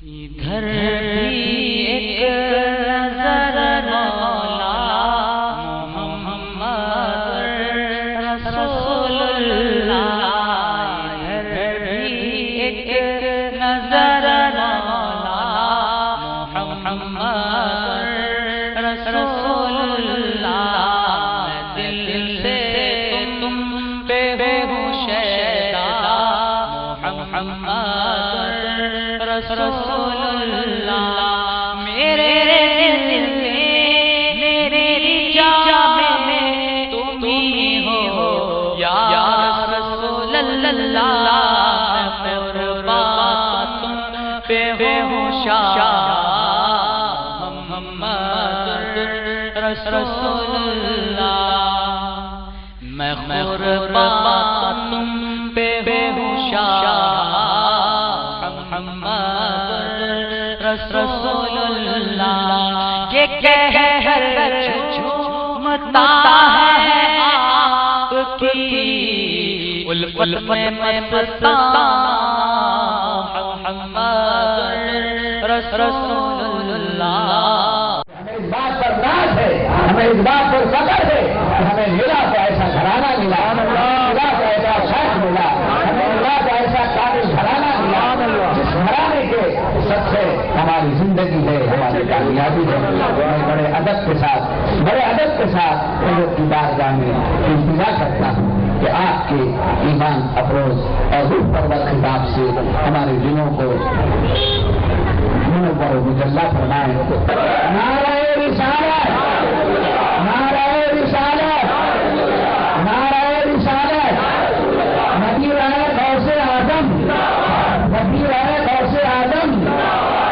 ادھر بھی ایک نظر مولا محمد رسول اللہ، ادھر بھی ایک نظر مولا محمد رسول اللہ، دل سے تم پہ ہو شیدا محمد رسول اللہ، میرے دل میں میری جان میں تم ہی ہو یا رسول اللہ، قربان تم پہ ہو شاہ محمد رسول اللہ، میں قربان تم پہ ہو شاہ محمد رسول اللہ، یہ کہہ جھومتا ہے آپ کی الفت میں مستان محمد رسول اللہ۔ ہمیں اس بات پر ناز ہے، ہمیں اس بات پر فخر ہے کہ ہمیں ملا تو ایسا گھرانہ ملا، ملا تو ایسا شیخ ملا، ہمیں ملا تو ایسا قابل گھرانہ ملا جس گھرانے کے سب سے ہماری زندگی ہے، ہماری کامیابی ہے۔ میں بڑے ادب کے ساتھ حضرت کی بارگاہ میں التجا کرتا ہوں کہ آپ کے ایمان افروز اور روح پرور خطاب سے ہمارے دلوں کو منور و مجلہ فرمائیں۔ نعرہ رسالت، نعرہ رسالت، نعرہ رسالت، نبی رہے غوث اعظم، نبی رہے غوث اعظم،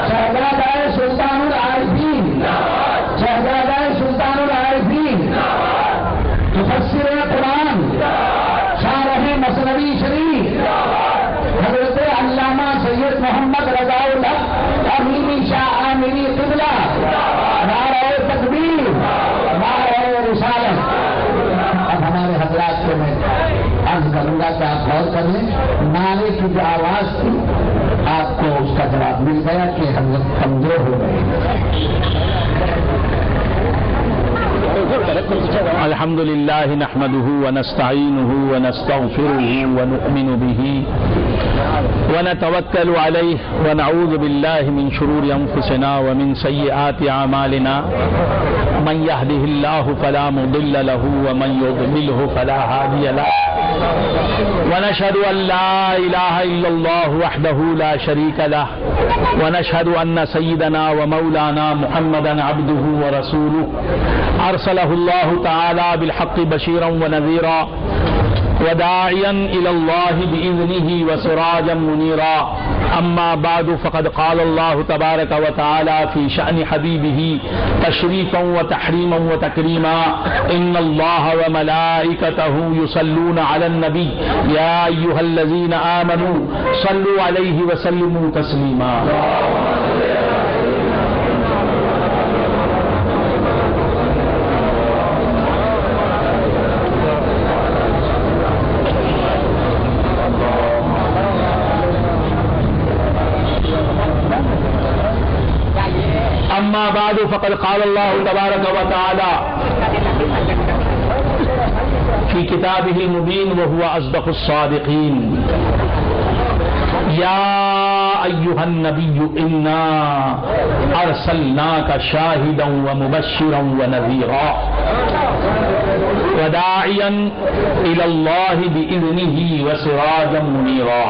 شہزادہ سلطان العارفین، شہزادہ سلطان العارفین، مفسر قرآن، شارح مثنوی شریف، حضرت علامہ سید محمد رضا الحق امینی شاہ عامری قبلہ، نعرہ تکبیر، نعرہ رسالت۔ اب ہمارے حضرات کو میں عرض کروں گا کہ آپ غور کر لیں، نعرے کی جو آواز تھی آپ کو اس کا جواب مل گیا کہ حضرت کمزور ہو گئے۔ الحمد لله نحمده ونستعينه ونستغفره ونؤمن به ونتوكل عليه ونعوذ بالله من شرور أنفسنا ومن سيئات أعمالنا، من يهده الله فلا مضل له ومن يضلله فلا هادي له، ونشهد أن لا إله إلا الله وحده لا شريك له، ونشهد أن سيدنا ومولانا محمدا عبده ورسوله أرسله الله تعالى بالحق بشيرا ونذيرا وداعيا إلى الله بإذنه وسراجا منيرا، أما بعد فقد قال الله تبارك وتعالى في شأن حبيبه تشريفا وتحريما وتكريما: إن الله وملائكته يصلون على النبي يا أيها الذين آمنوا صلوا عليه وسلموا تسليما۔ أما بعد فقد قال الله تبارك وتعالى في كتابه المبين وهو أصدق الصادقين: يا أيها النبي إنا أرسلناك شاهدا ومبشرا ونذيرا وداعيا إلى الله بإذنه وسراجا منيرا۔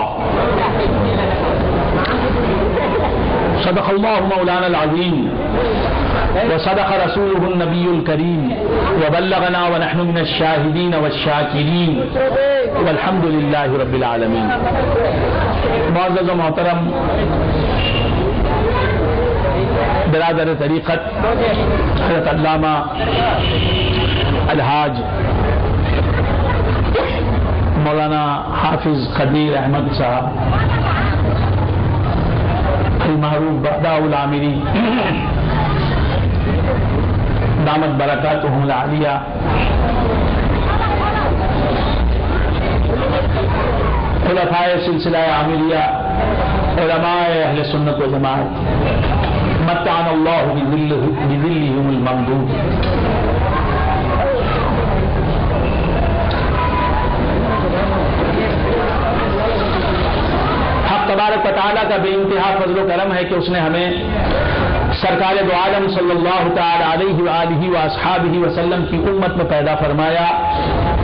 صدق الله مولانا العظيم وصدق رسوله النبي الكريم وبلغنا ونحن من الشاهدين والشاكرين والحمد لله رب العالمين۔ معزز و محترم برادر طریقت حضرت علامہ الحاج مولانا حافظ قدیر احمد صاحب المعروف بہداء العامری دامت برکاتہم العالیہ، خلفائے سلسلہ عامریہ علماء اہل سنت و جماعت متعنا اللہ بذلہم الممدود. حق تبارک و تعالیٰ کا بے انتہا فضل و کرم ہے کہ اس نے ہمیں سرکار دو عالم صلی اللہ تعالی علیہ وآلہ واصحابہ وسلم کی امت میں پیدا فرمایا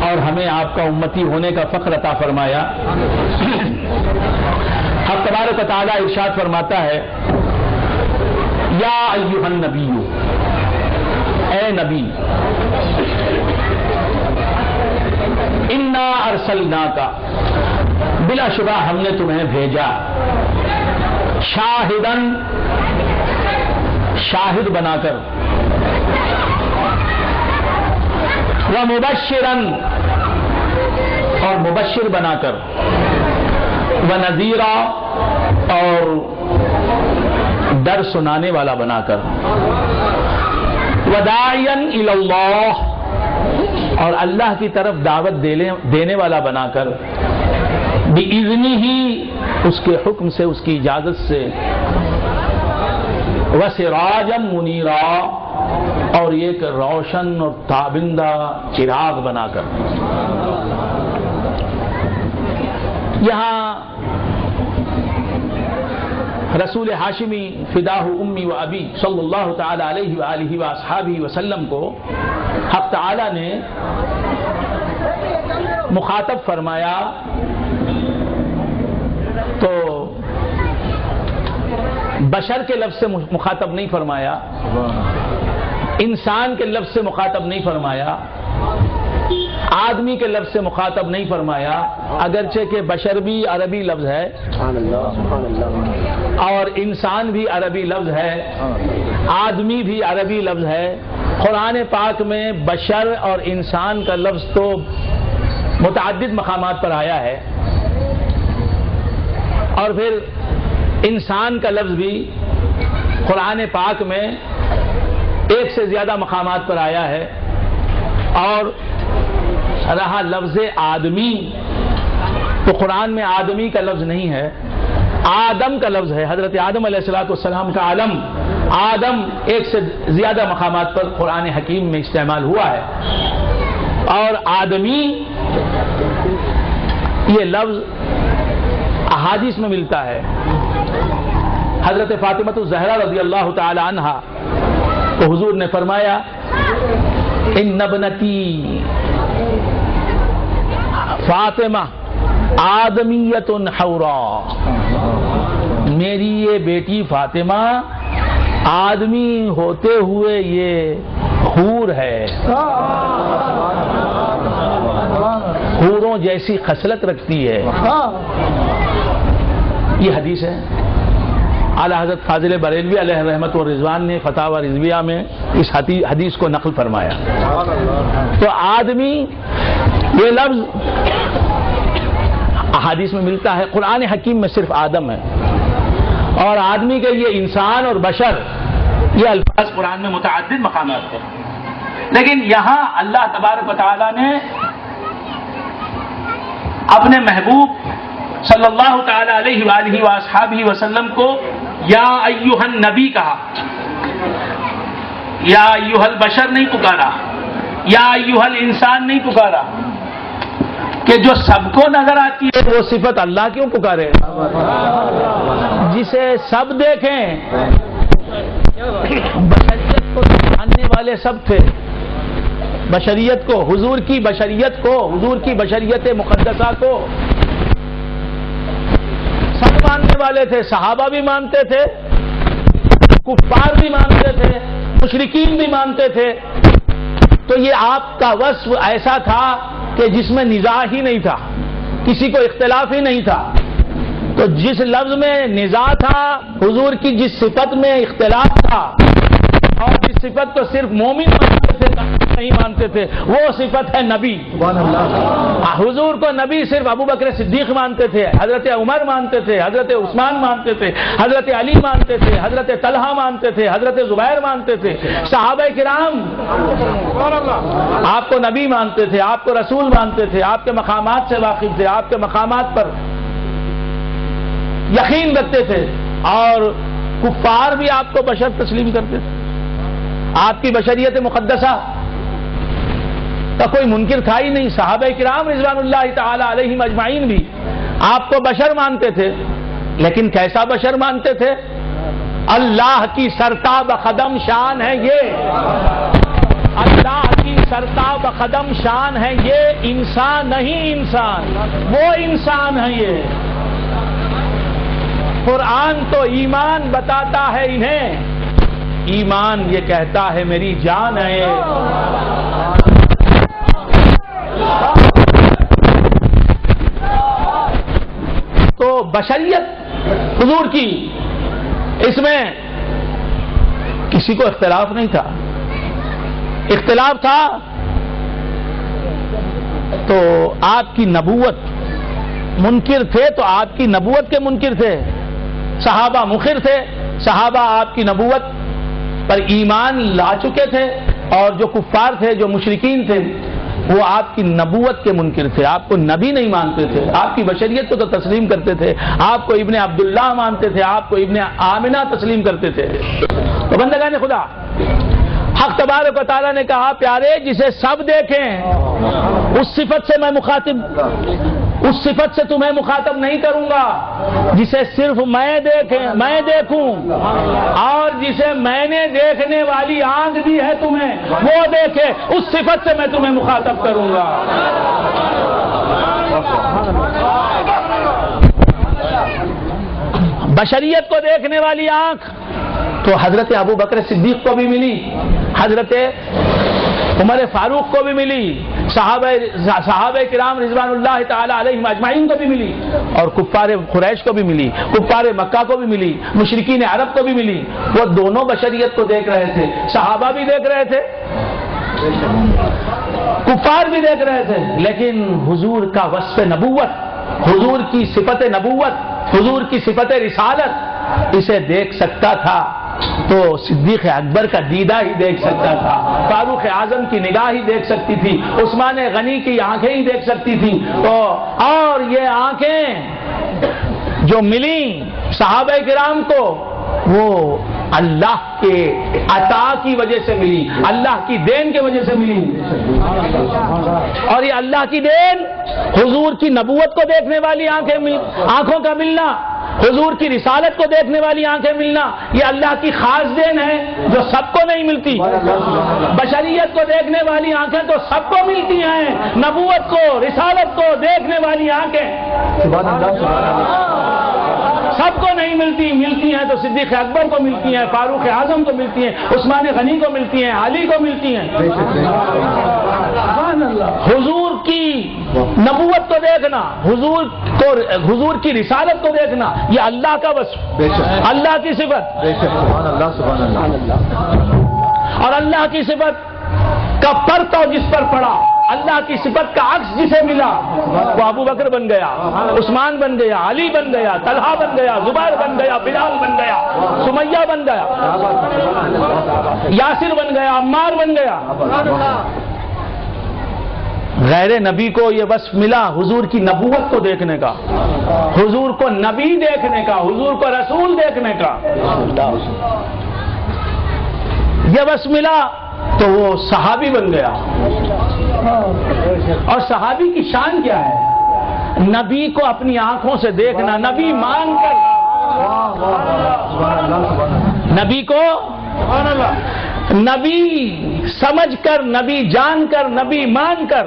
اور ہمیں آپ کا امتی ہونے کا فخر عطا فرمایا. حق تبارک و تعالیٰ ارشاد فرماتا ہے یا ایھا النبی، اے نبی، انا ارسلناک، بلا شبہ ہم نے تمہیں بھیجا، شاہدن، شاہد بنا کر، ومبشرن، اور مبشر بنا کر، ونذیرا، اور ڈر سنانے والا بنا کر، وداعیا الی اللہ، اور اللہ کی طرف دعوت دینے والا بنا کر، بِإِذْنِهِ، اس کے حکم سے، اس کی اجازت سے، وَسِرَاجًا مُنِيرًا، اور ایک روشن اور تابندہ چراغ بنا کر. یہاں رسول ہاشمی فداہ امی و ابی صلی اللہ تعالی علیہ وآلہ واصحابہ وسلم کو حق تعالی نے مخاطب فرمایا تو بشر کے لفظ سے مخاطب نہیں فرمایا، انسان کے لفظ سے مخاطب نہیں فرمایا، آدمی کے لفظ سے مخاطب نہیں فرمایا، اگرچہ کہ بشر بھی عربی لفظ ہے اور انسان بھی عربی لفظ ہے، آدمی بھی عربی لفظ ہے. قرآن پاک میں بشر اور انسان کا لفظ تو متعدد مقامات پر آیا ہے، اور پھر انسان کا لفظ بھی قرآن پاک میں ایک سے زیادہ مقامات پر آیا ہے. اور رہا لفظ آدمی، تو قرآن میں آدمی کا لفظ نہیں ہے، آدم کا لفظ ہے. حضرت آدم علیہ السلام کا علم آدم ایک سے زیادہ مقامات پر قرآن حکیم میں استعمال ہوا ہے. اور آدمی یہ لفظ احادیث میں ملتا ہے. حضرت فاطمہ الزہرا رضی اللہ تعالی عنہا کو حضور نے فرمایا ان ابنتی فاطمہ آدمیت حورا، میری یہ بیٹی فاطمہ آدمی ہوتے ہوئے یہ حور ہے، حوروں جیسی خصلت رکھتی ہے. یہ حدیث ہے. اعلیٰ حضرت فاضل بریلوی علیہ رحمت و رضوان نے فتاوی رضویہ میں اس حدیث کو نقل فرمایا. تو آدمی یہ لفظ احادیث میں ملتا ہے، قرآن حکیم میں صرف آدم ہے، اور آدمی کے لیے انسان اور بشر یہ الفاظ قرآن میں متعدد مقامات ہیں. لیکن یہاں اللہ تبارک و تعالی نے اپنے محبوب صلی اللہ تعالی علیہ وآلہ واصحابہ وسلم کو یا ایھا النبی کہا، یا ایھا البشر نہیں پکارا، یا ایھا الانسان نہیں پکارا، کہ جو سب کو نظر آتی ہے وہ صفت اللہ کیوں پکارے؟ جسے سب دیکھیں، بشریت کو جاننے والے سب تھے، بشریت کو، حضور کی بشریت کو، حضور کی بشریت مقدسہ کو سب ماننے والے تھے. صحابہ بھی مانتے تھے، کفار بھی مانتے تھے، مشرکین بھی مانتے تھے. تو یہ آپ کا وصف ایسا تھا کہ جس میں نزاع ہی نہیں تھا، کسی کو اختلاف ہی نہیں تھا. تو جس لفظ میں نزاع تھا، حضور کی جس صفت میں اختلاف تھا، اور جس صفت کو صرف مومن مانتے تھے نہیں مانتے تھے، وہ صفت ہے نبی. حضور کو نبی صرف ابو بکر صدیق مانتے تھے، حضرت عمر مانتے تھے، حضرت عثمان مانتے تھے، حضرت علی مانتے تھے، حضرت طلحہ مانتے تھے، حضرت زبیر مانتے تھے. صحابہ کرام آپ کو نبی مانتے تھے، آپ کو رسول مانتے تھے، آپ کے مقامات سے واقف تھے، آپ کے مقامات پر یقین رکھتے تھے، اور کفار بھی آپ کو بشر تسلیم کرتے تھے. آپ کی بشریت مقدسہ کا کوئی منکر تھا ہی نہیں. صحابہ کرام رضوان اللہ تعالی علیہم اجمعین بھی آپ کو بشر مانتے تھے، لیکن کیسا بشر مانتے تھے؟ اللہ کی سرتاب قدم شان ہے یہ، اللہ کی سرتاب قدم شان ہے یہ، انسان نہیں انسان، وہ انسان ہے یہ. قرآن تو ایمان بتاتا ہے انہیں، ایمان یہ کہتا ہے میری جان ہے. تو بشریت حضور کی، اس میں کسی کو اختلاف نہیں تھا. اختلاف تھا تو آپ کی نبوت منکر تھے، تو آپ کی نبوت کے منکر تھے. صحابہ مخر تھے، صحابہ آپ کی نبوت پر ایمان لا چکے تھے، اور جو کفار تھے، جو مشرکین تھے، وہ آپ کی نبوت کے منکر تھے، آپ کو نبی نہیں مانتے تھے. آپ کی بشریت کو تو تسلیم کرتے تھے، آپ کو ابن عبداللہ مانتے تھے، آپ کو ابن آمنہ تسلیم کرتے تھے. تو بندگان خدا، حق تبارک و تعالیٰ نے کہا پیارے جسے سب دیکھیں اس صفت سے میں مخاطب، اس صفت سے تمہیں مخاطب نہیں کروں گا. جسے صرف میں دیکھوں، اور جسے میں نے دیکھنے والی آنکھ دی ہے تمہیں وہ دیکھے، اس صفت سے میں تمہیں مخاطب کروں گا. بشریت کو دیکھنے والی آنکھ تو حضرت ابو بکر صدیق کو بھی ملی، حضرت عمر فاروق کو بھی ملی، صحابہ کرام رضوان اللہ تعالی علیہم اجمعین کو بھی ملی، اور کفار قریش کو بھی ملی، کفار مکہ کو بھی ملی، مشرکین عرب کو بھی ملی. وہ دونوں بشریت کو دیکھ رہے تھے، صحابہ بھی دیکھ رہے تھے، کفار بھی دیکھ رہے تھے. لیکن حضور کا وصف نبوت، حضور کی صفت نبوت، حضور کی صفت رسالت، اسے دیکھ سکتا تھا تو صدیق اکبر کا دیدہ ہی دیکھ سکتا تھا، فاروق اعظم کی نگاہ ہی دیکھ سکتی تھی، عثمان غنی کی آنکھیں ہی دیکھ سکتی تھی. اور یہ آنکھیں جو ملی صحابہ کرام کو، وہ اللہ کے عطا کی وجہ سے ملی، اللہ کی دین کی وجہ سے ملی. اور یہ اللہ کی دین، حضور کی نبوت کو دیکھنے والی آنکھوں کا ملنا، حضور کی رسالت کو دیکھنے والی آنکھیں ملنا، یہ اللہ کی خاص دین ہے جو سب کو نہیں ملتی. بشریت کو دیکھنے والی آنکھیں تو سب کو ملتی ہیں، نبوت کو، رسالت کو دیکھنے والی آنکھیں سب کو نہیں ملتی. ملتی ہیں تو صدیق اکبر کو ملتی ہیں، فاروق اعظم کو ملتی ہیں، عثمان غنی کو ملتی ہیں، علی کو ملتی ہیں. حضور کی نبوت کو دیکھنا، حضور کی رسالت کو دیکھنا، یہ اللہ کا وصف، اللہ کی صفت. اور اللہ کی صفت کا پرتو جس پر پڑا، اللہ کی صفت کا عکس جسے ملا، وہ ابو بکر بن گیا، عثمان بن گیا، علی بن گیا، طلحہ بن گیا، زبیر بن گیا، بلال بن گیا، سمیہ بن گیا، یاسر بن گیا، عمار بن گیا. غیر نبی کو یہ وصف ملا حضور کی نبوت کو دیکھنے کا، حضور کو نبی دیکھنے کا، حضور کو رسول دیکھنے کا. یہ وصف ملا تو وہ صحابی بن گیا. اور صحابی کی شان کیا ہے؟ نبی کو اپنی آنکھوں سے دیکھنا، نبی مان کر، نبی کو نبی سمجھ کر، نبی جان کر، نبی مان کر.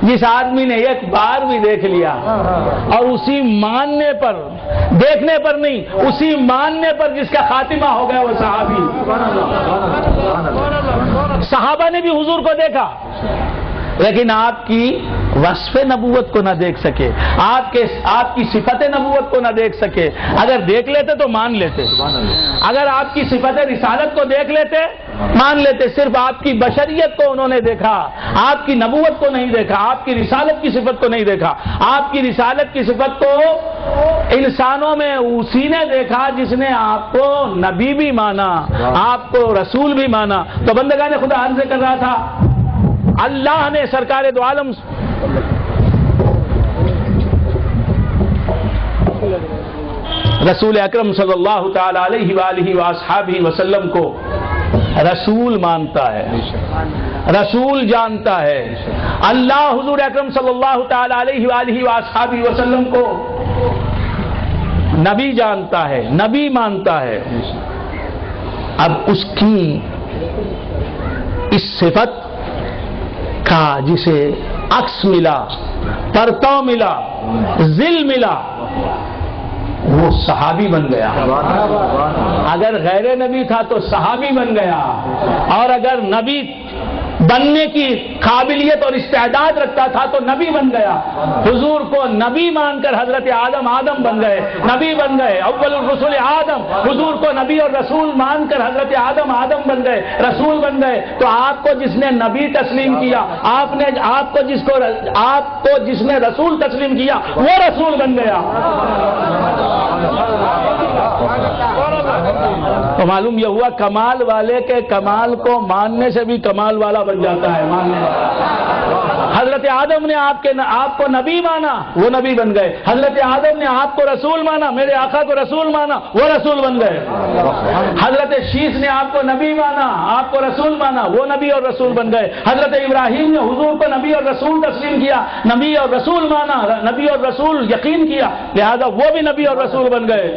جس آدمی نے ایک بار بھی دیکھ لیا اور اسی ماننے پر، دیکھنے پر نہیں، اسی ماننے پر جس کا خاتمہ ہو گیا، وہ صحابی. صحابہ نے بھی حضور کو دیکھا، لیکن آپ کی وصف نبوت کو نہ دیکھ سکے، آپ کی صفت نبوت کو نہ دیکھ سکے. اگر دیکھ لیتے تو مان لیتے، اگر آپ کی صفت رسالت کو دیکھ لیتے مان لیتے. صرف آپ کی بشریت کو انہوں نے دیکھا، آپ کی نبوت کو نہیں دیکھا، آپ کی رسالت کی صفت کو نہیں دیکھا. آپ کی رسالت کی صفت کو انسانوں میں اسی نے دیکھا جس نے آپ کو نبی بھی مانا، آپ کو رسول بھی مانا. تو بندگان خدا عرض کر رہا تھا، اللہ نے سرکار دو عالم رسول اکرم صلی اللہ تعالی علیہ وآلہ وآصحابہ وسلم کو رسول مانتا ہے، رسول جانتا ہے، اللہ حضور اکرم صلی اللہ تعالی علیہ وآلہ وآصحابہ وسلم کو نبی جانتا ہے، نبی مانتا ہے، اب اس کی اس صفت کا جسے عکس ملا، پرتو ملا، ذل ملا، وہ صحابی بن گیا۔ اگر غیر نبی تھا تو صحابی بن گیا، اور اگر نبی بننے کی قابلیت اور استعداد رکھتا تھا تو نبی بن گیا۔ حضور کو نبی مان کر حضرت آدم بن گئے، نبی بن گئے، اول الرسل آدم۔ حضور کو نبی اور رسول مان کر حضرت آدم بن گئے، رسول بن گئے۔ تو آپ کو جس نے نبی تسلیم کیا، آپ کو جس نے رسول تسلیم کیا، وہ رسول بن گیا۔ تو معلوم یہ ہوا کمال والے کے کمال کو ماننے سے بھی کمال والا بن جاتا ہے، ماننے۔ حضرت آدم نے آپ کو نبی مانا، وہ نبی بن گئے۔ حضرت آدم نے آپ کو رسول مانا، میرے آقا کو رسول مانا، وہ رسول بن گئے۔ حضرت شیس نے آپ کو نبی مانا، آپ کو رسول مانا، وہ نبی اور رسول بن گئے۔ حضرت ابراہیم نے حضور کو نبی اور رسول تسلیم کیا، نبی اور رسول مانا، نبی اور رسول یقین کیا، لہذا وہ بھی نبی اور رسول بن گئے۔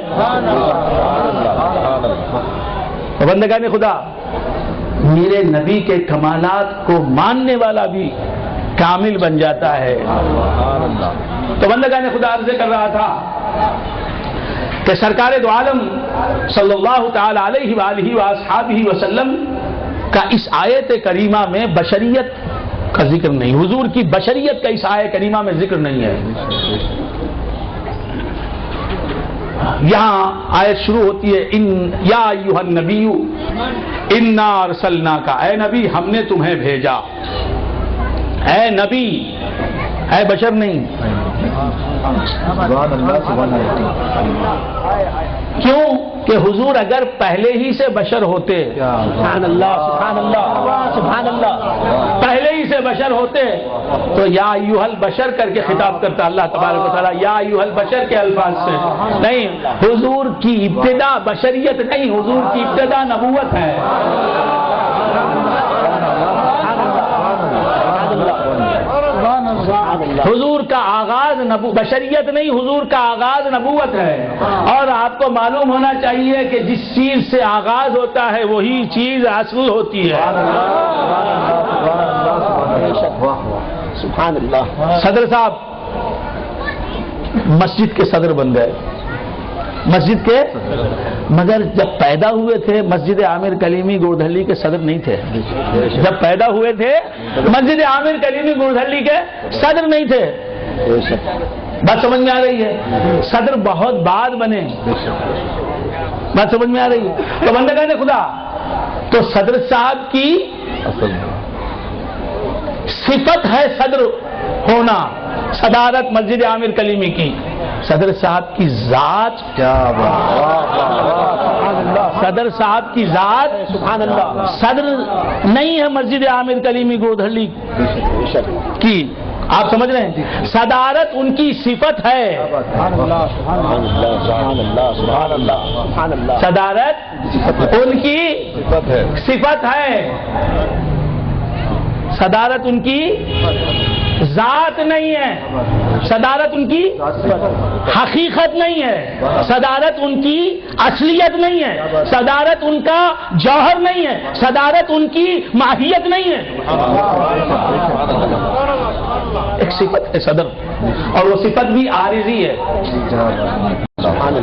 بندگان خدا، میرے نبی کے کمالات کو ماننے والا بھی کامل بن جاتا ہے۔ تو بندگان خدا عرض کر رہا تھا کہ سرکار دو عالم صلی اللہ تعالی علیہ وآلہ وآصحابہ وسلم کا اس آیت کریمہ میں بشریت کا ذکر نہیں، حضور کی بشریت کا اس آیت کریمہ میں ذکر نہیں ہے۔ یہاں آیت شروع ہوتی ہے یا ایھا النبی انا ارسلناک، اے نبی ہم نے تمہیں بھیجا، اے نبی، اے بشر نہیں۔ کیوں کہ حضور اگر پہلے ہی سے بشر ہوتے، سبحان اللہ سبحان اللہ سبحان اللہ، پہلے ہی سے بشر ہوتے تو یا ایھا البشر کر کے خطاب کرتا اللہ تبارک و تعالیٰ، یا ایھا البشر کے الفاظ سے نہیں۔ حضور کی ابتدا بشریت نہیں، حضور کی ابتدا نبوت ہے۔ حضور کا آغاز بشریت نہیں، حضور کا آغاز نبوت ہے۔ اور آپ کو معلوم ہونا چاہیے کہ جس چیز سے آغاز ہوتا ہے وہی چیز اصل ہوتی ہے۔ سبحان اللہ۔ صدر صاحب مسجد کے صدر بن گئے، مسجد کے، مگر جب پیدا ہوئے تھے مسجد عامر کلیمی گوردھلی کے صدر نہیں تھے۔ جب پیدا ہوئے تھے مسجد عامر کلیمی گوردھلی کے صدر نہیں تھے۔ بات سمجھ میں آ رہی ہے؟ صدر بہت بعد بنے، بات سمجھ میں آ رہی ہے؟ تو بندگان خدا، تو صدر صاحب کی صفت ہے صدر ہونا، صدارت مسجد عامر کلیمی کی۔ صدر صاحب کی ذات، صدر صاحب کی ذات سبحان اللہ صدر نہیں ہے مسجد عامر کلیمی گودھلی کی، آپ سمجھ رہے ہیں؟ صدارت ان کی صفت ہے، صدارت ان کی صفت ہے، صدارت ان کی ذات نہیں ہے، صدارت ان کی حقیقت نہیں ہے، صدارت ان کی اصلیت نہیں ہے، صدارت ان کا جوہر نہیں ہے، صدارت ان کی ماہیت نہیں ہے، ایک صفت ہے صدر، اور وہ صفت بھی عارضی ہے۔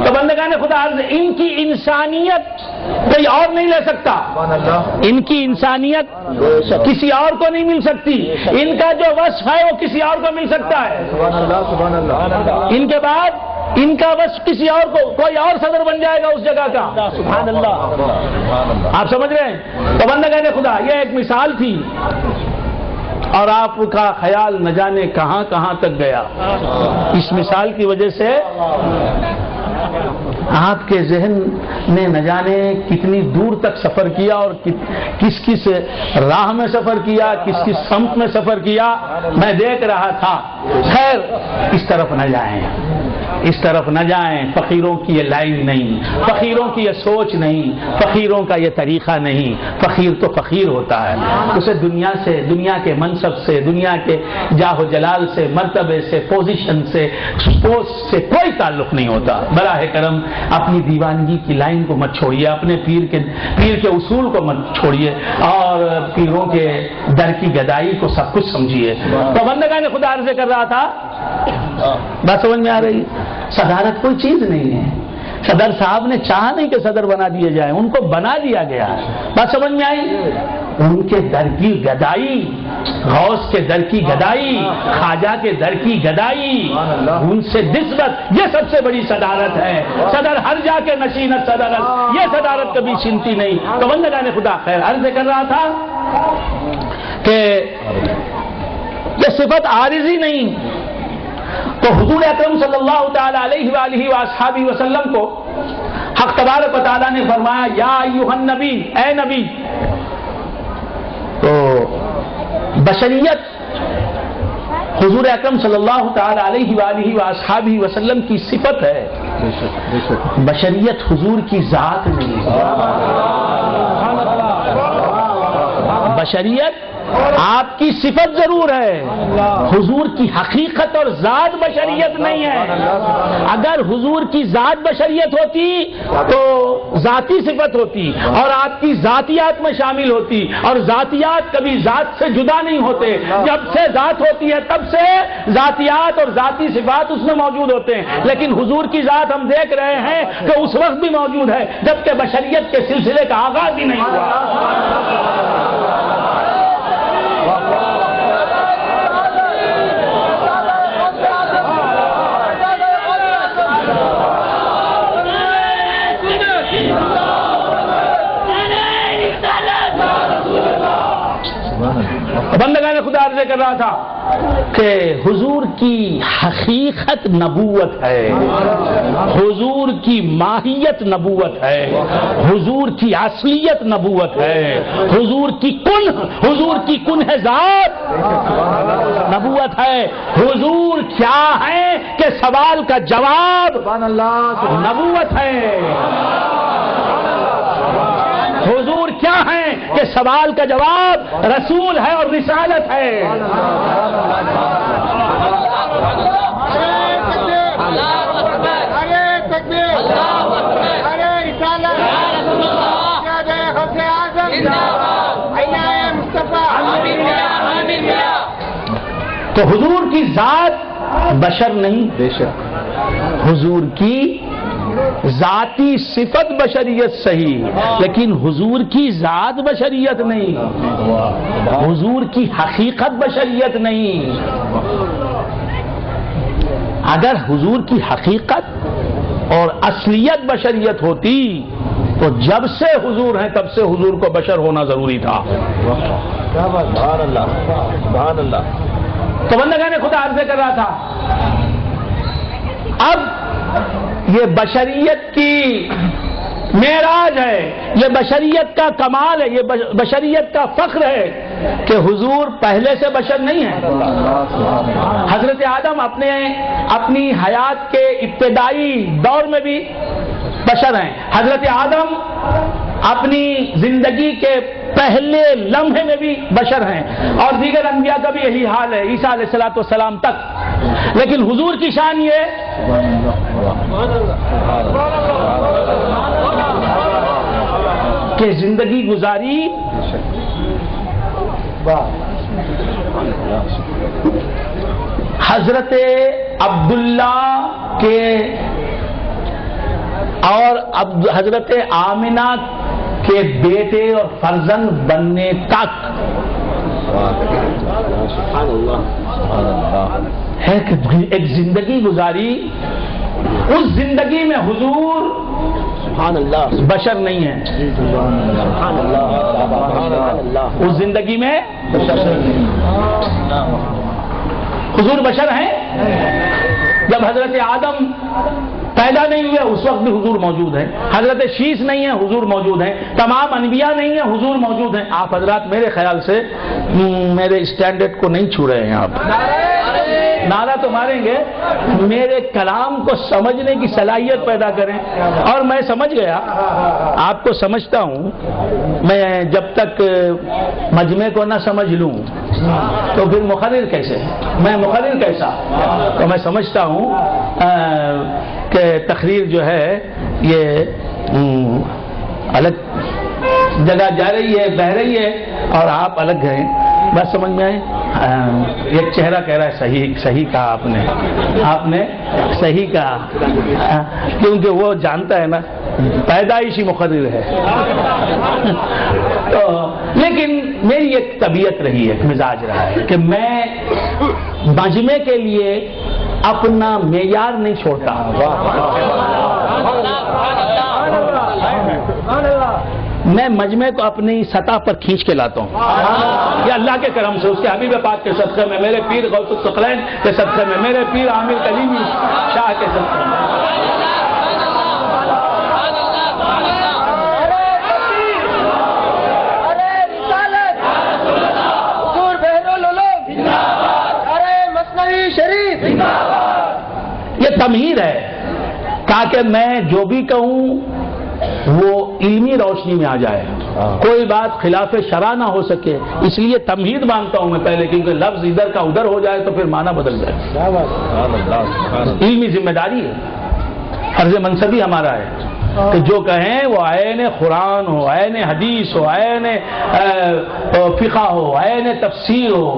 تو بندگان خدا عرض، ان کی انسانیت کوئی اور نہیں لے سکتا، ان کی انسانیت کسی اور کو نہیں مل سکتی، ان کا جو وصف ہے وہ کسی اور کو مل سکتا ہے، ان کے بعد ان کا وصف کسی اور کو، کوئی اور صدر بن جائے گا اس جگہ کا، سبحان اللہ، آپ سمجھ رہے ہیں؟ تو بندگان خدا، یہ ایک مثال تھی، اور آپ کا خیال نہ جانے کہاں کہاں تک گیا۔ اس مثال کی وجہ سے آپ کے ذہن نے نہ جانے کتنی دور تک سفر کیا، اور کس کس راہ میں سفر کیا، کس کس سمت میں سفر کیا، میں دیکھ رہا تھا۔ خیر، اس طرف نہ جائیں۔ اس طرف نہ جائیں. فقیروں کی یہ لائن نہیں، فقیروں کی یہ سوچ نہیں، فقیروں کا یہ طریقہ نہیں. فقیر تو فقیر ہوتا ہے، اسے دنیا سے، دنیا کے منصب سے، دنیا کے جاہ و جلال سے، مرتبے سے، پوزیشن سے، پوسٹ سے کوئی تعلق نہیں ہوتا. براہ کرم اپنی دیوانگی کی لائن کو مت چھوڑیے، اپنے پیر کے اصول کو مت چھوڑیے، اور پیروں کے در کی گدائی کو سب کچھ سمجھیے. تو بندگان خدا عرض کر رہا تھا، بات سمجھ میں آ رہی؟ صدارت کوئی چیز نہیں ہے. صدر صاحب نے چاہا نہیں کہ صدر بنا دیے جائیں، ان کو بنا دیا گیا. بات سمجھ میں آئی؟ ان کے در کی گدائی، غوث کے در کی گدائی، خواجہ کے در کی گدائی، ان سے نسبت، یہ سب سے بڑی صدارت ہے. صدر ہر جا کے نشینت صدارت، یہ صدارت کبھی چھنتی نہیں. تو بندگان خدا خیر عرض کر رہا تھا کہ یہ صفت عارضی نہیں. تو حضور اکرم صلی اللہ تعالی علیہ وآلہ وآصحابہ وسلم کو حق تبارک و تعالیٰ نے فرمایا یا ایھا النبی، اے نبی. تو بشریت حضور اکرم صلی اللہ تعالی علیہ وآلہ وآصحابہ وسلم کی صفت ہے، بشریت حضور کی ذات نہیں ہے. بشریت آپ کی صفت ضرور ہے، حضور کی حقیقت اور ذات بشریت نہیں ہے. اگر حضور کی ذات بشریت ہوتی تو ذاتی صفت ہوتی اور آپ کی ذاتیات میں شامل ہوتی، اور ذاتیات کبھی ذات سے جدا نہیں ہوتے. جب سے ذات ہوتی ہے تب سے ذاتیات اور ذاتی صفات اس میں موجود ہوتے ہیں. لیکن حضور کی ذات ہم دیکھ رہے ہیں کہ اس وقت بھی موجود ہے جبکہ بشریت کے سلسلے کا آغاز ہی نہیں ہوا. بندگان خدا عرض کر رہا تھا کہ حضور کی حقیقت نبوت ہے، حضور کی ماہیت نبوت ہے، حضور کی اصلیت نبوت ہے، حضور کی کن ہے ذات نبوت ہے. حضور کیا ہے کہ سوال کا جواب نبوت ہے. حضور کیا ہے کہ سوال کا جواب رسول ہے اور رسالت ہے. تو حضور کی ذات بشر نہیں، بے شک حضور کی ذاتی صفت بشریت صحیح، لیکن حضور کی ذات بشریت نہیں، حضور کی حقیقت بشریت نہیں. اگر حضور کی حقیقت اور اصلیت بشریت ہوتی تو جب سے حضور ہیں تب سے حضور کو بشر ہونا ضروری تھا. سبحان اللہ، سبحان اللہ. تو بندگان خدا عرض کر رہا تھا اب یہ بشریت کی معراج ہے، یہ بشریت کا کمال ہے، یہ بشریت کا فخر ہے کہ حضور پہلے سے بشر نہیں ہیں. حضرت آدم اپنی حیات کے ابتدائی دور میں بھی بشر ہیں. حضرت آدم اپنی زندگی کے پہلے لمحے میں بھی بشر ہیں، اور دیگر انبیاء کا بھی یہی حال ہے عیسیٰ علیہ السلام تک. لیکن حضور کی شان یہ کہ زندگی گزاری حضرت عبداللہ کے اور حضرت آمنہ کے بیٹے اور فرزند بننے تک ہے کہ ایک زندگی گزاری. اس زندگی میں حضور سبحان اللہ بشر نہیں ہے. اس زندگی میں حضور بشر ہیں. جب حضرت آدم پیدا نہیں ہوئے اس وقت بھی حضور موجود ہیں. حضرت شیس نہیں ہے، حضور موجود ہیں. تمام انبیاء نہیں ہیں، حضور موجود ہیں. آپ حضرات میرے خیال سے میرے اسٹینڈرڈ کو نہیں چھو رہے ہیں آپ. نعرہ تو ماریں گے، میرے کلام کو سمجھنے کی صلاحیت پیدا کریں. اور میں سمجھ گیا، آپ کو سمجھتا ہوں. میں جب تک مجمع کو نہ سمجھ لوں تو پھر مقرر کیسے؟ میں مقرر کیسا؟ تو میں سمجھتا ہوں کہ تقریر جو ہے یہ الگ جگہ جا رہی ہے، بہ رہی ہے، اور آپ الگ گئے. بس سمجھ میں آئے؟ ایک چہرہ کہہ رہا ہے صحیح کہا آپ نے صحیح کہا، کیونکہ وہ جانتا ہے نا پیدائشی مقرر ہے. تو لیکن میری ایک طبیعت رہی ہے، ایک مزاج رہا ہے کہ میں مجمع کے لیے اپنا معیار نہیں چھوڑتا. میں مجمع کو اپنی سطح پر کھینچ کے لاتا ہوں، یا اللہ کے کرم سے، اس کے حبیب پاک کے صدقے میں، میرے پیر غوث الثقلین کے صدقے میں، میرے پیر عامر کلیمی شاہ کے صدقے میں. یہ تمہید ہے تاکہ میں جو بھی کہوں وہ علمی روشنی میں آ جائے، کوئی بات خلاف شرع نہ ہو سکے. اس لیے تمہید مانگتا ہوں میں پہلے، کیونکہ لفظ ادھر کا ادھر ہو جائے تو پھر معنی بدل جائے. علمی ذمہ داری ہے، فرض منصبی ہمارا ہے کہ جو کہیں وہ عین قرآن ہو، عین حدیث ہو، عین فقہ ہو، عین تفسیر ہو،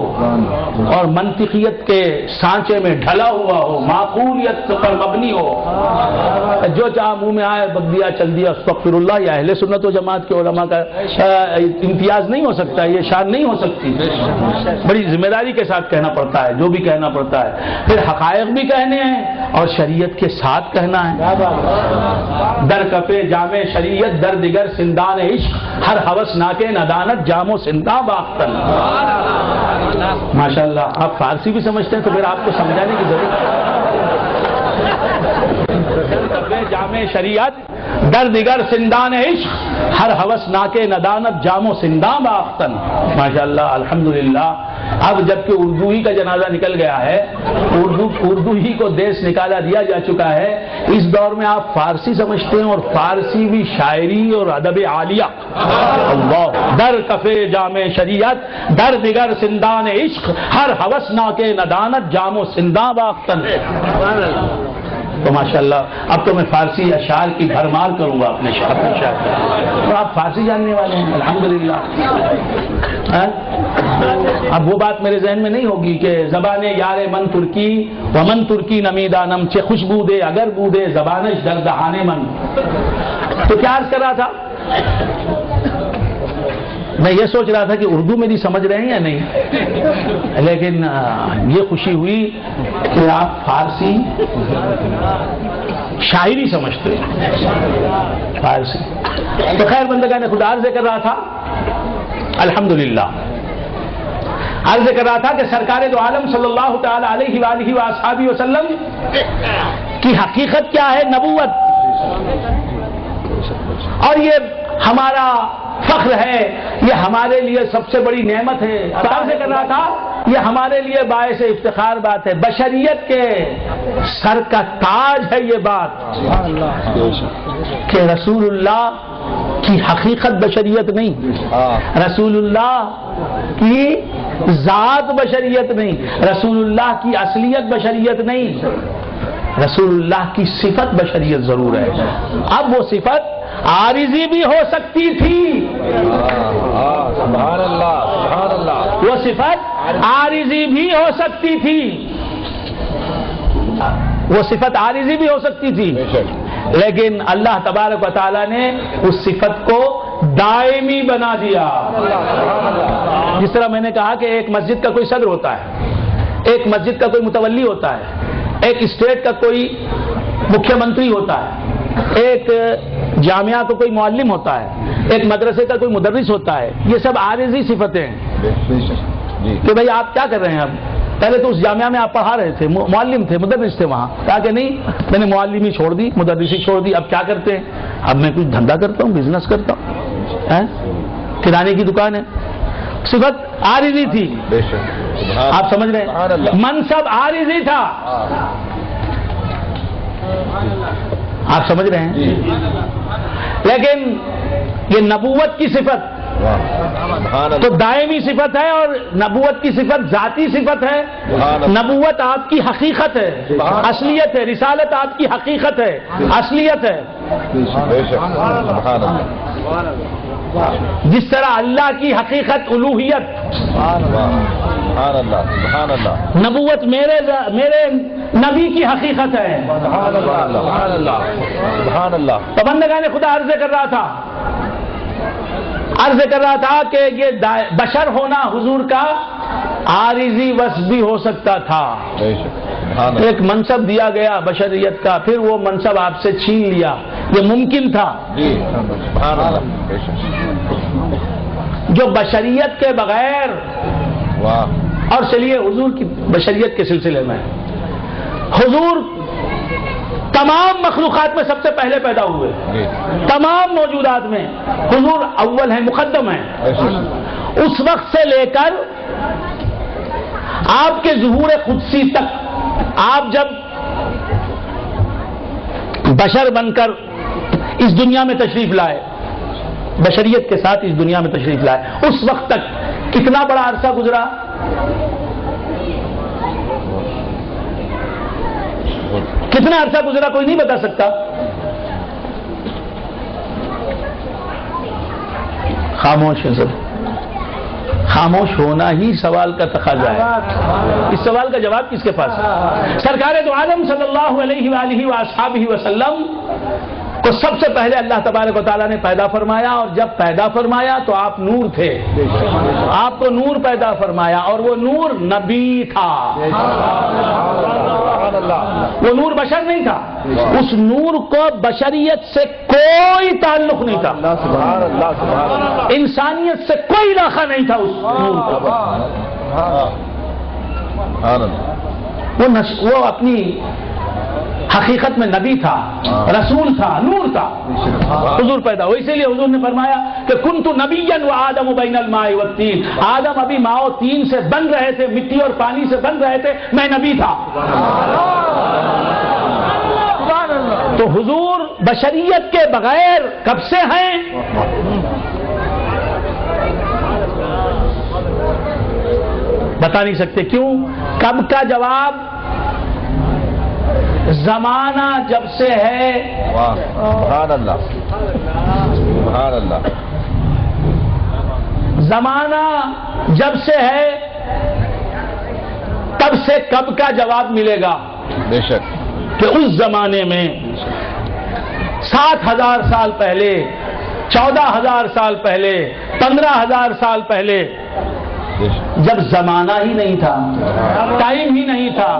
اور منطقیت کے سانچے میں ڈھلا ہوا ہو، معقولیت پر مبنی ہو. جو چاہا منہ میں آئے بک دیا چل دیا، استغفر اللہ. یہ اہل سنت و جماعت کے علماء کا امتیاز نہیں ہو سکتا، یہ شان نہیں ہو سکتی. بڑی ذمہ داری کے ساتھ کہنا پڑتا ہے جو بھی کہنا پڑتا ہے. پھر حقائق بھی کہنے ہیں اور شریعت کے ساتھ کہنا ہے. در کفے جامع شریعت در دیگر سندان عشق، ہر ہوس ناکے ندانت جامو سنداں باختن. ماشاءاللہ آپ فارسی بھی سمجھتے ہیں تو پھر آپ کو سمجھانے کی ضرورت. جامع شریعت در دیگر سندان عشق، ہر ہوس ناکے ندانت جامو سنداں باختن. ماشاءاللہ الحمدللہ. اب جبکہ اردو ہی کا جنازہ نکل گیا ہے، اردو ہی کو دیس نکالا دیا جا چکا ہے، اس دور میں آپ فارسی سمجھتے ہیں، اور فارسی بھی شاعری اور ادب عالیہ. اللہ. در کفے جامع شریعت در دیگر سندان عشق، ہر ہوس ناکے ندانت جام و سنداں باختن. تو ماشاءاللہ اب تو میں فارسی اشعار کی بھرمار کروں گا اپنے شعر. تو آپ فارسی جاننے والے ہیں الحمدللہ. اب وہ بات میرے ذہن میں نہیں ہوگی کہ زبان یار من ترکی و من ترکی نمیدانم چه خوشبو دے اگر بودے زبانش در دہانے من. تو کیا عرض کر رہا تھا؟ میں یہ سوچ رہا تھا کہ اردو میری سمجھ رہے ہیں یا نہیں، لیکن یہ خوشی ہوئی کہ آپ فارسی شاعری سمجھتے ہیں. فارسی تو خیر بندگان خدا عرض کر رہا تھا الحمدللہ، عرض کر رہا تھا کہ سرکار دو عالم صلی اللہ تعالی علیہ وآلہ وآصحابہ وسلم کی حقیقت کیا ہے؟ نبوت. اور یہ ہمارا فخر ہے، یہ ہمارے لیے سب سے بڑی نعمت ہے. عرض کر رہا تھا یہ ہمارے لیے باعث افتخار بات ہے، بشریت کے سر کا تاج ہے یہ بات کہ رسول اللہ کی حقیقت بشریت نہیں، رسول اللہ کی ذات بشریت نہیں، رسول اللہ کی اصلیت بشریت نہیں، رسول اللہ کی صفت بشریت ضرور ہے. اب وہ صفت عارضی بھی ہو سکتی تھی، سبحان اللہ سبحان اللہ. وہ صفت عارضی بھی ہو سکتی تھی، وہ صفت عارضی بھی ہو سکتی تھی، لیکن اللہ تبارک و تعالیٰ نے اس صفت کو دائمی بنا دیا. جس طرح میں نے کہا کہ ایک مسجد کا کوئی صدر ہوتا ہے، ایک مسجد کا کوئی متولی ہوتا ہے، ایک اسٹیٹ کا کوئی مکھیہ منتری ہوتا ہے، ایک جامعہ کا کوئی معلم ہوتا ہے، ایک مدرسے کا کوئی مدرس ہوتا ہے. یہ سب عارضی صفتیں ہیں کہ بھئی آپ کیا کر رہے ہیں. اب پہلے تو اس جامعہ میں آپ پڑھا رہے تھے، معلم تھے، مدرس تھے، وہاں کہا کہ نہیں میں نے معلمی چھوڑ دی، مدرسی چھوڑ دی، اب کیا کرتے ہیں؟ اب میں کچھ دھندا کرتا ہوں، بزنس کرتا ہوں، کرانے کی دکان ہے. صفت عارضی تھی. آپ سمجھ رہے ہیں؟ منصب عارضی تھا، آپ سمجھ رہے ہیں؟ لیکن یہ نبوت کی صفت تو دائمی صفت ہے، اور نبوت کی صفت ذاتی صفت ہے۔ نبوت آپ کی حقیقت ہے، اصلیت ہے، رسالت آپ کی حقیقت ہے، اصلیت ہے۔ جس طرح اللہ کی حقیقت الوہیت، نبوت میرے نبی کی حقیقت ہے۔ تو بندگان خدا عرض کر رہا تھا کہ یہ بشر ہونا حضور کا عارضی وصف بھی ہو سکتا تھا۔ ایک منصب دیا گیا بشریت کا، پھر وہ منصب آپ سے چھین لیا، یہ ممکن تھا۔ جو بشریت کے بغیر، اور چلیے حضور کی بشریت کے سلسلے میں، حضور تمام مخلوقات میں سب سے پہلے پیدا ہوئے، تمام موجودات میں حضور اول ہیں، مقدم ہیں۔ اس وقت سے لے کر آپ کے ظہور قدسی تک، آپ جب بشر بن کر اس دنیا میں تشریف لائے، بشریت کے ساتھ اس دنیا میں تشریف لائے، اس وقت تک کتنا بڑا عرصہ گزرا؟ کتنا عرصہ گزرا کوئی نہیں بتا سکتا۔ خاموش ہے سب، خاموش ہونا ہی سوال کا تقاضا ہے۔ اس سوال کا جواب کس کے پاس ہے؟ سرکار دو عالم صلی اللہ علیہ وآلہ وآصحابہ وسلم کو سب سے پہلے اللہ تبارک و تعالیٰ نے پیدا فرمایا، اور جب پیدا فرمایا تو آپ نور تھے، آپ کو نور پیدا فرمایا، اور وہ نور نبی تھا، وہ نور بشر نہیں تھا۔ اس نور کو بشریت سے کوئی تعلق نہیں تھا، انسانیت سے کوئی علاقہ نہیں تھا اس نور کا۔ وہ اپنی حقیقت میں نبی تھا، رسول تھا، نور تھا، حضور پیدا ہو۔ اسی لیے حضور نے فرمایا کہ کنت نبیا وآدم بین الماء والطین، آدم ابھی ماء و طین سے بن رہے تھے، مٹی اور پانی سے بن رہے تھے، میں نبی تھا۔ تو حضور بشریت کے بغیر کب سے ہیں؟ بتا نہیں سکتے۔ کیوں؟ کب کا جواب زمانہ جب سے ہے۔ سبحان اللہ، سبحان اللہ۔ زمانہ جب سے ہے تب سے کب کا جواب ملے گا؟ بے شک کہ اس زمانے میں 7,000 سال پہلے، 14,000 سال پہلے، 15,000 سال پہلے، جب زمانہ ہی نہیں تھا، ٹائم ہی نہیں تھا،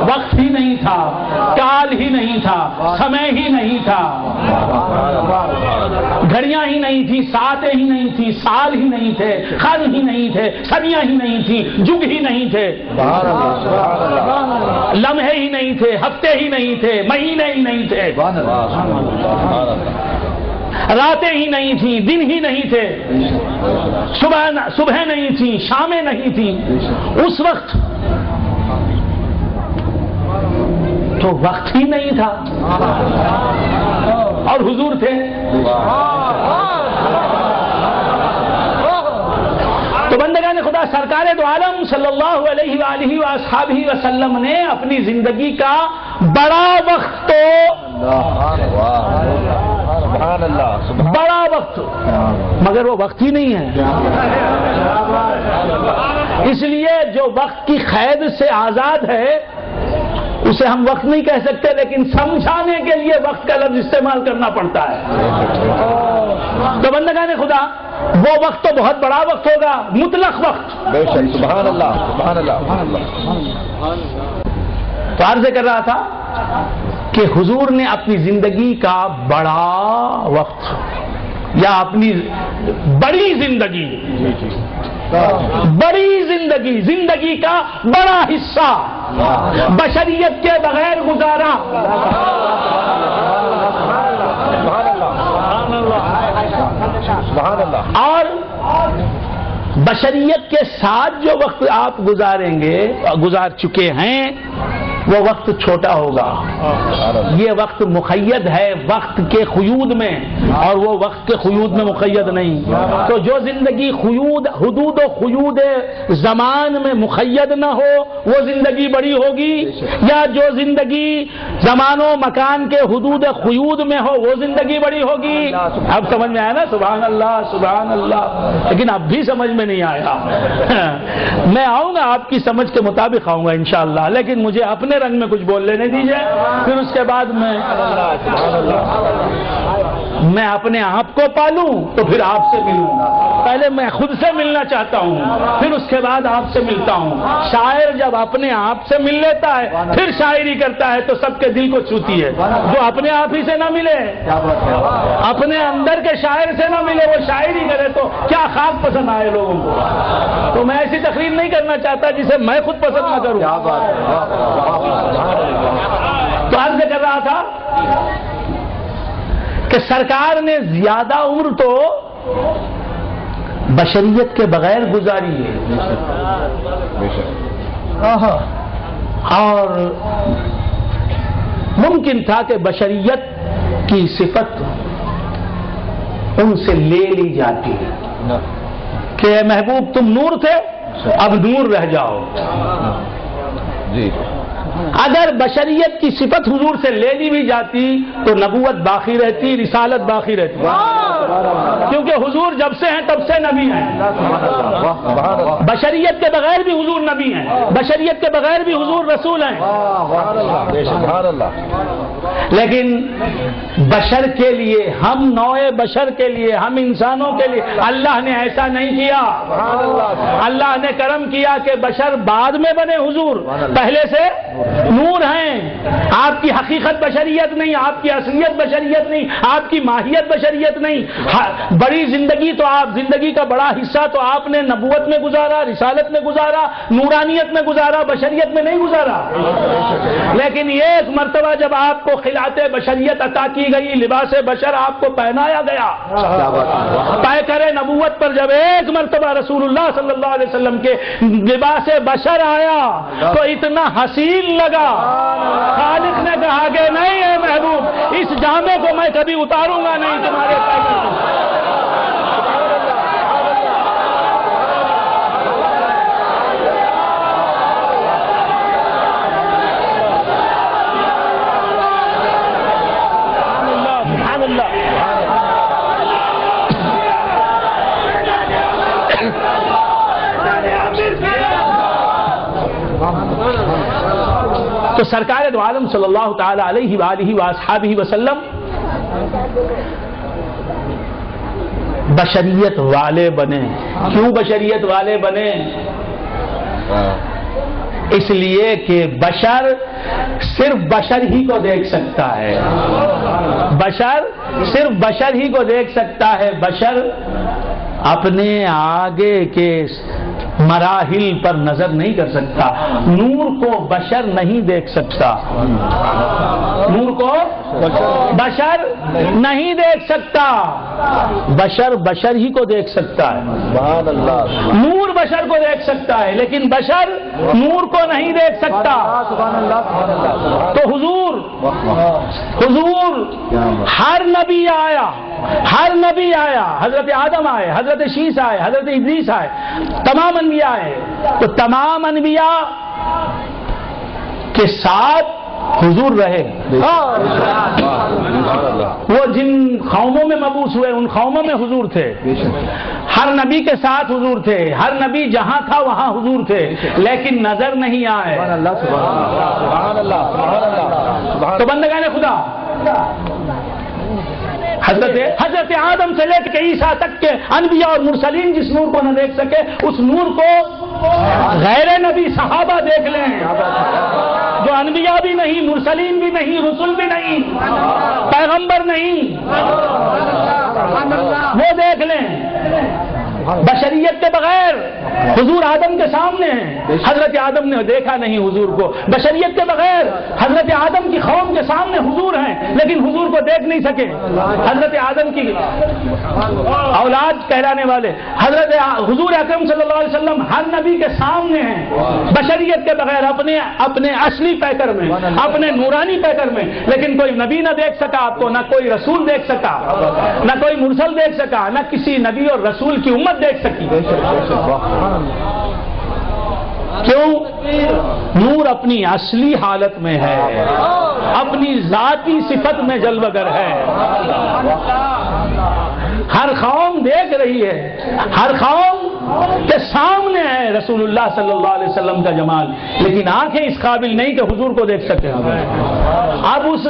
وقت ہی نہیں تھا، کال ہی نہیں تھا، سمے ہی نہیں تھا، گھڑیاں ہی نہیں تھی، ساعتیں ہی نہیں تھی، سال ہی نہیں تھے، قرن ہی نہیں تھے، صدیاں ہی نہیں تھی، جگ ہی نہیں تھے، لمحے ہی نہیں تھے، ہفتے ہی نہیں تھے، مہینے ہی نہیں تھے، راتیں ہی نہیں تھیں، دن ہی نہیں تھے، صبح نہیں تھیں، شامیں نہیں تھیں۔ اس وقت تو وقت ہی نہیں تھا، اور حضور تھے۔ تو بندگان خدا، سرکار دو عالم صلی اللہ علیہ وآلہ وآصحابہ وسلم نے اپنی زندگی کا بڑا وقت تو بڑا وقت، مگر وہ وقت ہی نہیں ہے۔ اس لیے جو وقت کی قید سے آزاد ہے اسے ہم وقت نہیں کہہ سکتے، لیکن سمجھانے کے لیے وقت کا لفظ استعمال کرنا پڑتا ہے۔ تو بندگان خدا، وہ وقت تو بہت بڑا وقت ہوگا، مطلق وقت۔ بے شک، سبحان اللہ، سبحان اللہ۔ تو عرض کر رہا تھا کہ حضور نے اپنی زندگی کا بڑا وقت، یا اپنی بڑی زندگی، بڑی زندگی، زندگی کا بڑا حصہ بشریت کے بغیر گزارا۔ سبحان اللہ، اور بشریت کے ساتھ جو وقت آپ گزار چکے ہیں وہ وقت چھوٹا ہوگا. یہ وقت مقید ہے وقت کے قیود میں، اور وہ وقت کے قیود میں مقید نہیں. تو جو زندگی حدود و قیود زمان میں مقید نہ ہو وہ زندگی بڑی ہوگی، یا جو زندگی زمان و مکان کے حدود قیود میں ہو وہ زندگی بڑی ہوگی. اب سمجھ میں آیا نا؟ سبحان اللہ سبحان اللہ. لیکن اب بھی سمجھ میں نہیں آیا. میں آؤں گا آپ کی سمجھ کے مطابق آؤں گا انشاءاللہ، لیکن مجھے اپنے رنگ میں کچھ بول لینے دیجئے، پھر اس کے بعد میں اپنے آپ کو پالوں تو پھر آپ سے ملوں. پہلے میں خود سے ملنا چاہتا ہوں، پھر اس کے بعد آپ سے ملتا ہوں. شاعر جب اپنے آپ سے مل لیتا ہے پھر شاعری کرتا ہے تو سب کے دل کو چھوتی ہے. جو اپنے آپ ہی سے نہ ملے، اپنے اندر کے شاعر سے نہ ملے، وہ شاعری کرے تو کیا خاک پسند آئے لوگوں کو. تو میں ایسی تقریر نہیں کرنا چاہتا جسے میں خود پسند نہ کروں. تو عرض کر رہا تھا کہ سرکار نے زیادہ عمر تو بشریت کے بغیر گزاری ہے، اور ممکن تھا کہ بشریت کی صفت ان سے لے لی جاتی کہ اے محبوب تم نور تھے اب نور رہ جاؤ. جی اگر بشریت کی صفت حضور سے لے لی بھی جاتی تو نبوت باقی رہتی، رسالت باقی رہتی، کیونکہ حضور جب سے ہیں تب سے نبی ہیں. بشریت کے بغیر بھی حضور نبی ہیں، بشریت کے بغیر بھی حضور رسول ہیں. لیکن بشر کے لیے، ہم نوع بشر کے لیے، ہم انسانوں کے لیے اللہ نے ایسا نہیں کیا. اللہ نے کرم کیا کہ بشر بعد میں بنے، حضور پہلے سے نور ہیں. آپ کی حقیقت بشریت نہیں، آپ کی اصلیت بشریت نہیں، آپ کی ماہیت بشریت نہیں. بڑی زندگی تو آپ، زندگی کا بڑا حصہ تو آپ نے نبوت میں گزارا، رسالت میں گزارا، نورانیت میں گزارا، بشریت میں نہیں گزارا. لیکن ایک مرتبہ جب آپ کو خلعت بشریت عطا کی گئی، لباس بشر آپ کو پہنایا گیا، پیکر نبوت پر جب ایک مرتبہ رسول اللہ صلی اللہ علیہ وسلم کے لباس بشر آیا تو اتنا حسین لگا. خالق نے کہا کہ نہیں ہے محبوب، اس جامے کو میں کبھی اتاروں گا نہیں تمہارے پیکر کو. تو سرکار دو عالم صلی اللہ تعالی علیہ وآلہ وآصحابہ وسلم بشریت والے بنے. کیوں بشریت والے بنے؟ اس لیے کہ بشر صرف بشر ہی کو دیکھ سکتا ہے، بشر صرف بشر ہی کو دیکھ سکتا ہے. بشر اپنے آگے کے مراحل پر نظر نہیں کر سکتا. نور کو بشر نہیں دیکھ سکتا، نور کو بشر نہیں دیکھ سکتا. بشر بشر ہی کو دیکھ سکتا ہے. نور بشر کو دیکھ سکتا ہے لیکن بشر نور کو نہیں دیکھ سکتا. تو حضور ہر نبی آیا، حضرت آدم آئے، حضرت شیس آئے، حضرت ادریس آئے، تمام انبیاء آئے. تو تمام انبیاء کے ساتھ حضور رہے. وہ جن قوموں میں مبعوث ہوئے ان قوموں میں حضور تھے، ہر نبی کے ساتھ حضور تھے، ہر نبی جہاں تھا وہاں حضور تھے، لیکن نظر نہیں آئے. تو بندگان خدا حضرت آدم سے لے کے عیسیٰ تک کے انبیاء اور مرسلین جس نور کو نہ دیکھ سکے اس نور کو غیر نبی صحابہ دیکھ لیں، جو انبیاء بھی نہیں، مرسلین بھی نہیں، رسول بھی نہیں، پیغمبر نہیں، وہ دیکھ لیں. بشریت کے بغیر حضور آدم کے سامنے ہیں، حضرت آدم نے دیکھا نہیں حضور کو. بشریت کے بغیر حضرت آدم کی قوم کے سامنے حضور ہیں لیکن حضور کو دیکھ نہیں سکے. حضرت آدم کی اولاد کہلانے والے حضرت حضور اکرم صلی اللہ علیہ وسلم ہر نبی کے سامنے ہیں بشریت کے بغیر، اپنے اصلی پیکر میں، اپنے نورانی پیکر میں. لیکن کوئی نبی نہ دیکھ سکا آپ کو، نہ کوئی رسول دیکھ سکا، نہ کوئی مرسل دیکھ سکا، نہ کسی نبی اور رسول کی امت دیکھ سکی. کیوں؟ نور اپنی اصلی حالت میں ہے، اپنی ذاتی صفت میں جلوگر ہے. ہر قوم دیکھ رہی ہے، ہر قوم کے سامنے ہے رسول اللہ صلی اللہ علیہ وسلم کا جمال، لیکن آنکھیں اس قابل نہیں کہ حضور کو دیکھ سکے. اب اس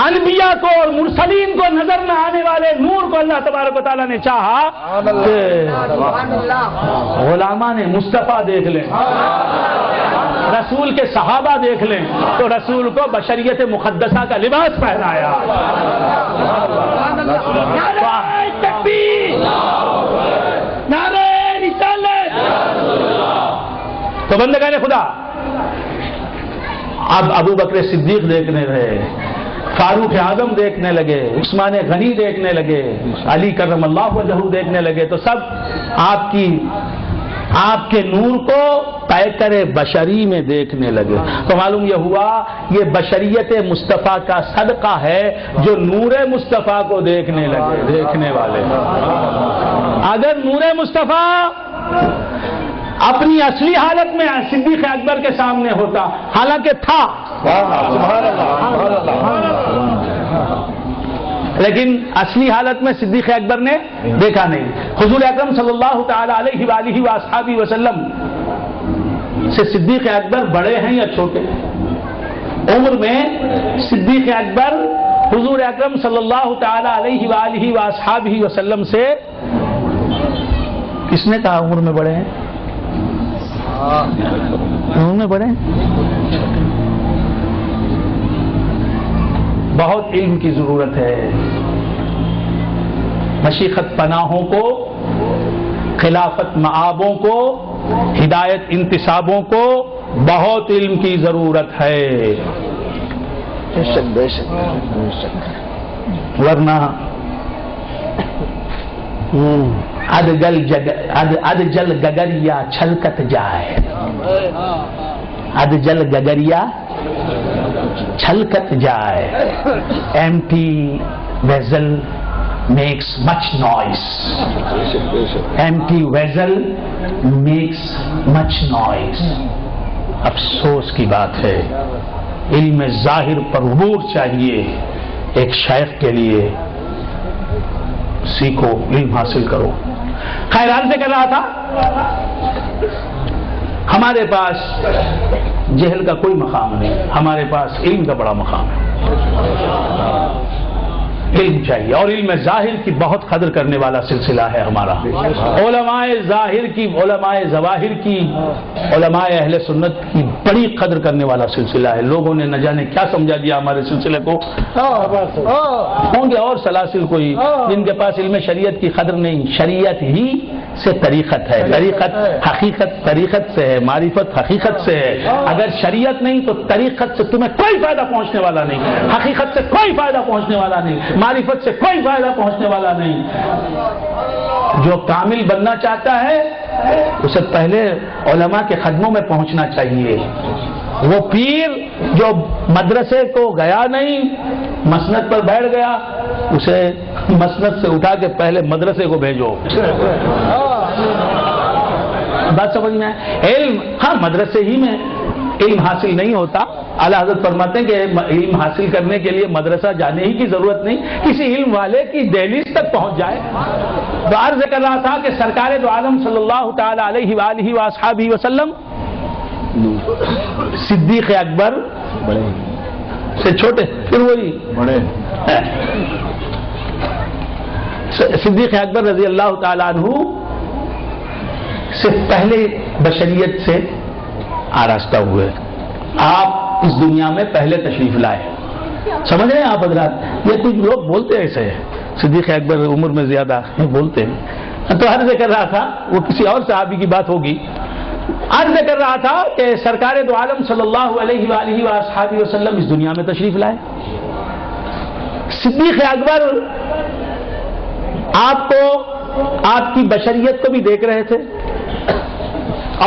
انبیاء کو اور مرسلین کو نظر نہ آنے والے نور کو اللہ تبارک و تعالیٰ نے چاہا کہ غلامان مصطفیٰ دیکھ لیں، رسول کے صحابہ دیکھ لیں، تو رسول کو بشریت مقدسہ کا لباس پہنایا. نعرہ تکبیر، نعرہ رسالت. تو بندگان خدا اب ابو بکر صدیق دیکھنے رہے، فاروق اعظم دیکھنے لگے، عثمان غنی دیکھنے لگے، علی کرم اللہ وجہہ دیکھنے لگے، تو سب آپ کے نور کو پیکر بشری میں دیکھنے لگے. تو معلوم یہ ہوا یہ بشریت مصطفیٰ کا صدقہ ہے جو نور مصطفیٰ کو دیکھنے لگے، دیکھنے والے. اگر نور مصطفیٰ اپنی اصلی حالت میں صدیق اکبر کے سامنے ہوتا، حالانکہ تھا، لیکن اصلی حالت میں صدیق اکبر نے دیکھا نہیں. حضور اکرم صلی اللہ تعالی علیہ وآلہ وآصحابہ وسلم سے صدیق اکبر بڑے ہیں یا چھوٹے؟ عمر میں صدیق اکبر حضور اکرم صلی اللہ تعالی علیہ وآلہ وآصحابہ وسلم سے کس نے کہا عمر میں بڑے ہیں؟ عمر میں بڑے ہیں. بہت علم کی ضرورت ہے. مشیخت پناہوں کو، خلافت معابوں کو، ہدایت انتصابوں کو بہت علم کی ضرورت ہے. ورنہ ادجل گگریا چھلکت جائے، ادجل گگریا چھلکت جائے. Empty vessel makes much noise. Empty vessel makes much noise. افسوس کی بات ہے. علم ظاہر پر عبور چاہیے. ایک شیخ کے لیے سیکھو، علم حاصل کرو. خیر عرض کر رہا تھا ہمارے پاس جہل کا کوئی مقام نہیں، ہمارے پاس علم کا بڑا مقام ہے. علم چاہیے، اور علم ظاہر کی بہت قدر کرنے والا سلسلہ ہے ہمارا. علماء ظاہر کی، علماء ظواہر کی، علماء اہل سنت کی بڑی قدر کرنے والا سلسلہ ہے. لوگوں نے نہ جانے کیا سمجھا دیا ہمارے سلسلے کو. ہوں گے اور سلاسل کوئی جن کے پاس علم شریعت کی قدر نہیں. شریعت ہی سے طریقت ہے، طریقت حقیقت، طریقت سے ہے، معرفت حقیقت سے ہے. اگر شریعت نہیں تو طریقت سے تمہیں کوئی فائدہ پہنچنے والا نہیں، حقیقت سے کوئی فائدہ پہنچنے والا نہیں، معرفت سے کوئی فائدہ پہنچنے والا نہیں. جو کامل بننا چاہتا ہے اسے پہلے علماء کے قدموں میں پہنچنا چاہیے. وہ پیر جو مدرسے کو گیا نہیں، مسند پر بیٹھ گیا، اسے مسند سے اٹھا کے پہلے مدرسے کو بھیجو. بات سمجھ میں؟ علم ہاں مدرسے ہی میں علم حاصل نہیں ہوتا. اعلیٰ حضرت فرماتے ہیں کہ علم حاصل کرنے کے لیے مدرسہ جانے ہی کی ضرورت نہیں، کسی علم والے کی دہلیز تک پہنچ جائے. تو عرض کر رہا تھا کہ سرکار دو عالم صلی اللہ تعالی علیہ وآلہ وآصحابہ وسلم صدیق اکبر سے چھوٹے، پھر وہی بڑے. صدیق اکبر رضی اللہ تعالی عنہ سے پہلے بشریت سے آراستہ ہوئے. آپ اس دنیا میں پہلے تشریف لائے. سمجھ رہے ہیں آپ حضرات؟ یہ کچھ لوگ بولتے ایسے ہیں صدیق اکبر عمر میں زیادہ بولتے ہیں، تو عرض کر رہا تھا، وہ کسی اور صحابی کی بات ہوگی، عرض کر رہا تھا کہ سرکار دو عالم صلی اللہ علیہ وآلہ وآلہ وسلم اس دنیا میں تشریف لائے. صدیق اکبر آپ کو، آپ کی بشریت کو بھی دیکھ رہے تھے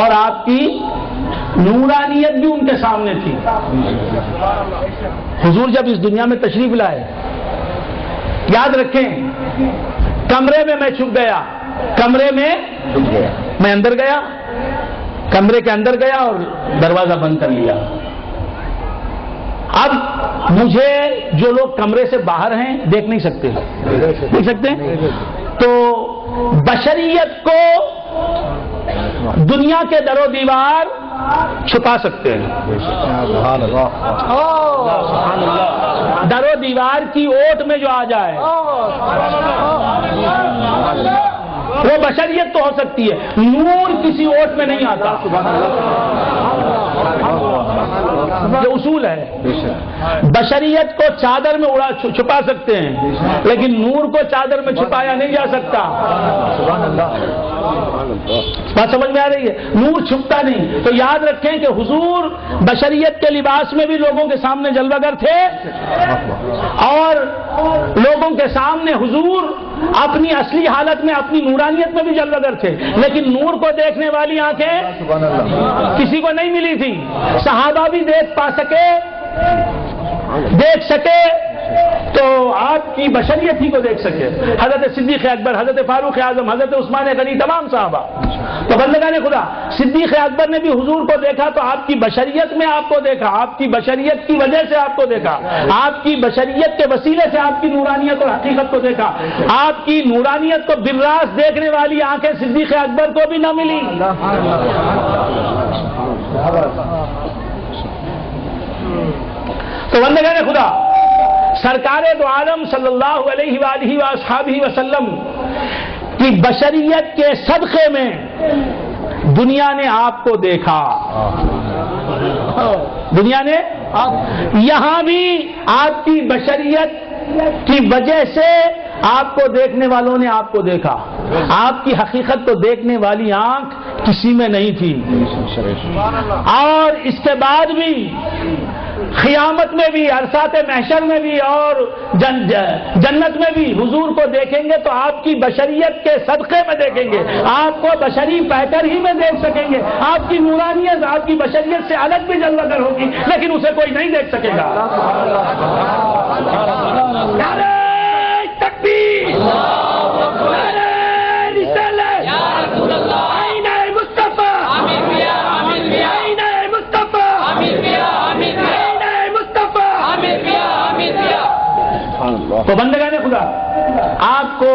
اور آپ کی نورانیت بھی ان کے سامنے تھی. حضور جب اس دنیا میں تشریف لائے، یاد رکھیں، کمرے میں میں چھپ گیا، کمرے میں میں اندر گیا، کمرے کے اندر گیا اور دروازہ بند کر لیا. اب مجھے جو لوگ کمرے سے باہر ہیں دیکھ نہیں سکتے، دیکھ سکتے؟ تو بشریت کو دنیا کے در و دیوار چھپا سکتے ہیں. در و دیوار کی اوٹ میں جو آ جائے وہ بشریت تو ہو سکتی ہے، نور کسی اوٹ میں نہیں آتا. یہ اصول ہے. بشریت کو چادر میں چھپا سکتے ہیں لیکن نور کو چادر میں چھپایا نہیں جا سکتا. بات سمجھ میں آ رہی ہے؟ نور چھپتا نہیں. تو یاد رکھیں کہ حضور بشریت کے لباس میں بھی لوگوں کے سامنے جلوہ گر تھے اور لوگوں کے سامنے حضور اپنی اصلی حالت میں، اپنی نورانیت میں بھی جلوہ گر تھے، لیکن نور کو دیکھنے والی آنکھیں کسی کو نہیں ملی تھی. صحابہ بھی دیکھ سکے تو آپ کی بشریت ہی کو دیکھ سکے. حضرت صدیق اکبر، حضرت فاروق اعظم، حضرت عثمان غنی، تمام صحابہ. تو بندگان خدا، صدیق اکبر نے بھی حضور کو دیکھا تو آپ کی بشریت میں آپ کو دیکھا، آپ کی بشریت کی وجہ سے آپ کو دیکھا، آپ کی بشریت کے وسیلے سے آپ کی نورانیت اور حقیقت کو دیکھا. آپ کی نورانیت کو بالراست دیکھنے والی آنکھیں صدیق اکبر کو بھی نہ ملی. تو بندگان خدا، سرکار دو عالم صلی اللہ علیہ وآلہ وآلہ وسلم کی بشریت کے صدقے میں دنیا نے آپ کو دیکھا. دنیا نے یہاں بھی آپ کی بشریت کی وجہ سے آپ کو دیکھنے والوں نے آپ کو دیکھا. آپ کی حقیقت کو دیکھنے والی آنکھ کسی میں نہیں تھی. اور اس کے بعد بھی قیامت میں بھی، عرصات محشر میں بھی اور جنت میں بھی حضور کو دیکھیں گے تو آپ کی بشریت کے صدقے میں دیکھیں گے. آپ کو بشری پیکر ہی میں دیکھ سکیں گے. آپ کی نورانیت آپ کی بشریت سے الگ بھی جلوہ گر ہوگی لیکن اسے کوئی نہیں دیکھ سکے گا. تو بندگان خدا، آپ کو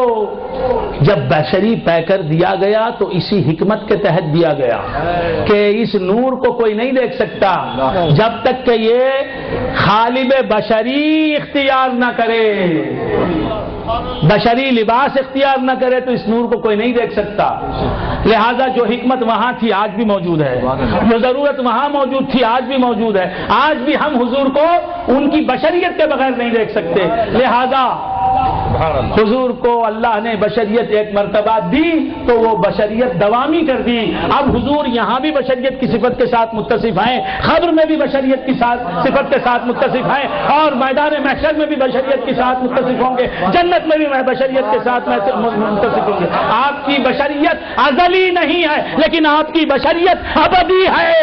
جب بشری پیکر دیا گیا تو اسی حکمت کے تحت دیا گیا کہ اس نور کو کوئی نہیں دیکھ سکتا جب تک کہ یہ خالب بشری اختیار نہ کرے، بشری لباس اختیار نہ کرے تو اس نور کو کوئی نہیں دیکھ سکتا. لہذا جو حکمت وہاں تھی آج بھی موجود ہے، جو ضرورت وہاں موجود تھی آج بھی موجود ہے. آج بھی ہم حضور کو ان کی بشریت کے بغیر نہیں دیکھ سکتے. لہذا حضور کو اللہ نے بشریت ایک مرتبہ دی تو وہ بشریت دوامی کر دی. اب حضور یہاں بھی بشریت کی صفت کے ساتھ متصف ہیں، قبر میں بھی بشریت کی صفت کے ساتھ متصف ہیں اور میدان محشر میں بھی بشریت کے ساتھ متصف ہوں گے، جنت میں بھی میں بشریت کے ساتھ متصف ہوں گے. آپ کی بشریت ازلی نہیں ہے لیکن آپ کی بشریت ابدی ہے.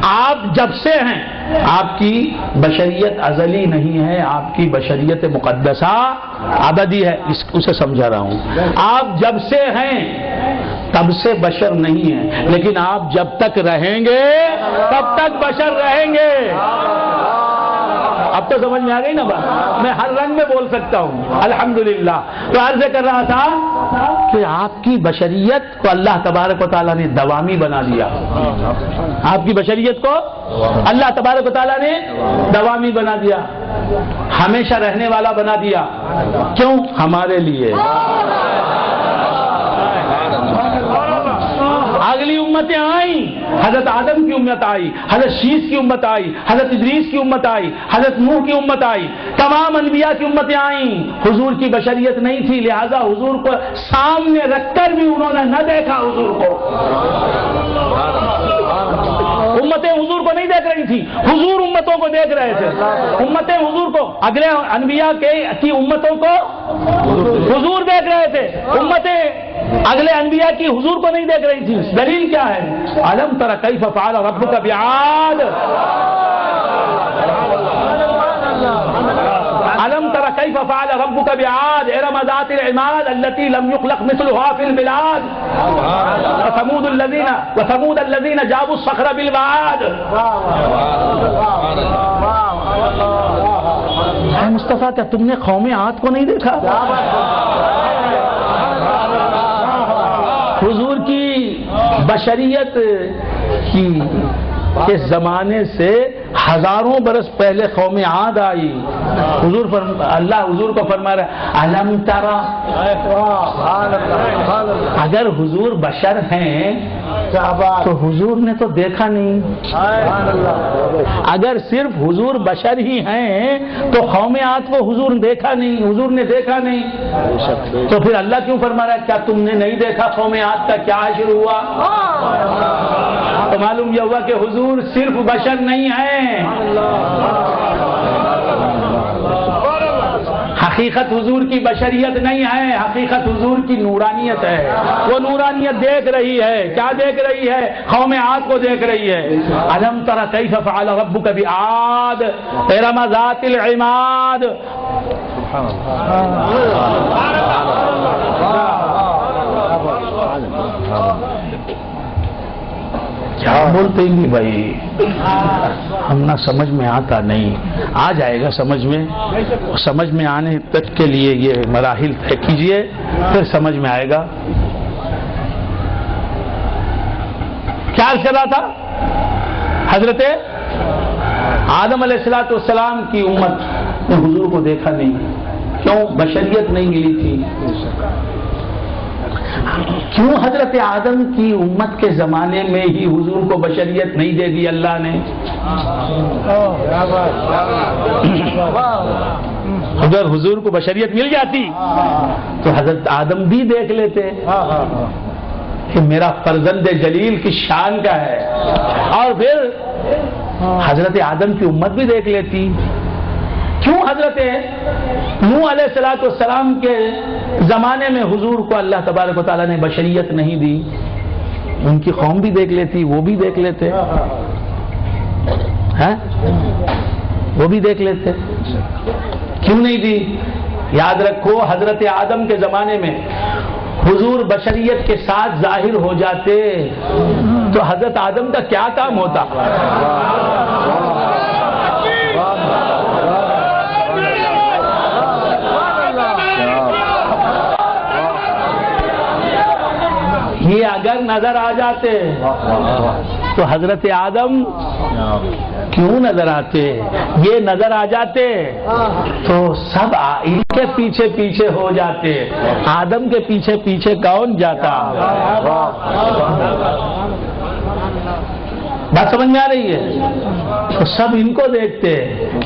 آپ جب سے ہیں آپ کی بشریت ازلی نہیں ہے، آپ کی بشریت مقدسہ ابدی ہے. اسے سمجھا رہا ہوں. آپ جب سے ہیں تب سے بشر نہیں ہیں لیکن آپ جب تک رہیں گے تب تک بشر رہیں گے. اب تو سمجھ میں آ گئی نا بات. میں ہر رنگ میں بول سکتا ہوں الحمدللہ. تو عرض کر رہا تھا کہ آپ کی بشریت کو اللہ تبارک و تعالیٰ نے دوامی بنا دیا. آپ کی بشریت کو اللہ تبارک و تعالیٰ نے دوامی بنا دیا, ہمیشہ رہنے والا بنا دیا. کیوں؟ ہمارے لیے. اگلی امتیں آئیں, حضرت آدم کی امت آئی, حضرت شیس کی امت آئی, حضرت ادریس کی امت آئی, حضرت نوح کی امت آئی, تمام انبیاء کی امتیں آئیں. حضور کی بشریت نہیں تھی, لہذا حضور کو سامنے رکھ کر بھی انہوں نے نہ دیکھا حضور کو. امتیں حضور کو نہیں دیکھ رہی تھی, حضور امتوں کو دیکھ رہے تھے. امتیں حضور کو, اگلے انبیاء کی امتوں کو حضور دیکھ رہے تھے, امتیں اگلے انبیاء کی حضور کو نہیں دیکھ رہی تھی. دلیل کیا ہے؟ الم تر کیف فعل ربک بعاد, الم تر کیف فعل ربک بعاد ارم ذات العماد التي لم يخلق مثلها في البلاد وثمود الذين جابوا الصخر بالواد. اے مصطفیٰ, کیا تم نے قوم عاد کو نہیں دیکھا؟ حضور کی بشریت کی کے زمانے سے ہزاروں برس پہلے قوم عاد آئی. اللہ حضور کو فرما رہا ہے الم ترا, اگر حضور بشر ہیں تو حضور نے تو دیکھا نہیں. اگر صرف حضور بشر ہی ہیں تو قوم عاد کو حضور دیکھا نہیں, حضور نے دیکھا نہیں. تو پھر اللہ کیوں فرما رہا ہے کیا تم نے نہیں دیکھا قوم عاد کا کیا حشر ہوا؟ تو معلوم یہ ہوا کہ حضور صرف بشر نہیں ہیں, حقیقت حضور کی بشریت نہیں ہے, حقیقت حضور کی نورانیت ہے. وہ نورانیت دیکھ رہی ہے, کیا دیکھ رہی ہے؟ قوم عاد کو دیکھ رہی ہے. الم تر کیف فعل ربک بعاد ارم ذات العماد. کیا بولتے ہیں بھائی, ہم نہ سمجھ میں آتا نہیں, آ جائے گا سمجھ میں. سمجھ میں آنے تک کے لیے یہ مراحل طے کیجئے, پھر سمجھ میں آئے گا. کیا عرض کر رہا تھا؟ حضرت آدم علیہ السلام کی امت نے حضور کو دیکھا نہیں. کیوں؟ بشریت نہیں ملی تھی. کیوں حضرت آدم کی امت کے زمانے میں ہی حضور کو بشریت نہیں دے دی اللہ نے؟ اگر حضور کو بشریت مل جاتی تو حضرت آدم بھی دیکھ لیتے کہ میرا فرزند جلیل کی شان کا ہے, اور پھر حضرت آدم کی امت بھی دیکھ لیتی. کیوں حضرت نوح علیہ السلام کے زمانے میں حضور کو اللہ تبارک و تعالیٰ نے بشریت نہیں دی؟ ان کی قوم بھی دیکھ لیتی, وہ بھی دیکھ لیتے, وہ بھی دیکھ لیتے. کیوں نہیں دی؟ یاد رکھو, حضرت آدم کے زمانے میں حضور بشریت کے ساتھ ظاہر ہو جاتے تو حضرت آدم کا کیا کام ہوتا؟ یہ اگر نظر آ جاتے تو حضرت آدم کیوں نظر آتے؟ یہ نظر آ جاتے تو سب ان کے پیچھے پیچھے ہو جاتے. آدم کے پیچھے پیچھے کون جاتا؟ بات سمجھ میں آ رہی ہے؟ تو سب ان کو دیکھتے,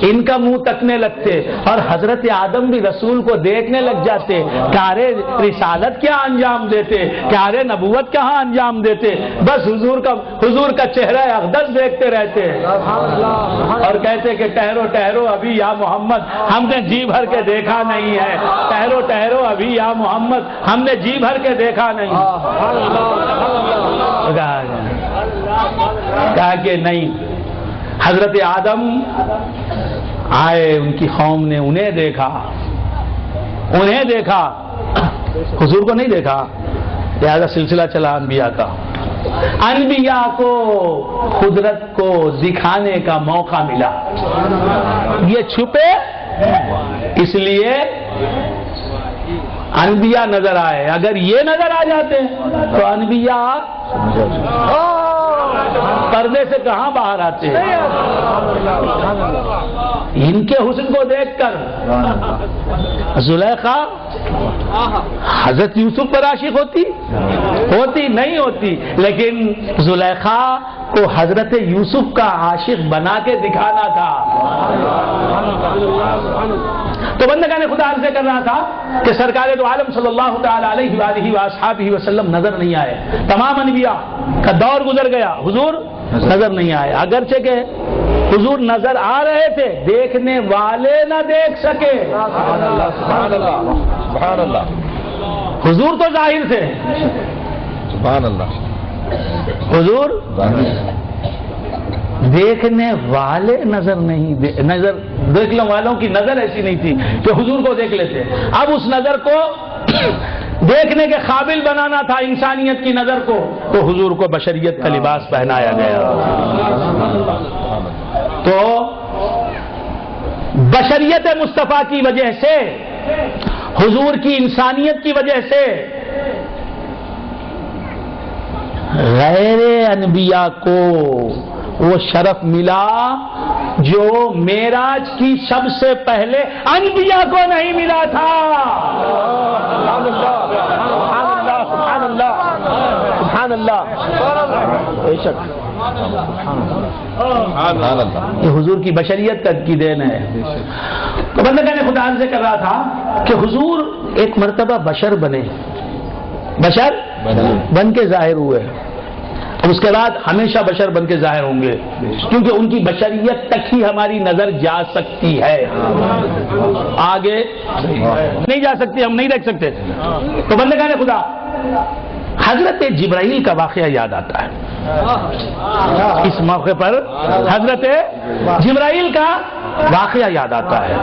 ان کا منہ تکنے لگتے, اور حضرت آدم بھی رسول کو دیکھنے لگ جاتے. کارے رسالت کیا انجام دیتے, کارے نبوت کہاں انجام دیتے, بس حضور کا چہرہ اقدس دیکھتے رہتے اور کہتے کہ ٹہرو ٹہرو ابھی یا محمد, ہم نے جی بھر کے دیکھا نہیں ہے. ٹہرو ٹہرو ابھی یا محمد, ہم نے جی بھر کے دیکھا نہیں. کہا کہ نہیں, حضرت آدم آئے, ان کی قوم نے انہیں دیکھا, حضور کو نہیں دیکھا. لہذا سلسلہ چلا انبیاء کا. انبیاء کو قدرت کو دکھانے کا موقع ملا. یہ چھپے اس لیے انبیاء نظر آئے. اگر یہ نظر آ جاتے تو انبیاء پردے سے کہاں باہر آتے ہیں؟ ان کے حسن کو دیکھ کر زلیخا حضرت یوسف پر عاشق ہوتی نہیں ہوتی، لیکن زلیخا کو حضرت یوسف کا عاشق بنا کے دکھانا تھا. تو بندگان خدا عرض کر رہا تھا کہ سرکار دو عالم صلی اللہ تعالی علیہ وآلہ وآصحابہ وسلم نظر نہیں آئے. تمام انبیاء کا دور گزر گیا، حضور نظر نہیں آئے. اگرچہ کہ حضور نظر آ رہے تھے، دیکھنے والے نہ دیکھ سکے. سبحان اللہ سبحان اللہ. حضور تو ظاہر تھے، سبحان اللہ. حضور دیکھنے والے نظر دیکھنے والوں کی نظر ایسی نہیں تھی کہ حضور کو دیکھ لیتے. اب اس نظر کو دیکھنے کے قابل بنانا تھا، انسانیت کی نظر کو، تو حضور کو بشریت کا لباس پہنایا گیا. تو بشریت مصطفیٰ کی وجہ سے، حضور کی انسانیت کی وجہ سے غیر انبیاء کو وہ شرف ملا جو معراج کی سب سے پہلے انبیاء کو نہیں ملا تھا. سبحان اللہ سبحان اللہ. بے شک سبحان اللہ. یہ حضور کی بشریت تک کی دین ہے. تو بندگان خدا عرض کر رہا تھا کہ حضور ایک مرتبہ بشر بنے، بشر بن کے ظاہر ہوئے، اس کے بعد ہمیشہ بشر بن کے ظاہر ہوں گے، کیونکہ ان کی بشریت تک ہی ہماری نظر جا سکتی ہے، آگے نہیں جا سکتی، ہم نہیں دیکھ سکتے. تو بندگان خدا حضرت جبرائیل کا واقعہ یاد آتا ہے. اس موقع پر حضرت جبرائیل کا واقعہ یاد آتا ہے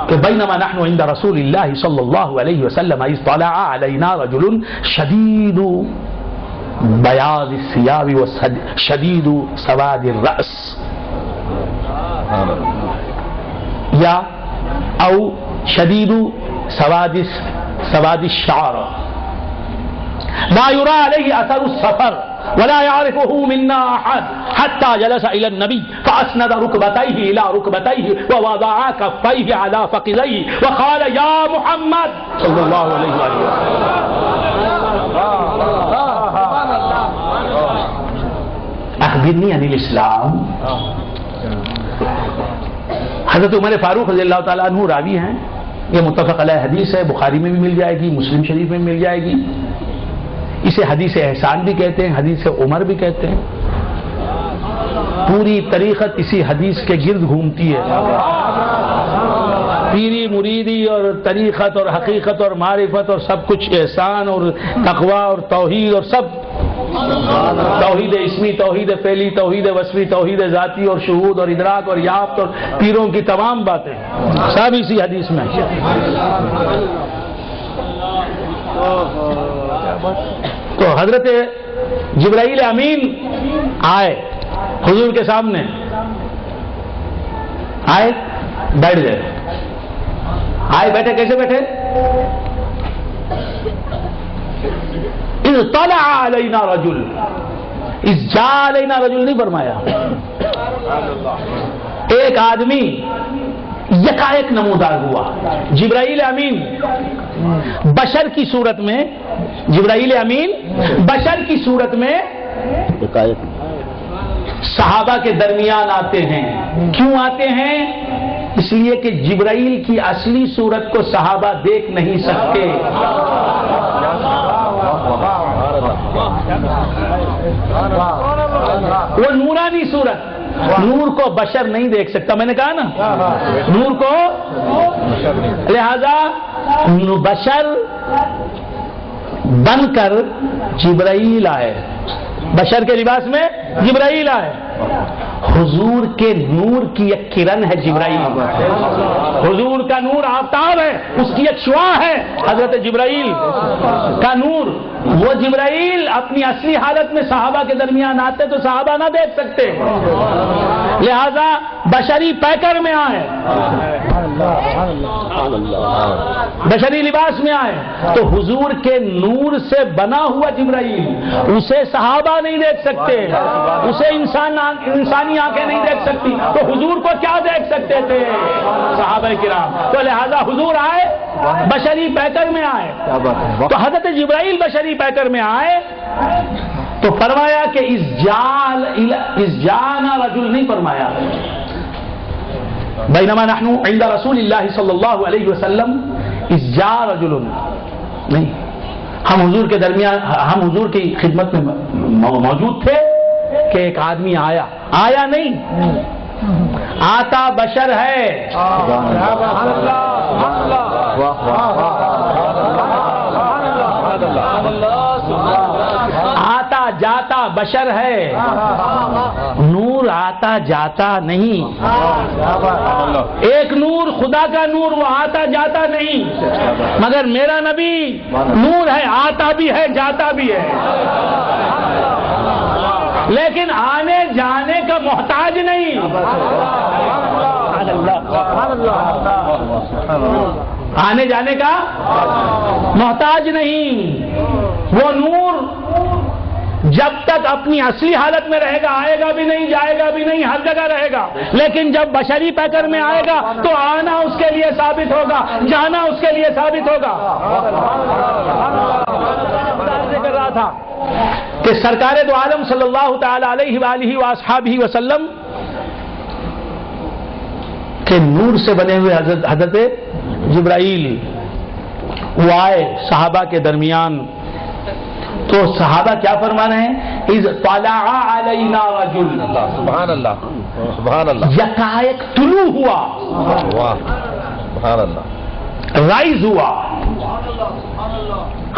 کہ بینما نحن عند رسول اللہ صلی اللہ علیہ وسلم اذ طلع علینا رجل شدید بیاض الثياب وشدید سواد الرأس یا او شدید سواد الشعر لا يرى عليه اثر السفر ولا يعرفه منا احد حتى جلس الى النبي فاسند ركبتيه الى ركبتيه ووضع كفيه على فخذيه وقال يا محمد صلى الله عليه وسلم اخبرني عن الاسلام. حضرت عمر فاروق رضی اللہ تعالیٰ عنہ راوی ہیں، یہ متفق علیہ حدیث ہے، بخاری میں بھی مل جائے گی، مسلم شریف میں بھی مل جائے گی. اسے حدیث احسان بھی کہتے ہیں، حدیث عمر بھی کہتے ہیں. پوری طریقت اسی حدیث کے گرد گھومتی ہے. پیری مریدی اور طریقت اور حقیقت اور معرفت اور سب کچھ، احسان اور تقوی اور توحید اور سب، توحید اسمی، توحید فعلی، توحید وصفی، توحید ذاتی اور شہود اور ادراک اور یافت اور پیروں کی تمام باتیں سب اسی حدیث میں. تو حضرت جبرائیل امین آئے حضور کے سامنے، آئے بیٹھ گئے. آئے بیٹھے، کیسے بیٹھے؟ اذ طلع علینا رجل، اذ جاء علینا رجل نہیں فرمایا. ایک آدمی یکایک نمودار ہوا. جبرائیل امین بشر کی صورت میں، جبرائیل امین بشر کی صورت میں صحابہ کے درمیان آتے ہیں. کیوں آتے ہیں؟ اس لیے کہ جبرائیل کی اصلی صورت کو صحابہ دیکھ نہیں سکتے. وہ نورانی صورت، نور کو بشر نہیں دیکھ سکتا. میں نے کہا نا، نور کو، لہذا بشر بن کر جبرائیل آئے، بشر کے لباس میں جبرائیل آئے. حضور کے نور کی ایک کرن ہے جبرائیل. حضور کا نور آفتاب ہے، اس کی ایک شعاع ہے حضرت جبرائیل کا نور. وہ جبرائیل اپنی اصلی حالت میں صحابہ کے درمیان آتے تو صحابہ نہ دیکھ سکتے، لہذا بشری پیکر میں آئے. بشری لباس میں آئے تو حضور کے نور سے بنا ہوا جبرائیل، اسے صحابہ نہیں دیکھ سکتے، اسے انسانی آنکھیں نہیں دیکھ سکتی، تو حضور کو کیا دیکھ سکتے تھے صحابہ کرام؟ تو لہذا حضور آئے بشری پیکر میں آئے، تو حضرت جبرائیل بشری پیکر میں آئے تو فرمایا کہ اس جانا رجل نہیں فرمایا، بینما نحن عند رسول اللہ صلی اللہ علیہ وسلم اس جا رجل نہیں، ہم حضور کے درمیان، ہم حضور کی خدمت میں موجود تھے کہ ایک آدمی آیا نہیں، آتا بشر ہے، آتا جاتا بشر ہے، نور آتا جاتا نہیں، ایک نور خدا کا نور وہ آتا جاتا نہیں، مگر میرا نبی نور ہے، آتا بھی ہے جاتا بھی ہے، لیکن آنے جانے کا محتاج نہیں، آنے جانے کا محتاج نہیں، وہ نور جب تک اپنی اصلی حالت میں رہے گا آئے گا بھی نہیں جائے گا بھی نہیں، ہر جگہ رہے گا، لیکن جب بشری پیکر میں آئے گا تو آنا اس کے لیے ثابت ہوگا، جانا اس کے لیے ثابت ہوگا۔ کر رہا تھا کہ سرکار دو عالم صلی اللہ تعالی علیہ وآلہ وآصحابہ وسلم کے نور سے بنے ہوئے حضرت جبرائیل وہ آئے صحابہ کے درمیان، تو صحابہ کیا فرما رہے ہیں؟ اذ طلع علینا رجل، سبحان اللہ سبحان اللہ، یکایک طلوع ہوا، سبحان اللہ، رائز ہوا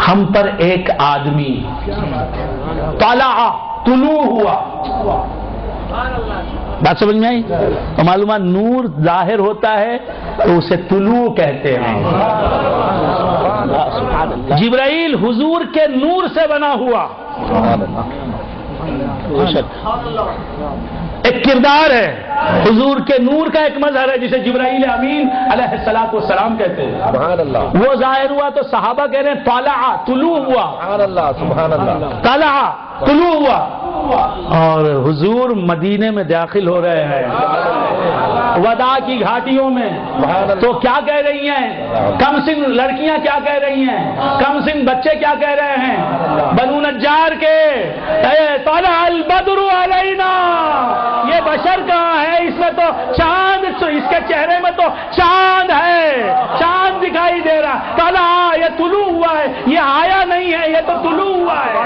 ہم پر ایک آدمی، طلع طلوع ہوا، بات سمجھ میں آئی؟ اور معلومات نور ظاہر ہوتا ہے تو اسے طلوع کہتے ہیں۔ جبرائیل حضور کے نور سے بنا ہوا ایک کردار ہے، حضور کے نور کا ایک مظہر ہے جسے جبرائیل امین علیہ السلام کہتے ہیں، سبحان اللہ، وہ ظاہر ہوا تو صحابہ کہہ رہے ہیں طلع طلوع ہوا، سبحان اللہ سبحان اللہ، طلع طلوع ہوا، اور حضور مدینے میں داخل ہو رہے ہیں وداع کی گھاٹیوں میں، تو کیا کہہ رہی ہیں کم سن لڑکیاں، کیا کہہ رہی ہیں کم سن بچے، کیا کہہ رہے ہیں بنو نجار کے، طلع البدر علینا، یہ بشر کہاں ہے؟ اس میں تو چاند، اس کے چہرے میں تو چاند ہے، چاند دکھائی دے رہا، طلع یہ طلوع ہوا ہے، یہ آیا نہیں ہے، یہ تو طلوع ہوا ہے۔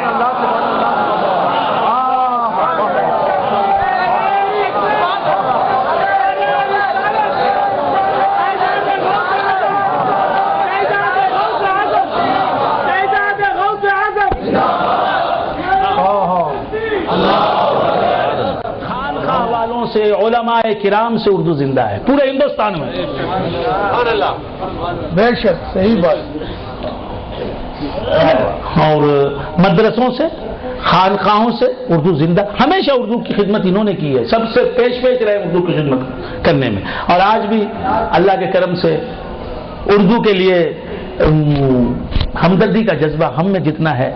سے علماء کرام سے اردو زندہ ہے پورے ہندوستان میں، سبحان اللہ، بے شک صحیح بات، اور مدرسوں سے خانقاہوں سے اردو زندہ، ہمیشہ اردو کی خدمت انہوں نے کی ہے، سب سے پیش رہے اردو کی خدمت کرنے میں، اور آج بھی اللہ کے کرم سے اردو کے لیے ہمدردی کا جذبہ ہم میں جتنا ہے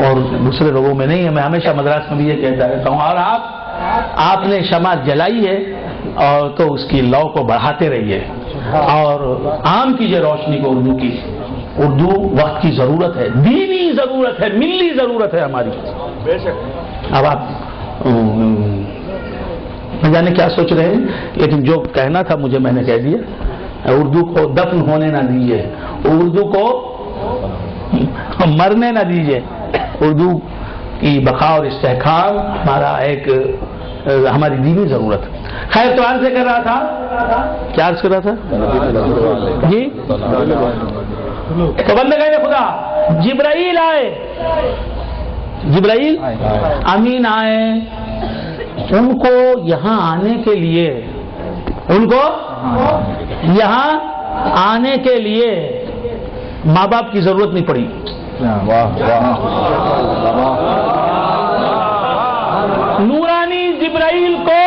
اور دوسرے لوگوں میں نہیں ہے۔ میں ہمیشہ مدراس میں بھی یہ کہتا رہتا ہوں، اور آپ نے شمع جلائی ہے اور تو اس کی لو کو بڑھاتے رہیے اور عام کیجیے روشنی کو اردو کی۔ اردو وقت کی ضرورت ہے، دینی ضرورت ہے، ملی ضرورت ہے ہماری۔ اب آپ نہ جانے کیا سوچ رہے ہیں، لیکن جو کہنا تھا مجھے میں نے کہہ دیا۔ اردو کو دفن ہونے نہ دیجیے، اردو کو مرنے نہ دیجیے، اردو کی بقا اور استحکام ہماری دینی ضرورت ہے۔ خیر تو عرض کر رہا تھا، کیا عرض کر رہا تھا جی؟ تو بندگان خدا جبرائیل آئے، جبرائیل امین آئے، ان کو یہاں آنے کے لیے، ان کو یہاں آنے کے لیے ماں باپ کی ضرورت نہیں پڑی۔ نورانی جبرائیل کو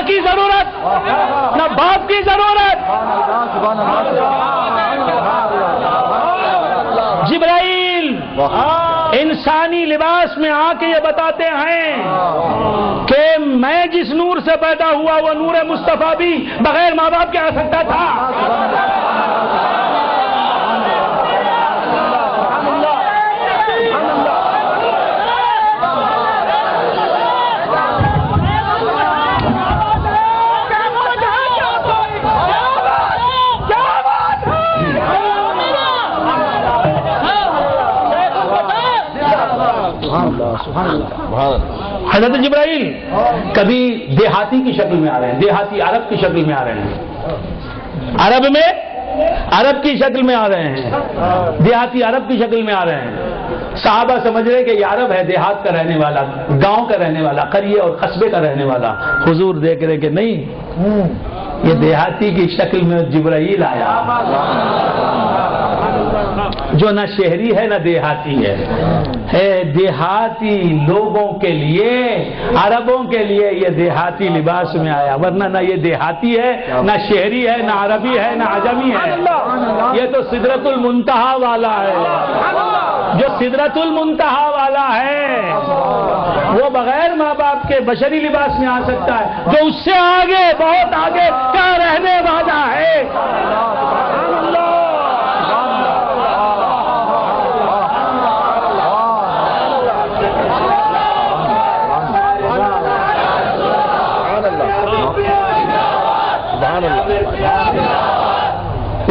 کی ضرورت نہ باپ کی ضرورت. جبرائیل انسانی لباس میں آ کے یہ بتاتے ہیں کہ میں جس نور سے پیدا ہوا وہ نور مصطفیٰ بھی بغیر ماں باپ کے آ سکتا تھا. حضرت جبرائیل کبھی دیہاتی کی شکل میں آ رہے ہیں, دیہاتی عرب کی شکل میں آ رہے ہیں, عرب کی شکل میں آ رہے ہیں, دیہاتی عرب کی شکل میں آ رہے ہیں. صحابہ سمجھ رہے کہ یہ عرب ہے, دیہات کا رہنے والا, گاؤں کا رہنے والا, قریے اور قصبے کا رہنے والا. حضور دیکھ رہے کہ نہیں, یہ دیہاتی کی شکل میں جبرائیل آیا جو نہ شہری ہے نہ دیہاتی ہے. دیہاتی لوگوں کے لیے, عربوں کے لیے یہ دیہاتی لباس میں آیا, ورنہ نہ یہ دیہاتی ہے نہ شہری ہے نہ عربی ہے نہ عجمی ہے. یہ تو سدرۃ المنتہا والا ہے. جو سدرۃ المنتہا والا ہے وہ بغیر ماں باپ کے بشری لباس میں آ سکتا ہے. جو اس سے آگے, بہت آگے کا رہنے والا ہے.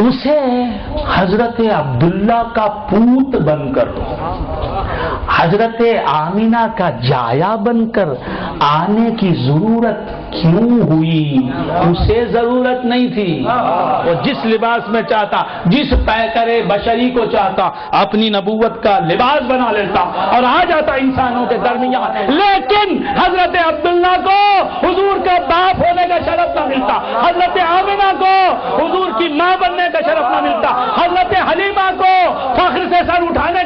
اسے حضرت عبداللہ کا پوت بن کر, حضرت آمینہ کا جایا بن کر آنے کی ضرورت کیوں ہوئی؟ اسے ضرورت نہیں تھی. وہ جس لباس میں چاہتا, جس پیکر بشری کو چاہتا اپنی نبوت کا لباس بنا لیتا اور آ جاتا انسانوں کے درمیان. لیکن حضرت عبداللہ کو حضور کا باپ ہونے کا شرف نہ ملتا, حضرت آمینہ کو حضور کی ماں بننے کا شرف نہ ملتا, حضرت حلیمہ کو فخر سے سر اٹھانے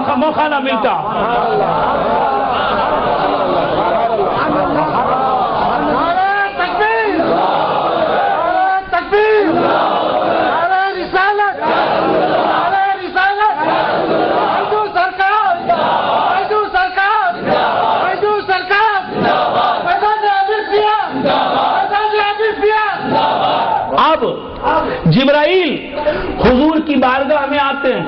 کا موقع نہ ملتا. اب جبرائیل حضور کی بارگاہ میں آتے ہیں,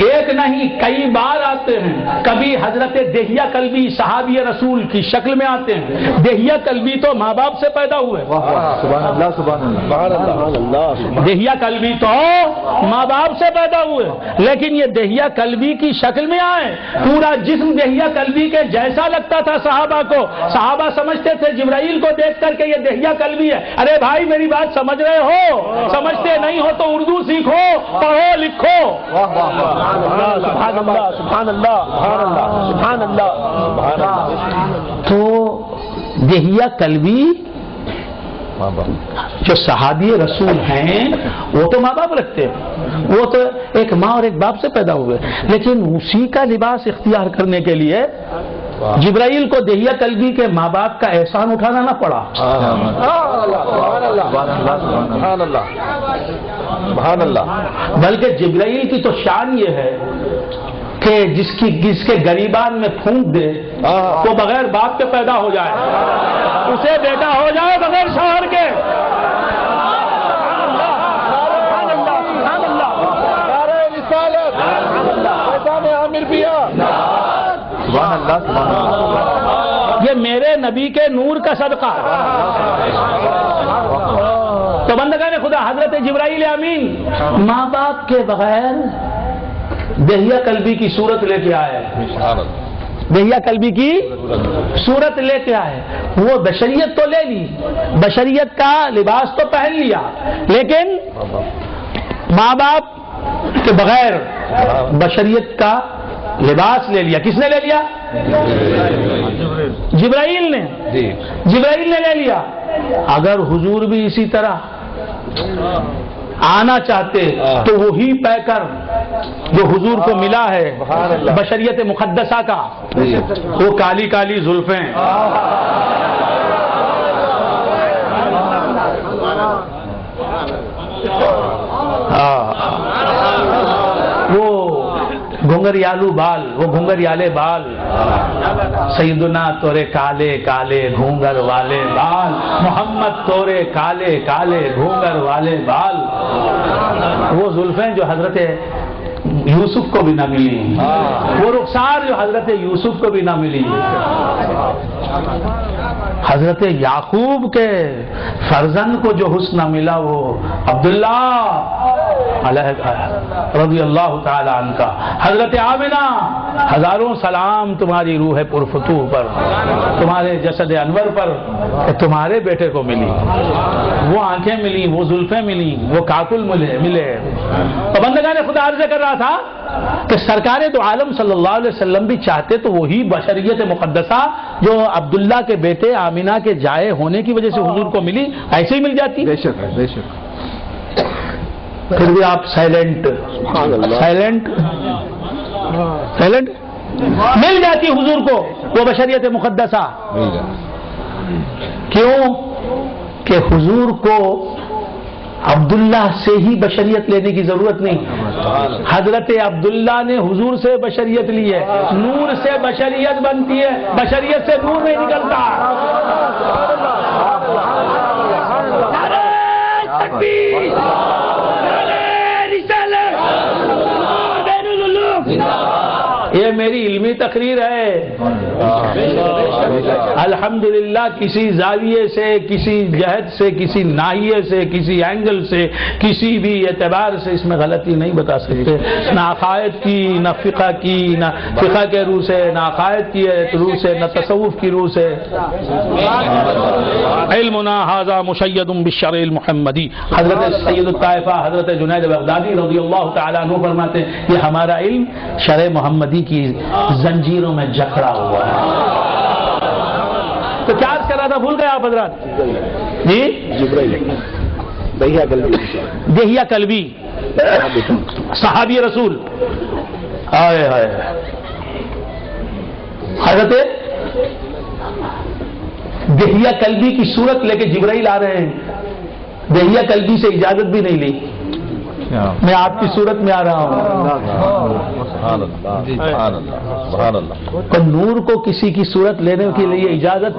ایک نہیں کئی بار آتے ہیں. کبھی حضرت دہیہ کلبی صحابی رسول کی شکل میں آتے ہیں. دہیہ کلبی تو ماں باپ سے پیدا ہوئے, دہیہ کلبی تو ماں باپ سے پیدا ہوئے, لیکن یہ دہیہ کلبی کی شکل میں آئے. پورا جسم دہیہ کلبی کے جیسا لگتا تھا صحابہ کو. صحابہ سمجھتے تھے جبرائیل کو دیکھ کر کے یہ دہیہ کلبی ہے. ارے بھائی میری بات سمجھ رہے ہو؟ سمجھتے نہیں ہو تو اردو سیکھو, پڑھو, لکھو. سبحان اللہ, سبحان اللہ, سبحان اللہ. تو دہیہ کلبی جو صحابی رسول ہیں وہ تو ماں باپ رکھتے ہیں, وہ تو ایک ماں اور ایک باپ سے پیدا ہوئے, لیکن اسی کا لباس اختیار کرنے کے لیے جبرائیل کو دہیہ کلبی کے ماں باپ کا احسان اٹھانا نہ پڑا. بلکہ جبرائیل کی تو شان یہ ہے کہ جس کے گریبان میں پھونک دے تو بغیر باپ کے پیدا ہو جائے, اسے بیٹا ہو جائے بغیر شوہر کے. یہ میرے نبی کے نور کا صدقہ. تو بندگان خدا حضرت جبرائیل امین ماں باپ کے بغیر دہیہ کلبی کی صورت لے کے آئے, دہیہ کلبی کی صورت لے کے آئے. وہ بشریت تو لے لی, بشریت کا لباس تو پہن لیا, لیکن ماں باپ کے بغیر بشریت کا لباس لے لیا. کس نے لے لیا؟ جبرائیل نے. جبرائیل نے لے لیا. اگر حضور بھی اسی طرح آنا چاہتے تو وہی پیکر جو حضور کو ملا ہے بشریت مقدسہ کا, وہ کالی کالی زلفیں, گھنگریالو بال، وہ گھنگریالے بال، سیدنا تورے کالے کالے گھونگر والے بال، محمد تورے کالے کالے گھونگر والے بال. وہ زلفیں جو حضرت یوسف کو بھی نہ ملی، وہ رخسار جو حضرت یوسف کو بھی نہ ملی، حضرت یعقوب کے فرزند کو جو حسن ملا وہ عبداللہ رضی اللہ تعالی عنہ کا. حضرت آمنہ ہزاروں سلام تمہاری روح پرفتوح پر، تمہارے جسد انور پر کہ تمہارے بیٹے کو ملی، وہ آنکھیں ملی، وہ زلفیں ملی، وہ کاکل ملے. تو بندگان خدا عرض کر رہا تھا کہ سرکار دو عالم صلی اللہ علیہ وسلم بھی چاہتے تو وہی بشریت مقدسہ جو عبداللہ کے بیٹے آمینہ کے جائے ہونے کی وجہ سے حضور کو ملی، ایسے ہی مل جاتی. بے شک بے شک. پھر بھی آپ سائلنٹ مل جاتی حضور کو وہ بشریت مقدسہ. کیوں کہ حضور کو عبداللہ سے ہی بشریت لینے کی ضرورت نہیں. حضرت عبداللہ نے حضور سے بشریت لی ہے. نور سے بشریت بنتی ہے، بشریت سے نور نہیں نکلتا. یہ میری علمی تقریر ہے. الحمدللہ کسی زاویے سے، کسی جہت سے، کسی ناحیے سے، کسی اینگل سے، کسی بھی اعتبار سے اس میں غلطی نہیں بتا سکتے. نہ عقائد کی، نہ فقہ کی، نہ فقہ کے روح سے، نہ عقائد کی روح سے، نہ تصوف کی روح سے. علمنا ھذا مشید بالشرع المحمدی. حضرت سید الطائفہ حضرت جنید بغدادی رضی اللہ تعالیٰ عنہ فرماتے ہیں یہ ہمارا علم شرع محمدی کی زنجیروں میں جکڑا ہوا ہے. تو کیا عرض کر رہا تھا، بھول گئے آپ حضرات؟ جی دہیا کلبی صحابی رسول. آئے ہائے حضرت دہیا کلبی کی صورت لے کے جبرائیل آ رہے ہیں. دہیا کلبی سے اجازت بھی نہیں لی، میں آپ کی صورت میں آ رہا ہوں. تو نور کو کسی کی صورت لینے کے لیے اجازت،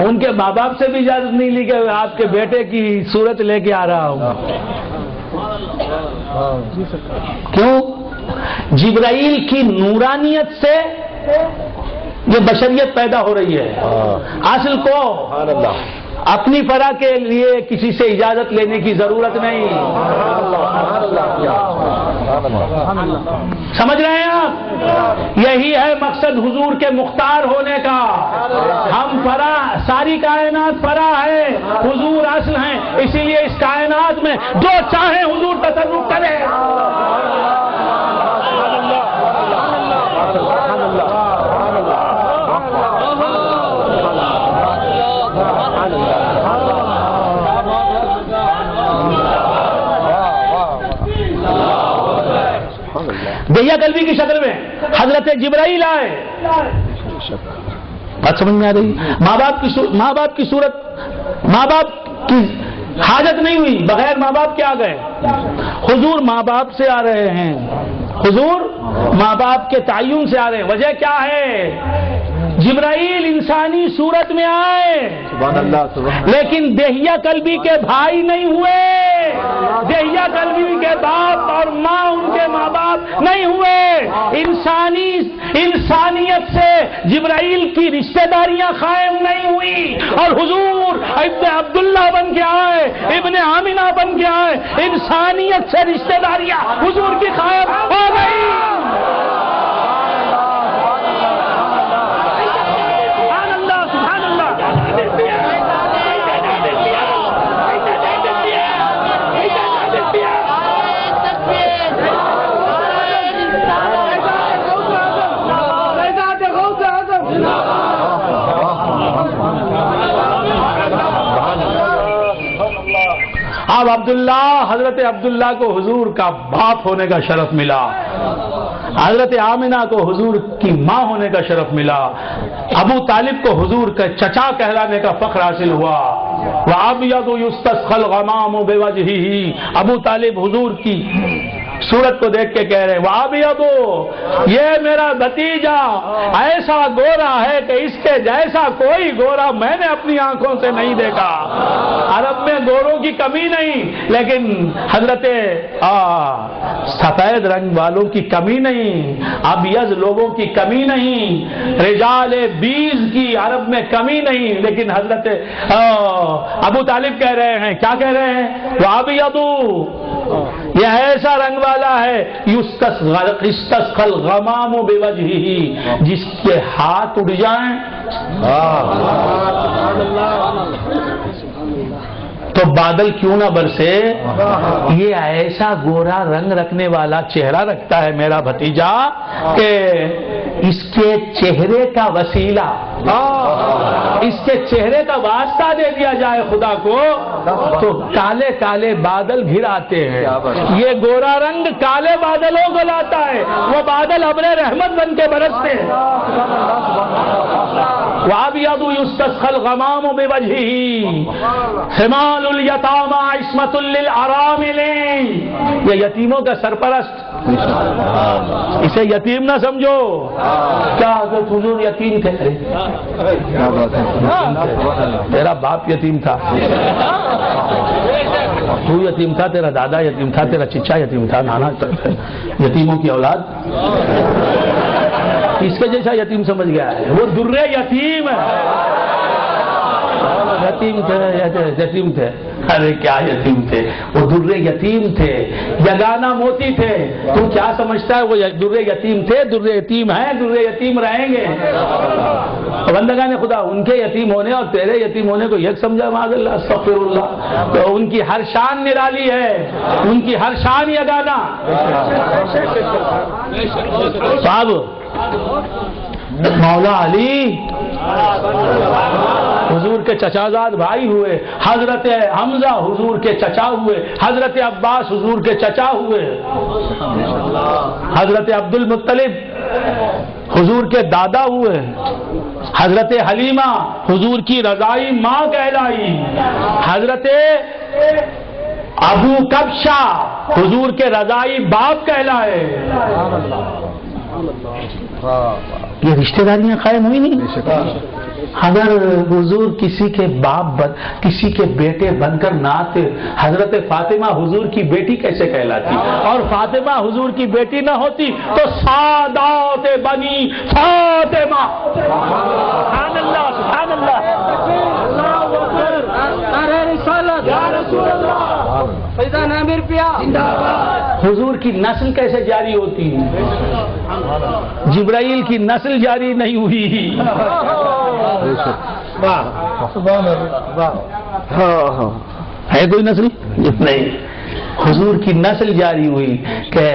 ان کے ماں باپ سے بھی اجازت نہیں لی کہ آپ کے بیٹے کی صورت لے کے آ رہا ہوں. کیوں؟ جبرائیل کی نورانیت سے یہ بشریت پیدا ہو رہی ہے. اصل کو اپنی فرا کے لیے کسی سے اجازت لینے کی ضرورت نہیں. سمجھ رہے ہیں آپ؟ یہی ہے مقصد حضور کے مختار ہونے کا. ہم فرا، ساری کائنات فرا ہے، حضور اصل ہیں. اسی لیے اس کائنات میں جو چاہے حضور تصرف کرے. دہیا کلبی کی شکل میں حضرت جبرائیل آئے. بات سمجھ میں آ رہی؟ ماں باپ کی صورت، ماں باپ کی حاجت نہیں ہوئی، بغیر ماں باپ کے آ گئے. حضور ماں باپ سے آ رہے ہیں، حضور ماں باپ کے تعین سے آ رہے ہیں. وجہ کیا ہے؟ جبرائیل انسانی صورت میں آئے لیکن دہیا کلبی کے بھائی نہیں ہوئے. دہیا کلبی کے باپ اور ماں ان کے ماں باپ نہیں ہوئے. انسانیت سے جبرائیل کی رشتہ داریاں قائم نہیں ہوئی اور حضور ابن عبداللہ بن کے آئے، ابن آمینہ بن کے آئے. انسانیت سے رشتہ داریاں حضور کی قائم ہو گئی. اب حضرت عبداللہ کو حضور کا باپ ہونے کا شرف ملا، حضرت آمنہ کو حضور کی ماں ہونے کا شرف ملا، ابو طالب کو حضور کا چچا کہلانے کا فخر حاصل ہوا. وَأَبْيَضُ يُسْتَسْقَى الْغَمَامُ بِوَجْهِهِ ابو طالب حضور کی صورت کو دیکھ کے کہہ رہے ہیں وَأَبْيَضُ یہ میرا بھتیجا ایسا گورا ہے کہ اس کے جیسا کوئی گورا میں نے اپنی آنکھوں سے نہیں دیکھا. عرب میں گوروں کی کمی نہیں لیکن حضرت سفید رنگ والوں کی کمی نہیں, ابیض لوگوں کی کمی نہیں, رجال بیز کی عرب میں کمی نہیں, لیکن حضرت ابو طالب کہہ رہے ہیں کیا کہہ رہے ہیں وَأَبْيَضُ یہ ایسا رنگ والا ہے یستسقى الغمام بوجهه جس کے ہاتھ اڑ جائیں تو بادل کیوں نہ برسے. یہ ایسا گورا رنگ رکھنے والا چہرہ رکھتا ہے میرا بھتیجا کہ اس کے چہرے کا وسیلہ, اس کے چہرے کا واسطہ دے دیا جائے خدا کو تو کالے کالے بادل گھر آتے ہیں. یہ گورا رنگ کالے بادلوں کو لاتا ہے, وہ بادل ابر رحمت بن کے برستے ہیں. وَأَبْيَضُ يُسْتَسْقَى الْغَمَامُ بِوَجْهِهِ حِمَالُ الْيَتَامَى عِصْمَةٌ لِلْأَرَامِلِ یہ یتیموں کا سرپرست. اسے یتیم نہ سمجھو. کیا حضور یتیم تھے؟ تیرا باپ یتیم تھا, تو یتیم تھا, تیرا دادا یتیم تھا, تیرا چچا یتیم تھا, نانا یتیموں کی اولاد. اس کے جیسا یتیم سمجھ گیا ہے, وہ در یتیم ہے. یتیم تھے ارے کیا یتیم تھے, وہ در یتیم تھے, یگانہ موتی تھے. تو کیا سمجھتا ہے وہ در یتیم تھے, در یتیم ہیں, در یتیم رہیں گے. بندگان خدا ان کے یتیم ہونے اور تیرے یتیم ہونے کو یک سمجھا معاذ اللہ استغفر اللہ. تو ان کی ہر شان نرالی ہے, ان کی ہر شان یگانہ. صاحب مولا علی حضور کے چچازاد بھائی ہوئے, حضرت حمزہ حضور کے چچا ہوئے, حضرت عباس حضور کے چچا ہوئے, حضرت عبد المطلب حضور کے دادا ہوئے, حضرت حلیمہ حضور کی رضائی ماں کہلائی, حضرت ابو کبشہ حضور کے رضائی باپ کہلائے. یہ رشتہ داریاں قائم ہوئی نہیں. اگر حضور کسی کے باپ کسی کے بیٹے بن کر نہ آتے, حضرت فاطمہ حضور کی بیٹی کیسے کہلاتی؟ اور فاطمہ حضور کی بیٹی نہ ہوتی تو سادات بنی فاطمہ. سبحان اللہ سبحان اللہ. حضور کی نسل کیسے جاری ہوتی؟ جبرائیل کی نسل جاری نہیں ہوئی. ہے کوئی نسل نہیں, حضور کی نسل جاری ہوئی کہ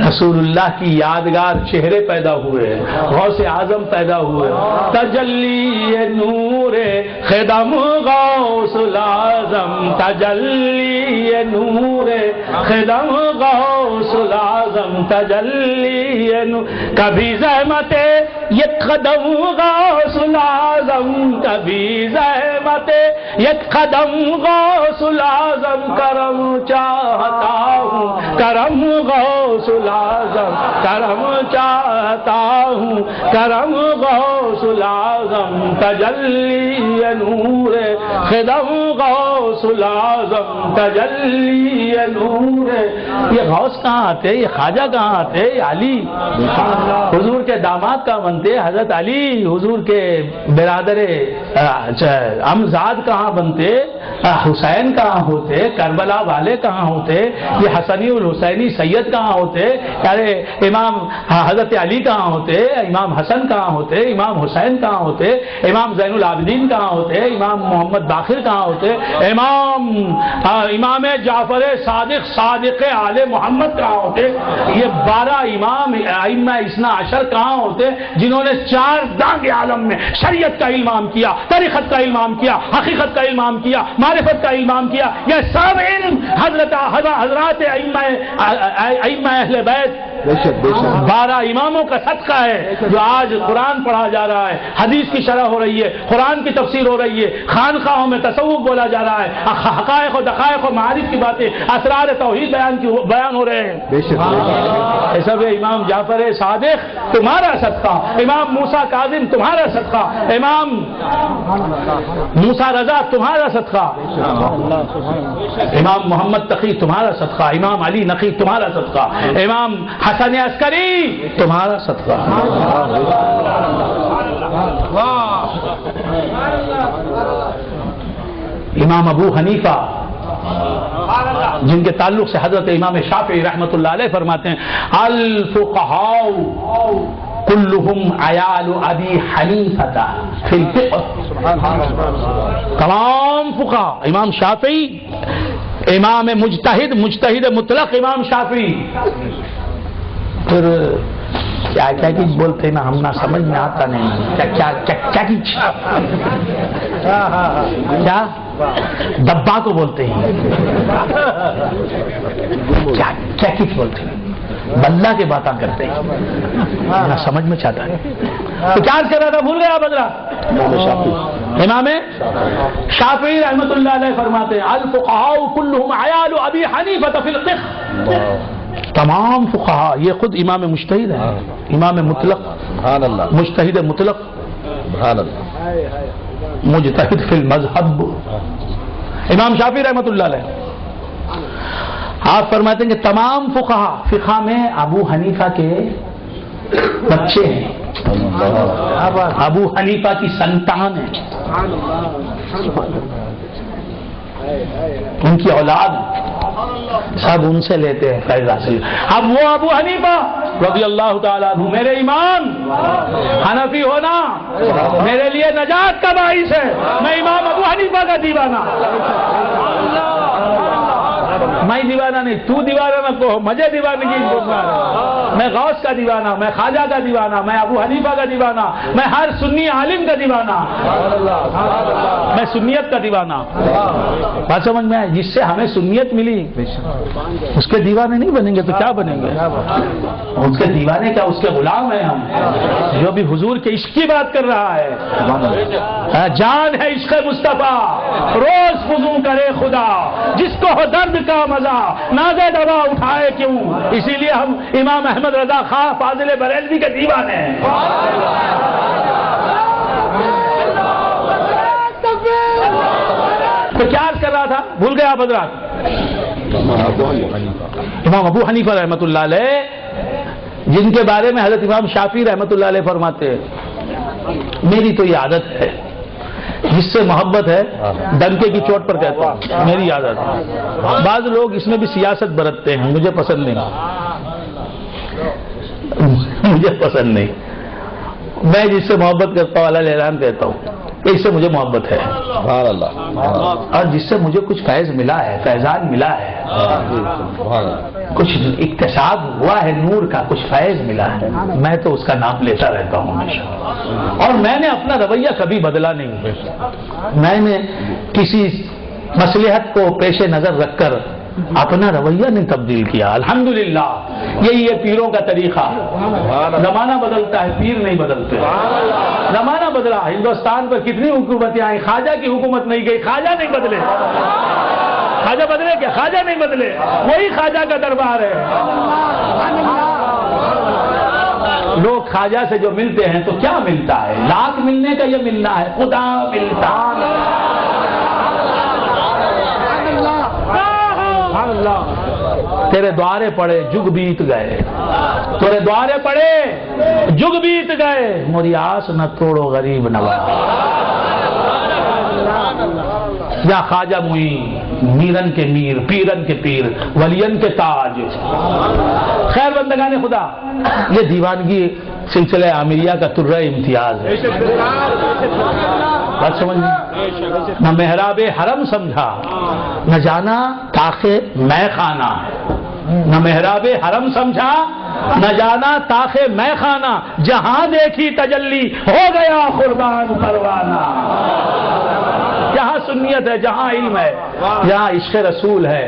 رسول اللہ کی یادگار چہرے پیدا ہوئے, غوث اعظم پیدا ہوئے. تجلی نور خدم غوث الاعظم, تجلی نور خدم غوث الاعظم, تجلی کبھی زحمت یک قدم غوث الاعظم, کبھی زحمت یک قدم غوث الاعظم, کرم چاہتا ہوں کرم غوث الاعظم, کرم چاہتا ہوں کرم غوث الاعظم, تجلی نور خدم غوث الاعظم, تجلی نور. یہ غوث کہاں آتے, یہ خواجہ کہاں آتے؟ علی حضور کے داماد کہاں بنتے؟ حضرت علی حضور کے برادر امزاد کہاں بنتے؟ حسین کہاں ہوتے؟ کربلا والے کہاں ہوتے؟ یہ حسنی اور حسینی سید کہاں ہوتے؟ ارے امام حضرت علی کہاں ہوتے؟ امام حسن کہاں ہوتے؟ امام حسین کہاں ہوتے؟ امام زین العابدین کہاں ہوتے؟ امام محمد باقر کہاں ہوتے؟ امام جعفر صادق صادق آل محمد کہاں ہوتے؟ یہ 12 امام ائمہ اثنا عشر کہاں ہوتے جنہوں نے 4 دانگ عالم میں شریعت کا علم کیا, طریقت کا علم کیا, حقیقت کا علم کیا, معرفت کا علم کیا. یہ سب علم حضرات ائمہ اہل بیت 12 اماموں کا صدقہ ہے جو آج قرآن پڑھا جا رہا ہے، حدیث کی شرح ہو رہی ہے، قرآن کی تفسیر ہو رہی ہے، خانقاہوں میں تصوف بولا جا رہا ہے، حقائق و دقائق و معارف کی باتیں، اسرار توحید بیان ہو رہے ہیں۔ سب امام جعفر صادق تمہارا صدقہ، امام موسیٰ کاظم تمہارا صدقہ، امام موسیٰ رضا تمہارا صدقہ، امام محمد تقی تمہارا صدقہ، امام علی نقی تمہارا صدقہ، امام حسن عسکری تمہارا صدقہ۔ امام ابو حنیفہ جن کے تعلق سے حضرت امام شافعی رحمۃ اللہ علیہ فرماتے ہیں الفقہاء کلہم عیال ابی حنیفہ فی الفقہ، تمام فقہا، امام شافعی امام مجتہد مطلق امام شافعی، پھر کیا چیز بولتے ہیں نا ہم نہ سمجھ میں آتا نہیں، کیا ڈبا کو بولتے ہیں، کیا چیز بولتے ہیں، بلہ کے باتیں کرتے ہیں، نہ سمجھ میں چاہتا ہے۔ تو کیا کر رہا تھا، بھول گیا بدلا؟ امام شافعی رحمۃ اللہ علیہ فرماتے ہیں الفقہاء کلہم عیال ابی حنیفہ فی الفقہ، تمام فقہا، یہ خود امام مجتہد ہے، امام مطلق، مجتہد مطلق، مجتہد فی المذہب، امام شافعی رحمۃ اللہ علیہ آپ فرماتے ہیں کہ تمام فقہا فقہ میں ابو حنیفہ کے بچے ہیں، ابو حنیفہ کی سنتان ہیں، ان کی اولاد سب ان سے لیتے ہیں فیض حاصل۔ اب وہ ابو حنیفہ رضی اللہ تعالیٰ عنہ میرے امام، حنفی ہونا میرے لیے نجات کا باعث ہے، میں امام ابو حنیفہ کا دیوانہ، میں دیوانہ نہیں، تو دیوانہ نہ کہو، مجھے دیوانگی میں غوث کا دیوانہ، میں خواجہ کا دیوانہ، میں ابو حنیفہ کا دیوانہ، میں ہر سنی عالم کا دیوانہ، میں سنیت کا دیوانہ۔ بات سمجھ میں آئے؟ جس سے ہمیں سنیت ملی اس کے دیوانے نہیں بنیں گے تو کیا بنیں گے؟ اس کے دیوانے کیا، اس کے غلام ہیں ہم، جو بھی حضور کے عشق کی بات کر رہا ہے، جان ہے عشق مصطفیٰ روز فضو کرے خدا، جس کو ہو درد کا مزہ نازے دوا اٹھائے کیوں، اسی لیے ہم امام احمد رضا خان فاضل بریلوی کے دیوانے ہیں۔ تو کیا کر رہا تھا، بھول گیا آپ حضرات؟ امام ابو حنیفہ رحمۃ اللہ علیہ جن کے بارے میں حضرت امام شافعی رحمۃ اللہ علیہ فرماتے ہیں میری تو یہ عادت ہے، جس سے محبت ہے ڈنکے کی چوٹ پر کہتا ہوں، میری عادت ہے۔ بعض لوگ اس میں بھی سیاست برتتے ہیں، مجھے پسند نہیں، مجھے پسند نہیں، میں جس سے محبت کرتا ہوں اللہ اعلان کہتا ہوں اس سے مجھے محبت ہے، اور جس سے مجھے کچھ فیض ملا ہے، فیضان ملا ہے، کچھ اکتساب ہوا ہے نور کا، کچھ فیض ملا ہے، میں تو اس کا نام لیتا رہتا ہوں ہمیشہ، اور میں نے اپنا رویہ کبھی بدلا نہیں، میں نے کسی مصلحت کو پیش نظر رکھ کر اپنا رویہ نہیں تبدیل کیا، الحمدللہ۔ یہی ہے پیروں کا طریقہ، زمانہ بدلتا ہے پیر نہیں بدلتے، زمانہ بدلا، ہندوستان پر کتنی حکومتیں آئیں، خواجہ کی حکومت نہیں گئی، خواجہ نہیں بدلے، خواجہ بدلے کیا، خواجہ نہیں بدلے، وہی خواجہ کا دربار ہے۔ لوگ خواجہ سے جو ملتے ہیں تو کیا ملتا ہے، لاکھ ملنے کا یہ ملنا ہے، خدا ملتا تیرے دوارے پڑے جگ بیت گئے، تیرے دوارے پڑے جگ بیت گئے، موری آس نہ توڑو غریب نواز، یا خواجہ معین، میرن کے میر، پیرن کے پیر، ولین کے تاج۔ خیر بندگان خدا، یہ دیوانگی سلسلہ عامریہ کا ترہ امتیاز ہے، بات سمجھ نہ محراب حرم سمجھا، نہ جانا طاق میں خانہ، نہ محراب حرم سمجھا، نہ جانا طاق میں خانہ، جہاں دیکھی تجلی ہو گیا قربان پروانہ۔ جہاں سنیت ہے، جہاں علم ہے، جہاں عشق رسول ہے،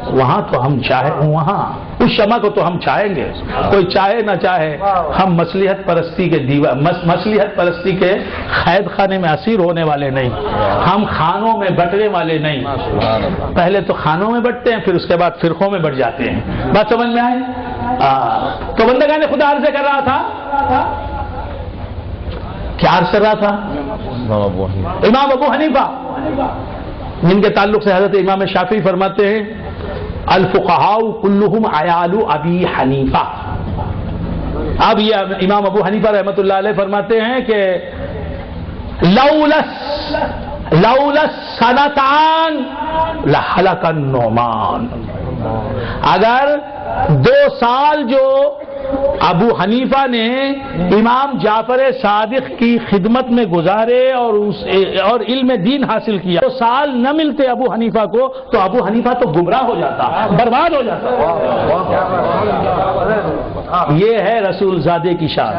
وہاں تو ہم چاہے وہاں اس شمع کو تو ہم چاہیں گے، کوئی چاہے نہ چاہے، ہم مصلحت پرستی کے مصلحت پرستی کے قید خانے میں اسیر ہونے والے نہیں، ہم خانوں میں بٹنے والے نہیں۔ پہلے تو خانوں میں بٹتے ہیں، پھر اس کے بعد فرقوں میں بٹ جاتے ہیں۔ بات سمجھ میں آئے؟ تو بندگان خدا عرض کر رہا تھا، کیا عرض کر رہا تھا؟ امام ابو حنیفہ، جن کے تعلق سے حضرت امام شافعی فرماتے ہیں الفقہاء کلہم عیال ابی حنیفہ۔ اب یہ امام ابو حنیفہ رحمۃ اللہ علیہ فرماتے ہیں کہ لولا سنتان لہلک النعمان، اگر 2 سال جو ابو حنیفہ نے امام جعفر صادق کی خدمت میں گزارے اور علم دین حاصل کیا، 2 سال نہ ملتے ابو حنیفہ کو تو ابو حنیفہ تو گمراہ ہو جاتا، برباد ہو جاتا۔ یہ ہے رسول زادے کی شان،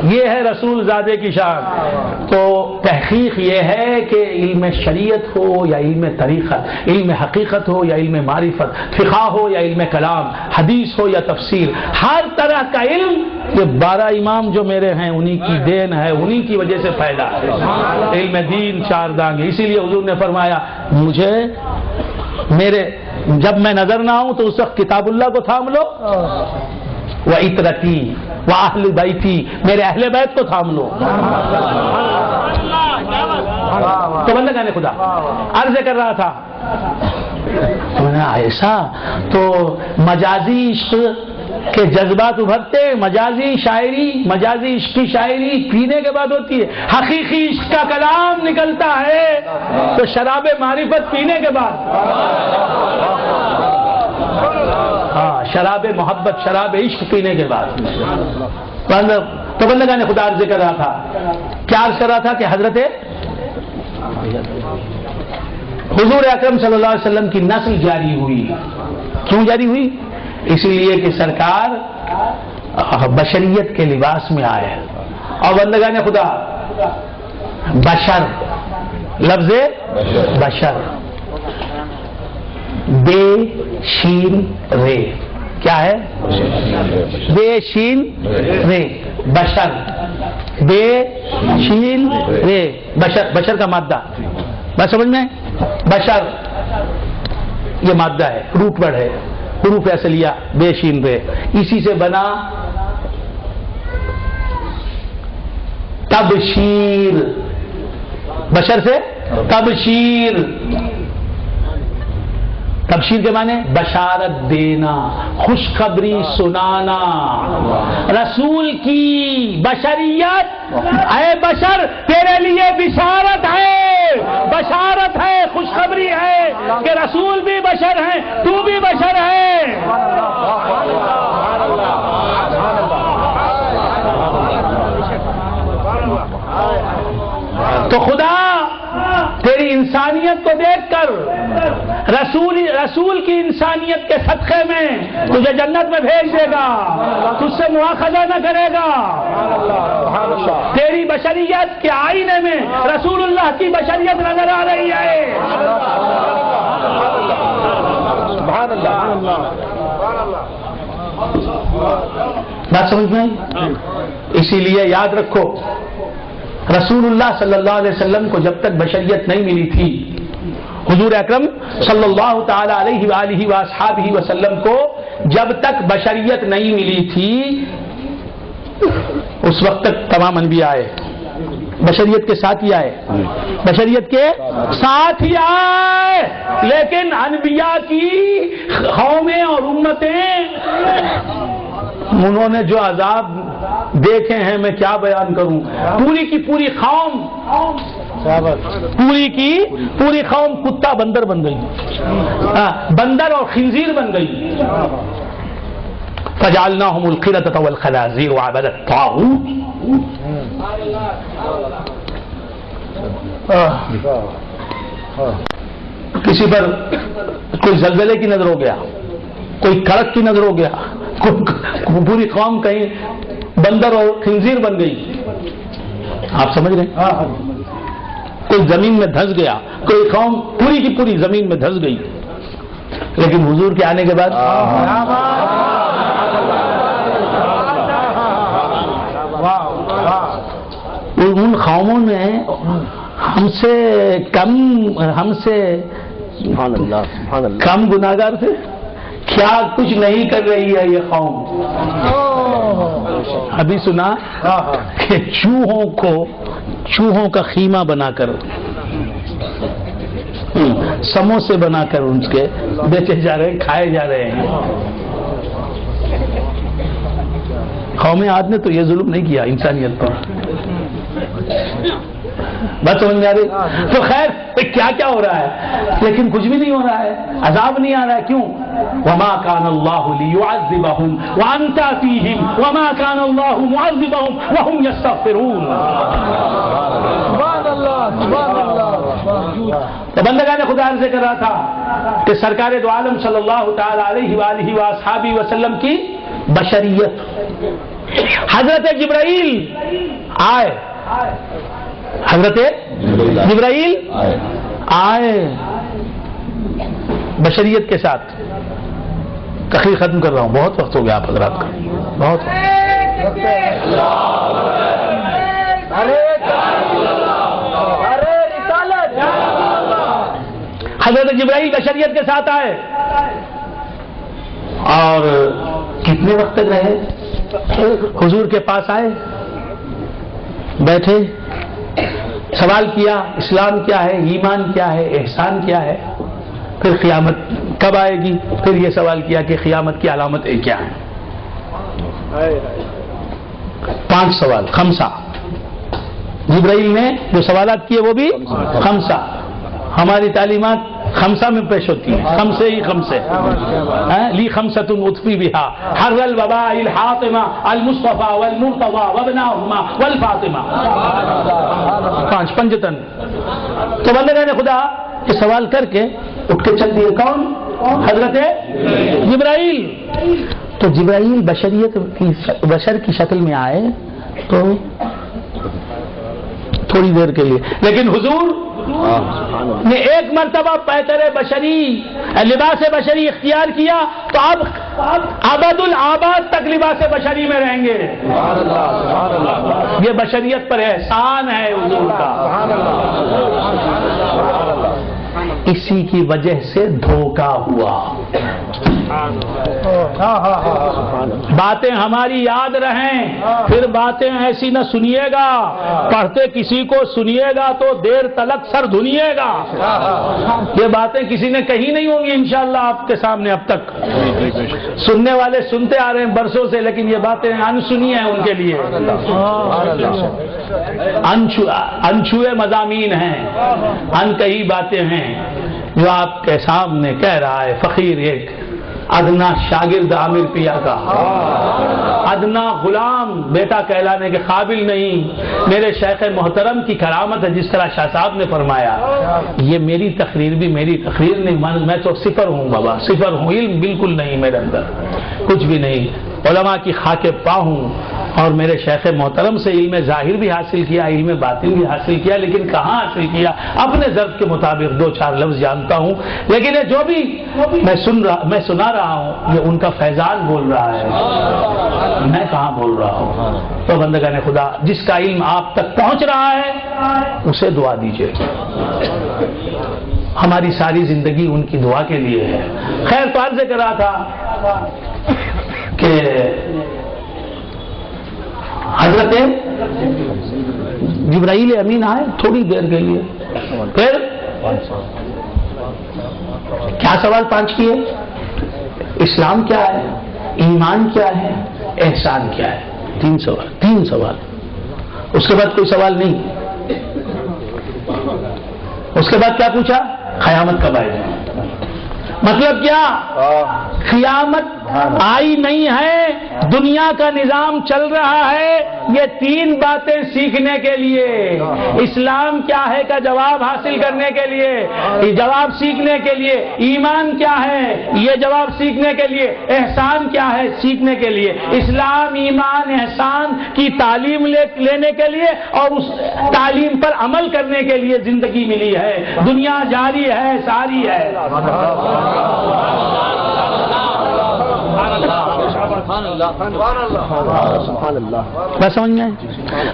یہ ہے رسول زادے کی شان۔ تو تحقیق یہ ہے کہ علم شریعت ہو یا علم طریقت، علم حقیقت ہو یا علم معرفت، فقہ ہو یا علم کلام، حدیث ہو یا تفسیر، ہر طرح کا علم یہ 12 امام جو میرے ہیں انہی کی دین ہے، انہی کی وجہ سے پیدا ہے۔ علم دین 4 دانگ، اسی لیے حضور نے فرمایا مجھے جب میں نظر نہ آؤں تو اس وقت کتاب اللہ کو تھام لو، وَعِتْرَتِي وَأَهْلِ بَيْتِي، میرے اہل بیت کو تھام لو۔ تو بندگان خدا عرض کر رہا تھا ایسا تو مجازی عشق کے جذبات ابھرتے، مجازی عشق کی شاعری پینے کے بعد ہوتی ہے، حقیقی عشق کا کلام نکلتا ہے تو شراب معرفت پینے کے بعد، شراب محبت، شراب عشق پینے کے بعد۔ تو بندگان خدا عرض کر رہا تھا، کیا عرض کر رہا تھا کہ حضرت حضور اکرم صلی اللہ علیہ وسلم کی نسل جاری ہوئی۔ کیوں جاری ہوئی؟ اسی لیے کہ سرکار بشریت کے لباس میں آئے، اور بندگان خدا بشر، لفظ بشر بے شین رے، کیا ہے؟ بے شین رے، بشر، بے شین رے، بشر کا مادہ، بات سمجھ میں؟ بشر یہ مادہ ہے، روٹ ورڈ ہے، حروف اصلیہ بے شین رے، اسی سے بنا تبشیر، بشر سے تبشیر، تبشیر کے معنی بشارت دینا، خوشخبری سنانا، رسول کی بشریت، اے بشر تیرے لیے بشارت ہے، خوشخبری ہے کہ رسول بھی بشر ہیں، تو بھی بشر ہے۔ تو خدا تیری انسانیت کو دیکھ کر رسول کی انسانیت کے صدقے میں تجھے جنت میں بھیج دے گا، تجھ سے مواخذہ نہ کرے گا۔ تیری بشریت کے آئینے میں رسول اللہ کی بشریت نظر آ رہی ہے۔ سبحان اللہ، بات سمجھ میں آئی؟ اسی لیے یاد رکھو رسول اللہ صلی اللہ علیہ وسلم کو جب تک بشریت نہیں ملی تھی، حضور اکرم صلی اللہ تعالی علیہ وآلہ وآصحابہ وسلم کو جب تک بشریت نہیں ملی تھی اس وقت تک تمام انبیاء آئے، بشریت کے ساتھ ہی آئے، بشریت کے ساتھ ہی آئے، لیکن انبیاء کی قومیں اور امتیں انہوں نے جو عذاب دیکھے ہیں میں کیا بیان کروں، پوری کی پوری قوم، پوری کی پوری قوم کتا بندر بن گئی، بندر اور خنزیر بن گئی۔ فجعلناهم القردة والخنازير وعبد الطاغوت۔ کسی پر کوئی زلزلے کی نظر ہو گیا، کوئی کڑک کی نظر ہو گیا، پوری قوم کہیں بندر اور خنزیر بن گئی، آپ سمجھ رہے ہیں؟ کوئی زمین میں دھس گیا، کوئی قوم پوری کی پوری زمین میں دھس گئی۔ لیکن حضور کے آنے کے بعد ان قوموں نے ہم سے کم گناہگار تھے. کیا کچھ نہیں کر رہی ہے یہ قوم. ابھی سنا کہ چوہوں کا خیمہ بنا کر سموسے بنا کر ان کے بیچے جا رہے ہیں, کھائے جا رہے ہیں. قوم عاد نے تو یہ ظلم نہیں کیا انسانیت پر. بات سمجھ میں آ رہی؟ تو خیر کیا کیا ہو رہا ہے, لیکن کچھ بھی نہیں ہو رہا ہے, عذاب نہیں آ رہا ہے. کیوں؟ وما كان الله ليعذبهم وانت فيهم وما كان الله معذبهم وهم يستغفرون. سبحان اللہ سبحان اللہ. تو بندگان خدا عرض کر رہا تھا کہ سرکار دو عالم صلی اللہ تعالی علیہ وآلہ وآصحابہ وسلم کی بشریت. حضرت جبرائیل آئے, حضرت جبرائیل آئے بشریت کے ساتھ. تقریر ختم کر رہا ہوں, بہت وقت ہو گیا آپ حضرات کا, بہت حضرت جبرائیل بشریت کے ساتھ آئے اور کتنے وقت تک رہے. حضور کے پاس آئے, بیٹھے, سوال کیا اسلام کیا ہے, ایمان کیا ہے, احسان کیا ہے, پھر قیامت کب آئے گی, پھر یہ سوال کیا کہ قیامت کی علامتیں کیا ہیں. 5 سوال, خمسہ. جبرائیل نے جو سوالات کیے وہ بھی خمسہ. ہماری تعلیمات خمسہ میں پیش ہوتی ہیں, خمسے ہی خمسے. لی خمسۃ اطفی بہا حر الوباء الحاطمہ المصطفیٰ والمرتضیٰ وابناہما والفاطمہ. 5 پنجتن. تو بندگان خدا یہ سوال کر کے اٹھ کے چل دیے. کون؟ حضرت جبرائیل. تو جبرائیل بشر کی شکل میں آئے تو تھوڑی دیر کے لیے, لیکن حضور نے ایک مرتبہ پیکر بشری لباس بشری اختیار کیا تو اب ابد الآباد تک لباس بشری میں رہیں گے. یہ بشریت پر احسان ہے حضور کا. اسی کی وجہ سے دھوکہ ہوا. باتیں ہماری یاد رہیں, پھر باتیں ایسی نہ سنیے گا. پڑھتے کسی کو سنیے گا تو دیر تلک سر دھنیے گا. یہ باتیں کسی نے کہی نہیں ہوں گی انشاءاللہ آپ کے سامنے اب تک. سننے والے سنتے آ رہے ہیں برسوں سے, لیکن یہ باتیں انسنی ہیں ان کے لیے. انچھوئے مضامین ہیں, ان کہی باتیں ہیں جو آپ کے سامنے کہہ رہا ہے فقیر ایک ادنا شاگرد عامر پیا کا, ادنا غلام بیٹا کہلانے کے قابل نہیں. میرے شیخ محترم کی کرامت ہے, جس طرح شاہ صاحب نے فرمایا. یہ میری تقریر بھی میری تقریر نہیں, میں تو صفر ہوں بابا, صفر ہوں. علم بالکل نہیں میرے اندر, کچھ بھی نہیں. علماء کی خاک پا ہوں اور میرے شیخ محترم سے علم ظاہر بھی حاصل کیا, علم باطن بھی حاصل کیا, لیکن کہاں حاصل کیا, اپنے ضرب کے مطابق 2-4 لفظ جانتا ہوں. لیکن یہ جو بھی میں سنا رہا ہوں یہ ان کا فیضان بول رہا ہے, میں کہاں بول رہا ہوں. تو بندگان خدا جس کا علم آپ تک پہنچ رہا ہے اسے دعا دیجیے. ہماری ساری زندگی ان کی دعا کے لیے ہے. خیر تو عرض کر رہا تھا کہ حضرت جبرائیل امین آئے تھوڑی دیر کے لیے, پھر کیا سوال 5 کیے. اسلام کیا ہے, ایمان کیا ہے, احسان کیا ہے. 3 سوال. اس کے بعد کوئی سوال نہیں. اس کے بعد کیا پوچھا, قیامت کب آئے گی. مطلب کیا, قیامت آئی نہیں ہے، دنیا کا نظام چل رہا ہے یہ تین باتیں سیکھنے کے لیے، اسلام کیا ہے کا جواب حاصل کرنے کے لیے، یہ جواب سیکھنے کے لیے، ایمان کیا ہے یہ جواب سیکھنے کے لیے، احسان کیا ہے سیکھنے کے لیے، اسلام ایمان احسان کی تعلیم لینے کے لیے اور اس تعلیم پر عمل کرنے کے لیے زندگی ملی ہے، دنیا جاری ہے ساری ہے۔ بس سمجھ میں؟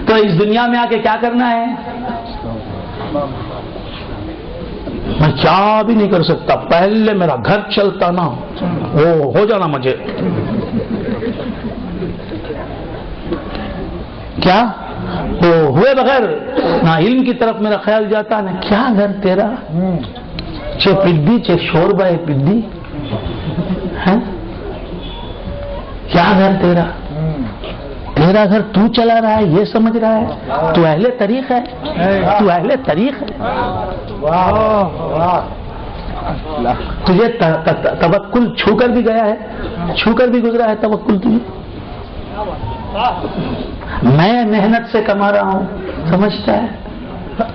تو اس دنیا میں آ کے کیا کرنا ہے؟ میں کیا بھی نہیں کر سکتا، پہلے میرا گھر چلتا نا وہ ہو جانا مجھے کیا وہ ہوئے بغیر نہ علم کی طرف میرا خیال جاتا نہ کیا گھر تیرا چے پدی چے شوربہ پدی ہے، کیا گھر تیرا گھر تو چلا رہا ہے یہ سمجھ رہا ہے تو اہل طریق ہے، تو اہل طریق ہے، تجھے توکل چھو کر بھی گیا ہے، چھو کر بھی گزرا ہے توکل تجھے، میں محنت سے کما رہا ہوں سمجھتا ہے،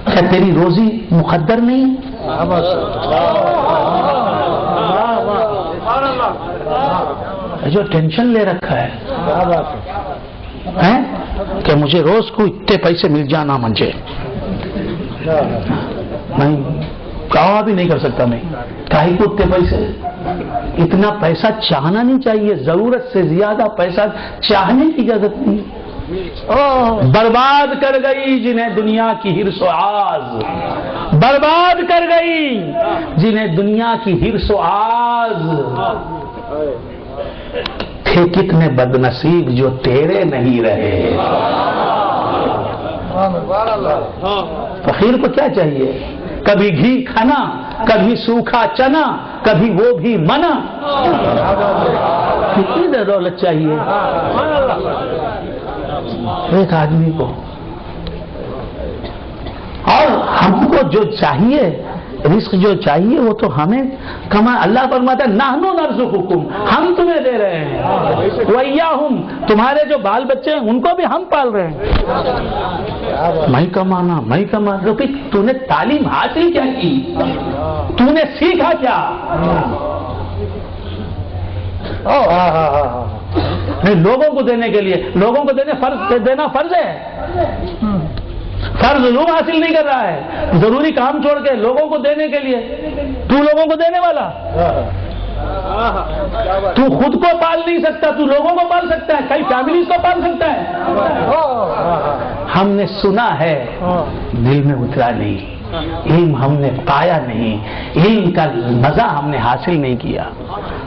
کیا تیری روزی مقدر نہیں ہے؟ جو ٹینشن لے رکھا ہے کہ مجھے روز کو اتنے پیسے مل جانا، مجھے میں کہا بھی نہیں کر سکتا، میں کہیں کو اتنے پیسے، اتنا پیسہ چاہنا نہیں چاہیے، ضرورت سے زیادہ پیسہ چاہنے کی اجازت نہیں۔ برباد کر گئی جنہیں دنیا کی حرص و آز، برباد کر گئی جنہیں دنیا کی حرص و آز، تھے کتنے بد نصیب جو تیرے نہیں رہے۔ فقیر کو کیا چاہیے؟ کبھی گھی کھانا، کبھی سوکھا چنا، کبھی وہ بھی منع، کتنی دولت چاہیے ایک آدمی کو؟ اور ہم کو جو چاہیے رزق جو چاہیے وہ تو ہمیں کما، اللہ فرماتا ہے نحنو نرزقکم، ہم تمہیں دے رہے ہیں، وَإِيَّاهُمْ، تمہارے جو بال بچے ہیں ان کو بھی ہم پال رہے ہیں۔ میں کمانا، میں کمانا، تو نے تعلیم حاصل کیا کی؟ تو نے سیکھا کیا؟ نہیں، لوگوں کو دینے کے لیے، لوگوں کو دینا فرض ہے، فرض علوم حاصل نہیں کر رہا ہے، ضروری کام چھوڑ کے لوگوں کو دینے کے لیے، تو لوگوں کو دینے والا، تو خود کو پال نہیں سکتا، تو لوگوں کو پال سکتا ہے، کئی فیملیز کو پال سکتا ہے۔ ہم نے سنا ہے دل میں اترا نہیں، علم ہم نے پایا نہیں، علم کا مزہ ہم نے حاصل نہیں کیا،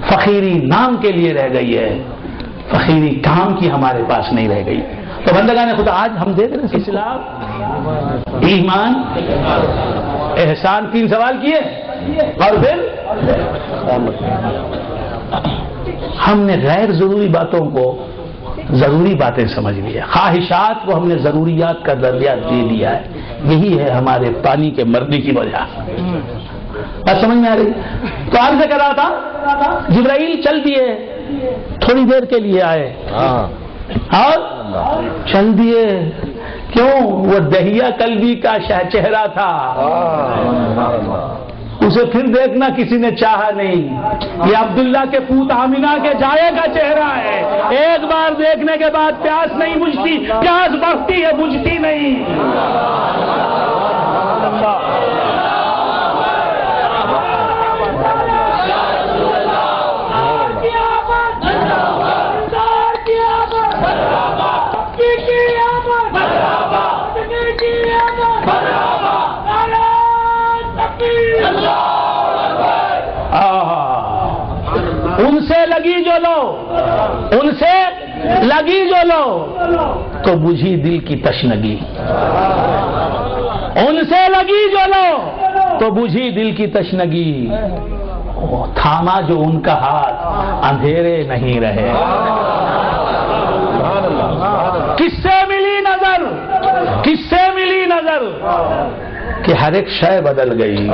فقیری نام کے لیے رہ گئی ہے، فقیری کام کی ہمارے پاس نہیں رہ گئی۔ تو بندگان خدا آج ہم دیکھ رہے ہیں اسلام، ایمان، احسان، تین سوال کیے اور پھر ہم نے غیر ضروری باتوں کو ضروری باتیں سمجھ لیا، خواہشات کو ہم نے ضروریات کا درجہ دے دیا ہے، یہی ہے ہمارے پانی کے مرنے کی وجہ۔ بات سمجھ میں آ رہی؟ تو آج سے کر رہا تھا جبرائیل چل دیے، تھوڑی دیر کے لیے آئے اور چل دیے، کیوں؟ وہ دہیا قلبی کا چہرہ تھا، اسے پھر دیکھنا کسی نے چاہا نہیں، یہ عبداللہ کے پوت آمینہ کے جائے کا چہرہ ہے، ایک بار دیکھنے کے بعد پیاس نہیں بجھتی، پیاس بڑھتی ہے بجھتی نہیں۔ ان سے لگی جو لو، ان سے لگی جو لو تو بجھی دل کی تشنگی، ان سے لگی جو لو تو بجھی دل کی تشنگی، تھاما جو ان کا ہاتھ اندھیرے نہیں رہے۔ کس سے ملی نظر، کس سے ملی نظر کہ کہ ہر ایک شے بدل گئی،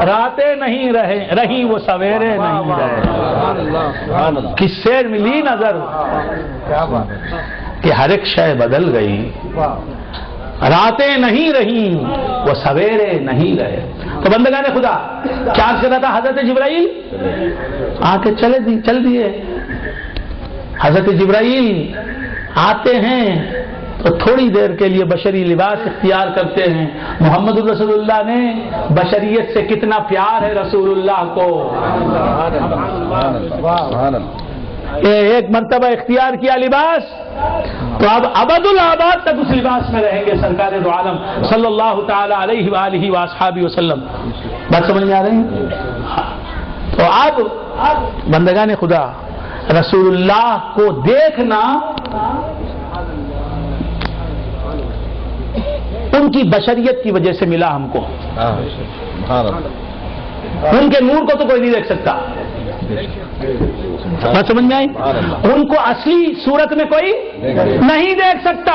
راتیں نہیں رہی وہ سویرے نہیں رہے، کس سے ملی نظر کہ ہر ایک شے بدل گئی، راتیں نہیں رہی وہ سویرے نہیں رہے۔ تو بندگان خدا کیا کر رہا تھا حضرت جبرائیل؟ آ کے چل دیے۔ حضرت جبرائیل آتے ہیں تو تھوڑی دیر کے لیے بشری لباس اختیار کرتے ہیں۔ محمد رسول اللہ نے بشریت سے کتنا پیار ہے رسول اللہ کو، ایک مرتبہ اختیار کیا لباس تو اب ابد الآباد تک اس لباس میں رہیں گے سرکار دو عالم صلی اللہ تعالی علیہ وآلہ وآصحابہ وسلم۔ بات سمجھ میں آ رہی ہے؟ تو اب بندگان خدا رسول اللہ کو دیکھنا ان کی بشریت کی وجہ سے ملا ہم کو، ان کے نور کو تو کوئی نہیں دیکھ سکتا، بات سمجھ میں آئی؟ ان کو اصلی صورت میں کوئی نہیں دیکھ سکتا،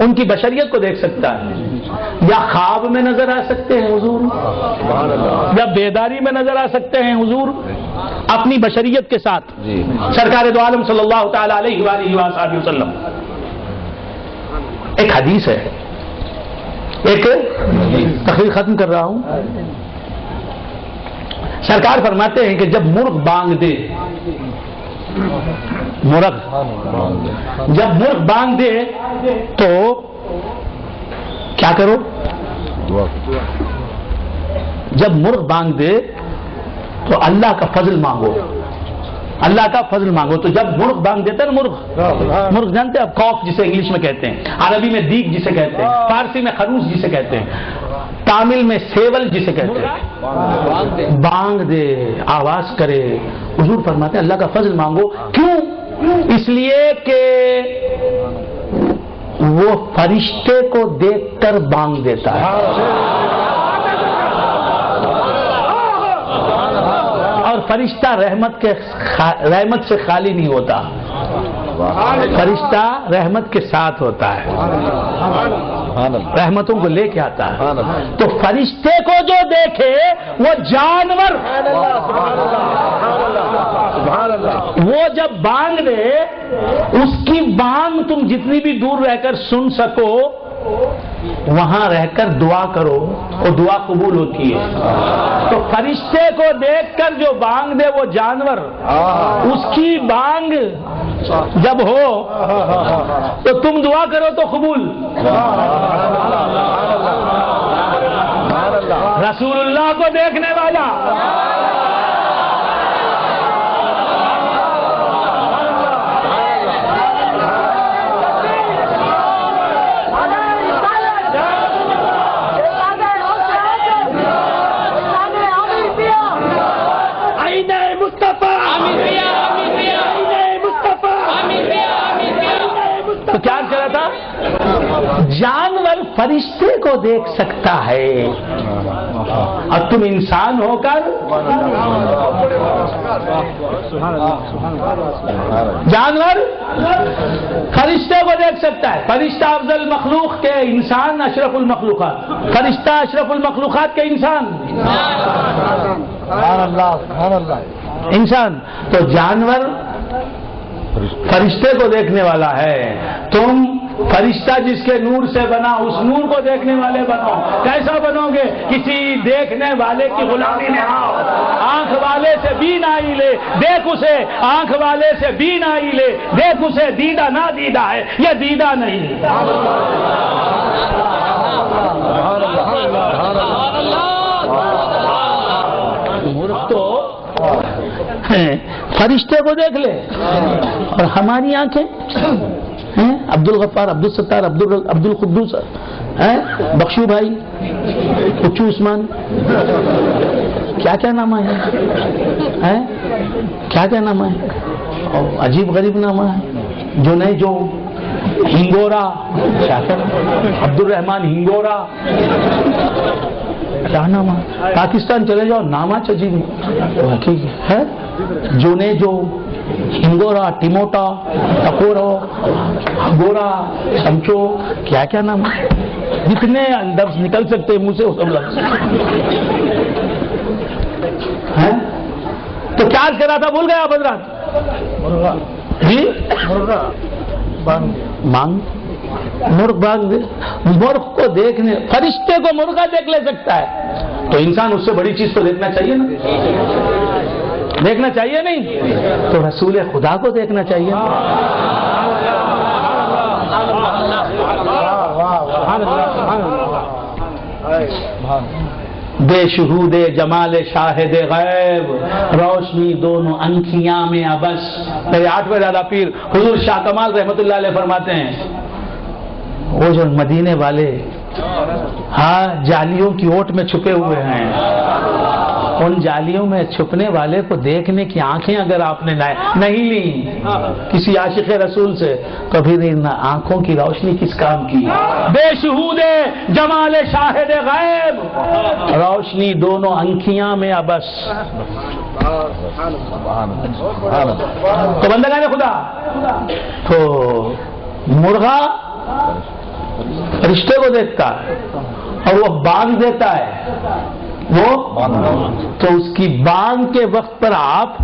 ان کی بشریت کو دیکھ سکتا ہے، یا خواب میں نظر آ سکتے ہیں حضور، یا بیداری میں نظر آ سکتے ہیں حضور اپنی بشریت کے ساتھ سرکار دو عالم صلی اللہ تعالی علیہ وآلہ وآلہ وسلم۔ ایک حدیث ہے، ایک تقریر ختم کر رہا ہوں۔ سرکار فرماتے ہیں کہ جب مرغ بانگ دے، جب مرغ بانگ دے تو کیا کرو؟ جب مرغ بانگ دے تو اللہ کا فضل مانگو، اللہ کا فضل مانگو۔ تو جب مرغ بانگ دیتا ہے نا، مرغ جانتے ہیں آپ، کوک جسے انگلش میں کہتے ہیں، عربی میں دیگ جسے کہتے ہیں، فارسی میں خروس جسے کہتے ہیں، تامل میں سیول جسے کہتے ہیں، بانگ دے، آواز کرے، حضور فرماتے ہیں اللہ کا فضل مانگو۔ کیوں؟ اس لیے کہ وہ فرشتے کو دیکھ کر بانگ دیتا ہے، اور فرشتہ رحمت سے خالی نہیں ہوتا، فرشتہ رحمت کے ساتھ ہوتا ہے، رحمتوں کو لے کے آتا ہے۔ تو فرشتے کو جو دیکھے وہ جانور، وہ جب بانگ دے، اس کی بانگ تم جتنی بھی دور رہ کر سن سکو، وہاں رہ کر دعا کرو، وہ دعا قبول ہوتی ہے۔ تو فرشتے کو دیکھ کر جو بانگ دے وہ جانور، اس کی بانگ جب ہو تو تم دعا کرو تو قبول۔ رسول اللہ کو دیکھنے والا تو کیا چلا تھا؟ جانور فرشتے کو دیکھ سکتا ہے، اور تم انسان ہو کر جانور فرشتے کو دیکھ سکتا ہے۔ فرشتہ افضل مخلوق کے، انسان اشرف المخلوقات، فرشتہ اشرف المخلوقات کے انسان، انسان تو جانور فرشتے کو دیکھنے والا ہے، تم فرشتہ جس کے نور سے بنا اس نور کو دیکھنے والے بنو۔ کیسا بنو گے؟ کسی دیکھنے والے کی غلامی میں آؤ، آنکھ والے سے بین آئی لے، دیکھ اسے، آنکھ والے سے بین آئی لے، دیکھ اسے، دیدہ نہ دیدہ ہے، یہ دیدہ نہیں۔ مرغ تو فرشتے کو دیکھ لے، اور ہماری آنکھیں عبد الغفار، عبد الستار، عبد القدوس، بخشو بھائی، کچو عثمان، کیا کیا نام ہے، کیا کیا نام ہے، اور عجیب غریب نام ہے، جو ہنگورا، عبد الرحمان ہنگورا، کیا نام ہے؟ پاکستان چلے جاؤ، نامہ عجیب ہے، جونے جو ہنگورا، ٹیموٹا، ٹکورو، گورا، سمچو، کیا کیا نام ہے، جتنے لفظ نکل سکتے منہ سے وہ سب لفظ ہیں؟ تو کیا کرا تھا بھول گئے آپ حضرات؟ جی مانگ، مرغ باغ، مرغ کو دیکھنے، فرشتے کو مرغا دیکھ لے سکتا ہے تو انسان اس سے بڑی چیز تو دیکھنا چاہیے نا، دیکھنا چاہیے نہیں؟ تو رسول خدا کو دیکھنا چاہیے۔ بے شہود جمال شاہد غیب، روشنی دونوں انکھیاں میں ابس۔ میرے 8ویں دادا پیر حضور شاہ کمال رحمت اللہ علیہ فرماتے ہیں، وہ جو مدینے والے ہاں جالیوں کی اوٹ میں چھپے ہوئے ہیں، ان جالیوں میں چھپنے والے کو دیکھنے کی آنکھیں اگر آپ نے نہیں لی کسی عاشق رسول سے تو پھر ان آنکھوں کی روشنی کس کام کی؟ بے شہود جمال شاہد غیب، روشنی دونوں انکھیاں میں ابس۔ تو بندگان خدا، تو مرغا فرشتے کو دیکھتا ہے اور وہ بانگ دیتا ہے، وہ تو اس کی بانگ کے وقت پر آپ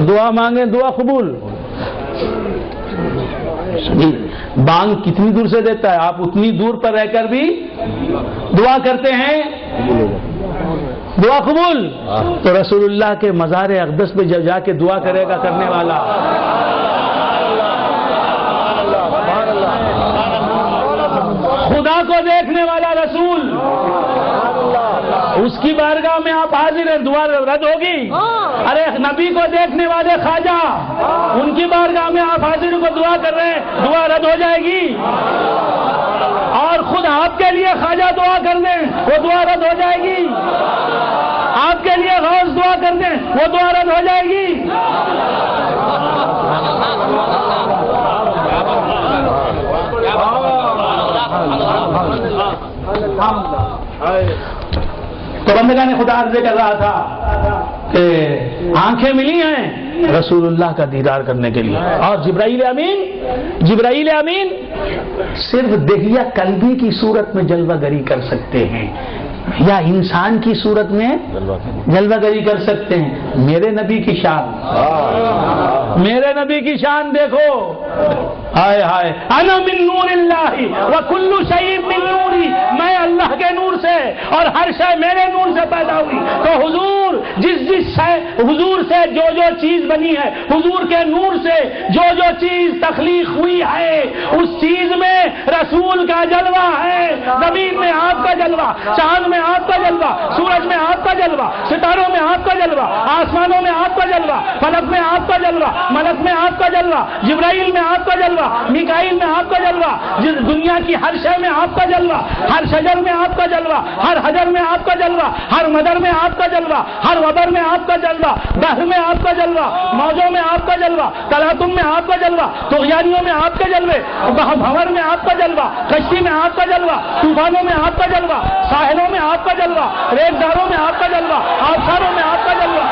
دعا مانگیں، دعا قبول۔ بانگ کتنی دور سے دیتا ہے؟ آپ اتنی دور پر رہ کر بھی دعا کرتے ہیں، دعا قبول۔ تو رسول اللہ کے مزار اقدس پہ جب جا کے دعا کرے گا کرنے والا، خدا کو دیکھنے والا رسول، اس کی بارگاہ میں آپ حاضر ہیں، دعا رد ہوگی؟ ارے نبی کو دیکھنے والے خواجہ، ان کی بارگاہ میں آپ حاضر کو دعا کر رہے ہیں، دعا رد ہو جائے گی؟ اور خود آپ کے لیے خواجہ دعا کر دیں، وہ دعا رد ہو جائے گی؟ آپ کے لیے غوث دعا کر دیں، وہ دعا رد ہو جائے گی؟ تو بندگان خدا عرض کر رہا تھا کہ آنکھیں ملی ہیں رسول اللہ کا دیدار کرنے کے لیے، اور جبرائیل امین صرف دہیہ قلبی کی صورت میں جلوہ گری کر سکتے ہیں یا انسان کی صورت میں جلوہ گری کر سکتے ہیں۔ میرے نبی کی شان، میرے نبی کی شان دیکھو، ہائے ہائے، انا من نور اللہ وکل شیء من نوری، میں اللہ کے نور سے اور ہر شے میرے نور سے پیدا ہوئی۔ تو حضور جس حضور سے جو چیز بنی ہے، حضور کے نور سے جو چیز تخلیق ہوئی ہے، اس چیز میں رسول کا جلوہ ہے۔ زمین میں آپ کا جلوہ، چاند میں آپ کا جلوہ، سورج میں آپ کا جلوہ، ستاروں میں آپ کا جلوہ، آسمانوں میں آپ کا جلوہ، فلک میں آپ کا جلوہ، ملک میں آپ کا جلوہ، جبرائیل میں آپ کا جلوہ، میکائیل میں آپ کا جلوہ، دنیا کی ہر شے میں آپ کا جلوہ، ہر شجر میں آپ کا جلوہ، ہر حجر میں آپ کا جلوہ، ہر مدر میں آپ کا جلوہ، ہر وبر میں آپ کا جلوہ، بحر میں آپ کا جلوہ، موجوں میں آپ کا جلوہ، تلاطم میں آپ کا جلوہ، طغیانیوں میں آپ کے جلوے، بھنور میں آپ کا جلوہ، کشتی میں آپ کا جلوہ، طوفانوں میں آپ کا جلوہ، ساحلوں میں آپ کا جلوہ، ریت داروں میں آپ کا جلوہ، آبشاروں میں آپ کا جلوہ۔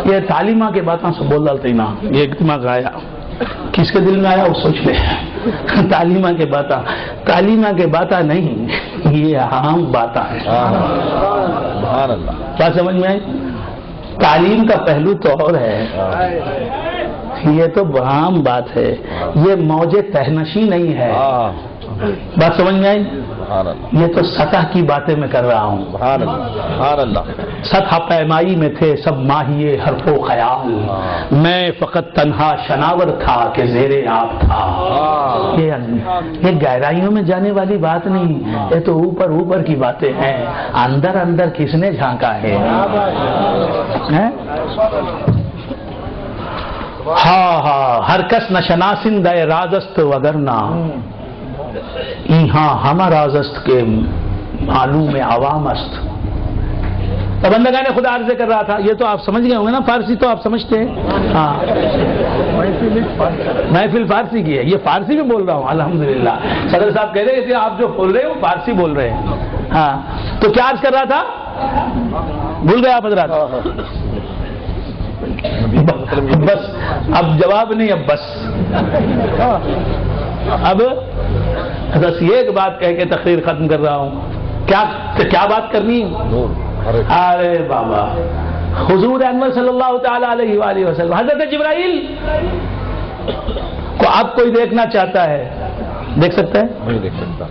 یہ تعلیمہ کے باتوں سے بول رہا تھا نا، یہ اجتماع کا آیا، کس کے دل میں آیا وہ سوچ لے۔ تعلیمہ کے باتیں نہیں، یہ عام باتیں ہیں۔ کیا سمجھ میں آئی؟ تعلیم کا پہلو تو اور ہے، یہ تو عام بات ہے، یہ موج تہنشی نہیں ہے۔ بات سمجھ میں آئی؟ یہ تو سطح کی باتیں میں کر رہا ہوں۔ سطح پیمائی میں تھے سب ماہیے حرف و خیال، میں فقط تنہا شناور تھا کہ زیر آپ تھا۔ یہ گہرائیوں میں جانے والی بات نہیں، یہ تو اوپر کی باتیں ہیں، اندر کس نے جھانکا ہے؟ ہر کس نشناسند رازست وگرنا یہاں ہمہ رازست کے معلوم عوام است. تو بندگان خدا عرض کر رہا تھا. یہ تو آپ سمجھ گئے ہوں گے نا, فارسی تو آپ سمجھتے ہیں. ہاں محفل فارسی کی ہے, یہ فارسی میں بول رہا ہوں الحمدللہ. صدر صاحب کہہ رہے تھے آپ جو بول رہے ہیں وہ فارسی بول رہے ہیں. ہاں تو کیا عرض کر رہا تھا, بھول گئے آپ حضرات؟ بس اب جواب نہیں, اب بس اب بس یہ ایک بات کہہ کے تقریر ختم کر رہا ہوں. کیا بات کرنی ہے؟ ارے بابا, حضور انور صلی اللہ تعالی علیہ وآلہ وسلم, حضرت جبرائیل کو اب کوئی دیکھنا چاہتا ہے, دیکھ سکتا ہے؟ نہیں دیکھ سکتا.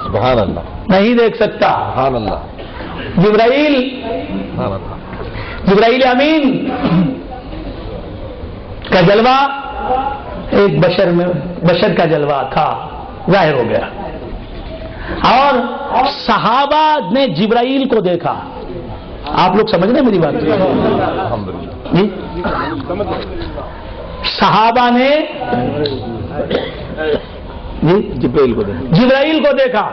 سبحان اللہ. نہیں دیکھ سکتا. سبحان اللہ. جبرائیل امین کا جلوہ ایک بشر کا جلوہ تھا, ظاہر ہو گیا. اور صحابہ نے جبرائیل کو دیکھا. آپ لوگ سمجھ رہے ہیں میری بات؟ جی, صحابہ نے جبرائیل کو دیکھا.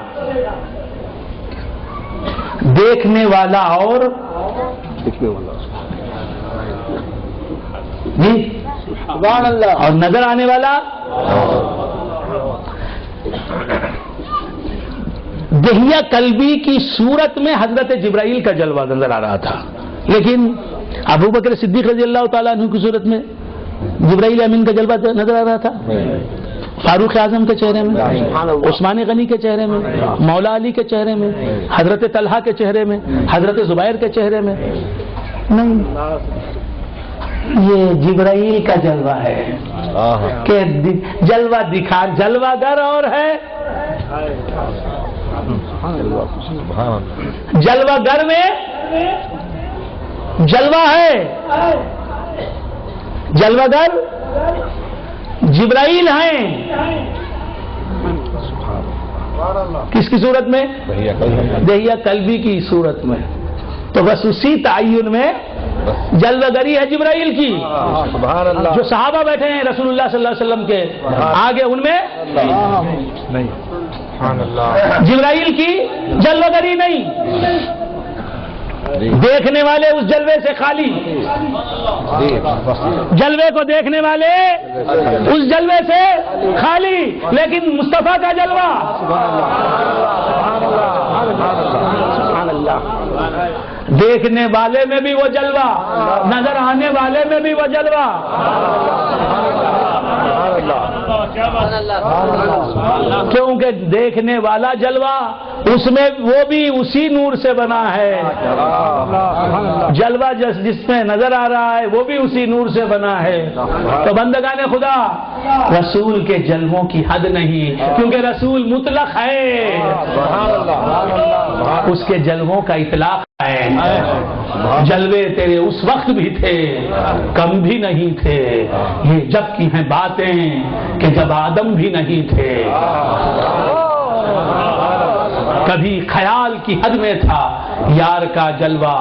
دیکھنے والا اور جی سبحان اللہ, اور نظر آنے والا دہیہ قلبی کی صورت میں حضرت جبرائیل کا جلوہ نظر آ رہا تھا. لیکن ابو بکر صدیق رضی اللہ تعالیٰ عنہ کی صورت میں جبرائیل امین کا جلوہ نظر آ رہا تھا. فاروق اعظم کے چہرے میں, عثمان غنی کے چہرے میں, مولا علی کے چہرے میں, حضرت طلحہ کے چہرے میں, حضرت زبیر کے چہرے میں نہیں. یہ جبرائیل کا جلوہ ہے کہ جلوہ دکھا, جلوہ گر اور ہے. جلوہ گر میں جلوہ ہے, جلوہ گر جبرائیل ہیں. کس کی صورت میں؟ دہیہ قلبی کی صورت میں. تو بس اسی تعین میں جلوہ گری ہے جبرائیل کی. جو صحابہ بیٹھے ہیں رسول اللہ صلی اللہ علیہ وسلم کے آگے, ان میں جبرائیل کی جلوہ گری نہیں. دیکھنے والے اس جلوے سے خالی, جلوے کو دیکھنے والے اس جلوے سے خالی, لیکن مصطفیٰ کا جلوہ, دیکھنے والے میں بھی وہ جلوہ, نظر آنے والے میں بھی وہ جلوہ. کیونکہ دیکھنے والا جلوہ اس میں وہ بھی اسی نور سے بنا ہے. جلوہ جس میں نظر آ رہا ہے وہ بھی اسی نور سے بنا ہے. تو بندگان خدا, رسول کے جلووں کی حد نہیں, کیونکہ رسول مطلق ہے, اس کے جلووں کا اطلاق ہے. جلوے تیرے اس وقت بھی تھے, کم بھی نہیں تھے. یہ جب کی ہیں باتیں کہ جب آدم بھی نہیں تھے. کبھی خیال کی حد میں تھا یار کا جلوہ,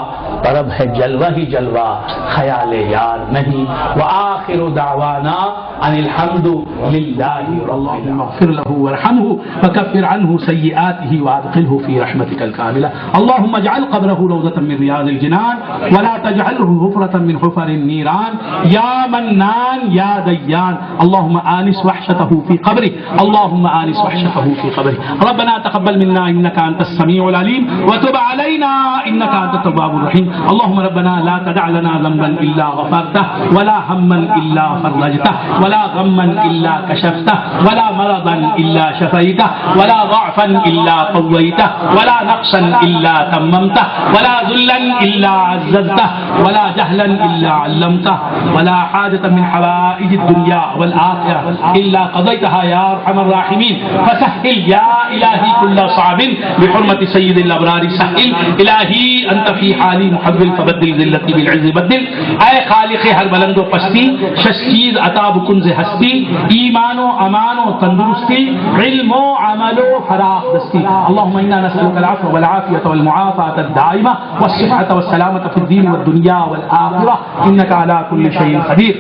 پر اب ہے جلوہ ہی جلوہ, خیال یار نہیں. وآخر دعوانا ان الحمد للہ رب العالمین. اغفر له وارحمه وكفر عنه سيئاته وادخله في رحمتك الكاملة. اللهم اجعل قبره روضة من رياض الجنان ولا تجعله حفرة من حفر النيران. يا منان يا ديان, اللهم آنس وحشته في قبره, اللهم آنس وحشته في قبره. ربنا تقبل منا انك انت السميع العليم وتب علينا انك انت التواب الرحيم. اللهم ربنا لا تدع لنا ذنبا الا غفرته ولا هما الا فرجته ولا غما الا كشفته ولا مرضا الا شفيته ولا ضعفا الا قويته ولا نقصا الا تممته ولا ذلا الا عززته ولا جهلا الا علمته ولا حاجة من حوائج الدنيا والآخرة الا قضيتها يا ارحم الراحمين. فسهل يا الهي كل صعب بحرمة سيد الابرار. سهل الهي انت فی حالی محول فبدل ذلتی بالعز بدل. اے خالق ہر بلند و پستی، شش چیز عطا بکن ز ہستی، ایمان و امان و تندرستی، علم و عمل و فراخ دستی. اللهم انا نسألك العفو والعافية والمعافاة الدائمة والصحة والسلامة في الدين والدنيا والآخرة إنك على كل شيء قدير.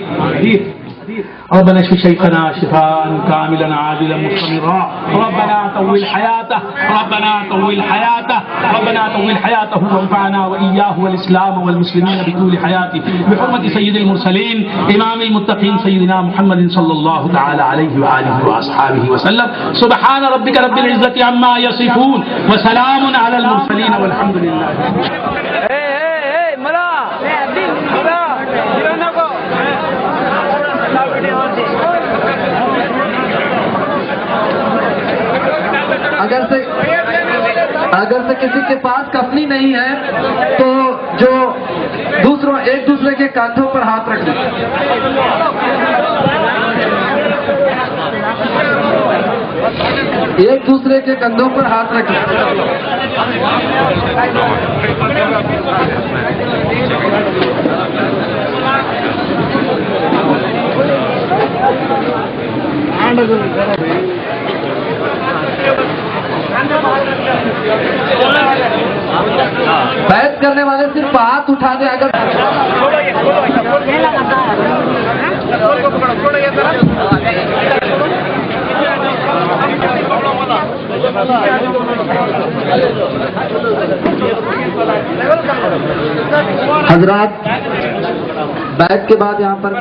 ربنا اشف شيخنا شفاء كاملا عاجلا مستمرا. ربنا طول حياته، ربنا طول حياته، ربنا طول حياته وانفعنا وإياه والإسلام والمسلمين بطول حياته بحرمة سيد المرسلين إمام المتقين سيدنا محمد صلى الله تعالى عليه وآله وأصحابه وسلم. سبحان ربك رب العزة عما يصفون وسلام على المرسلين والحمد لله. اگر سے کسی کے پاس کفنی نہیں ہے تو جو ایک دوسرے کے کاندھوں پر ہاتھ رکھ دیں. ایک دوسرے کے کندھوں پر ہاتھ رکھ لیں. بیعت کرنے والے صرف ہاتھ اٹھا دیں. اگر حضرات بیعت کے بعد یہاں پر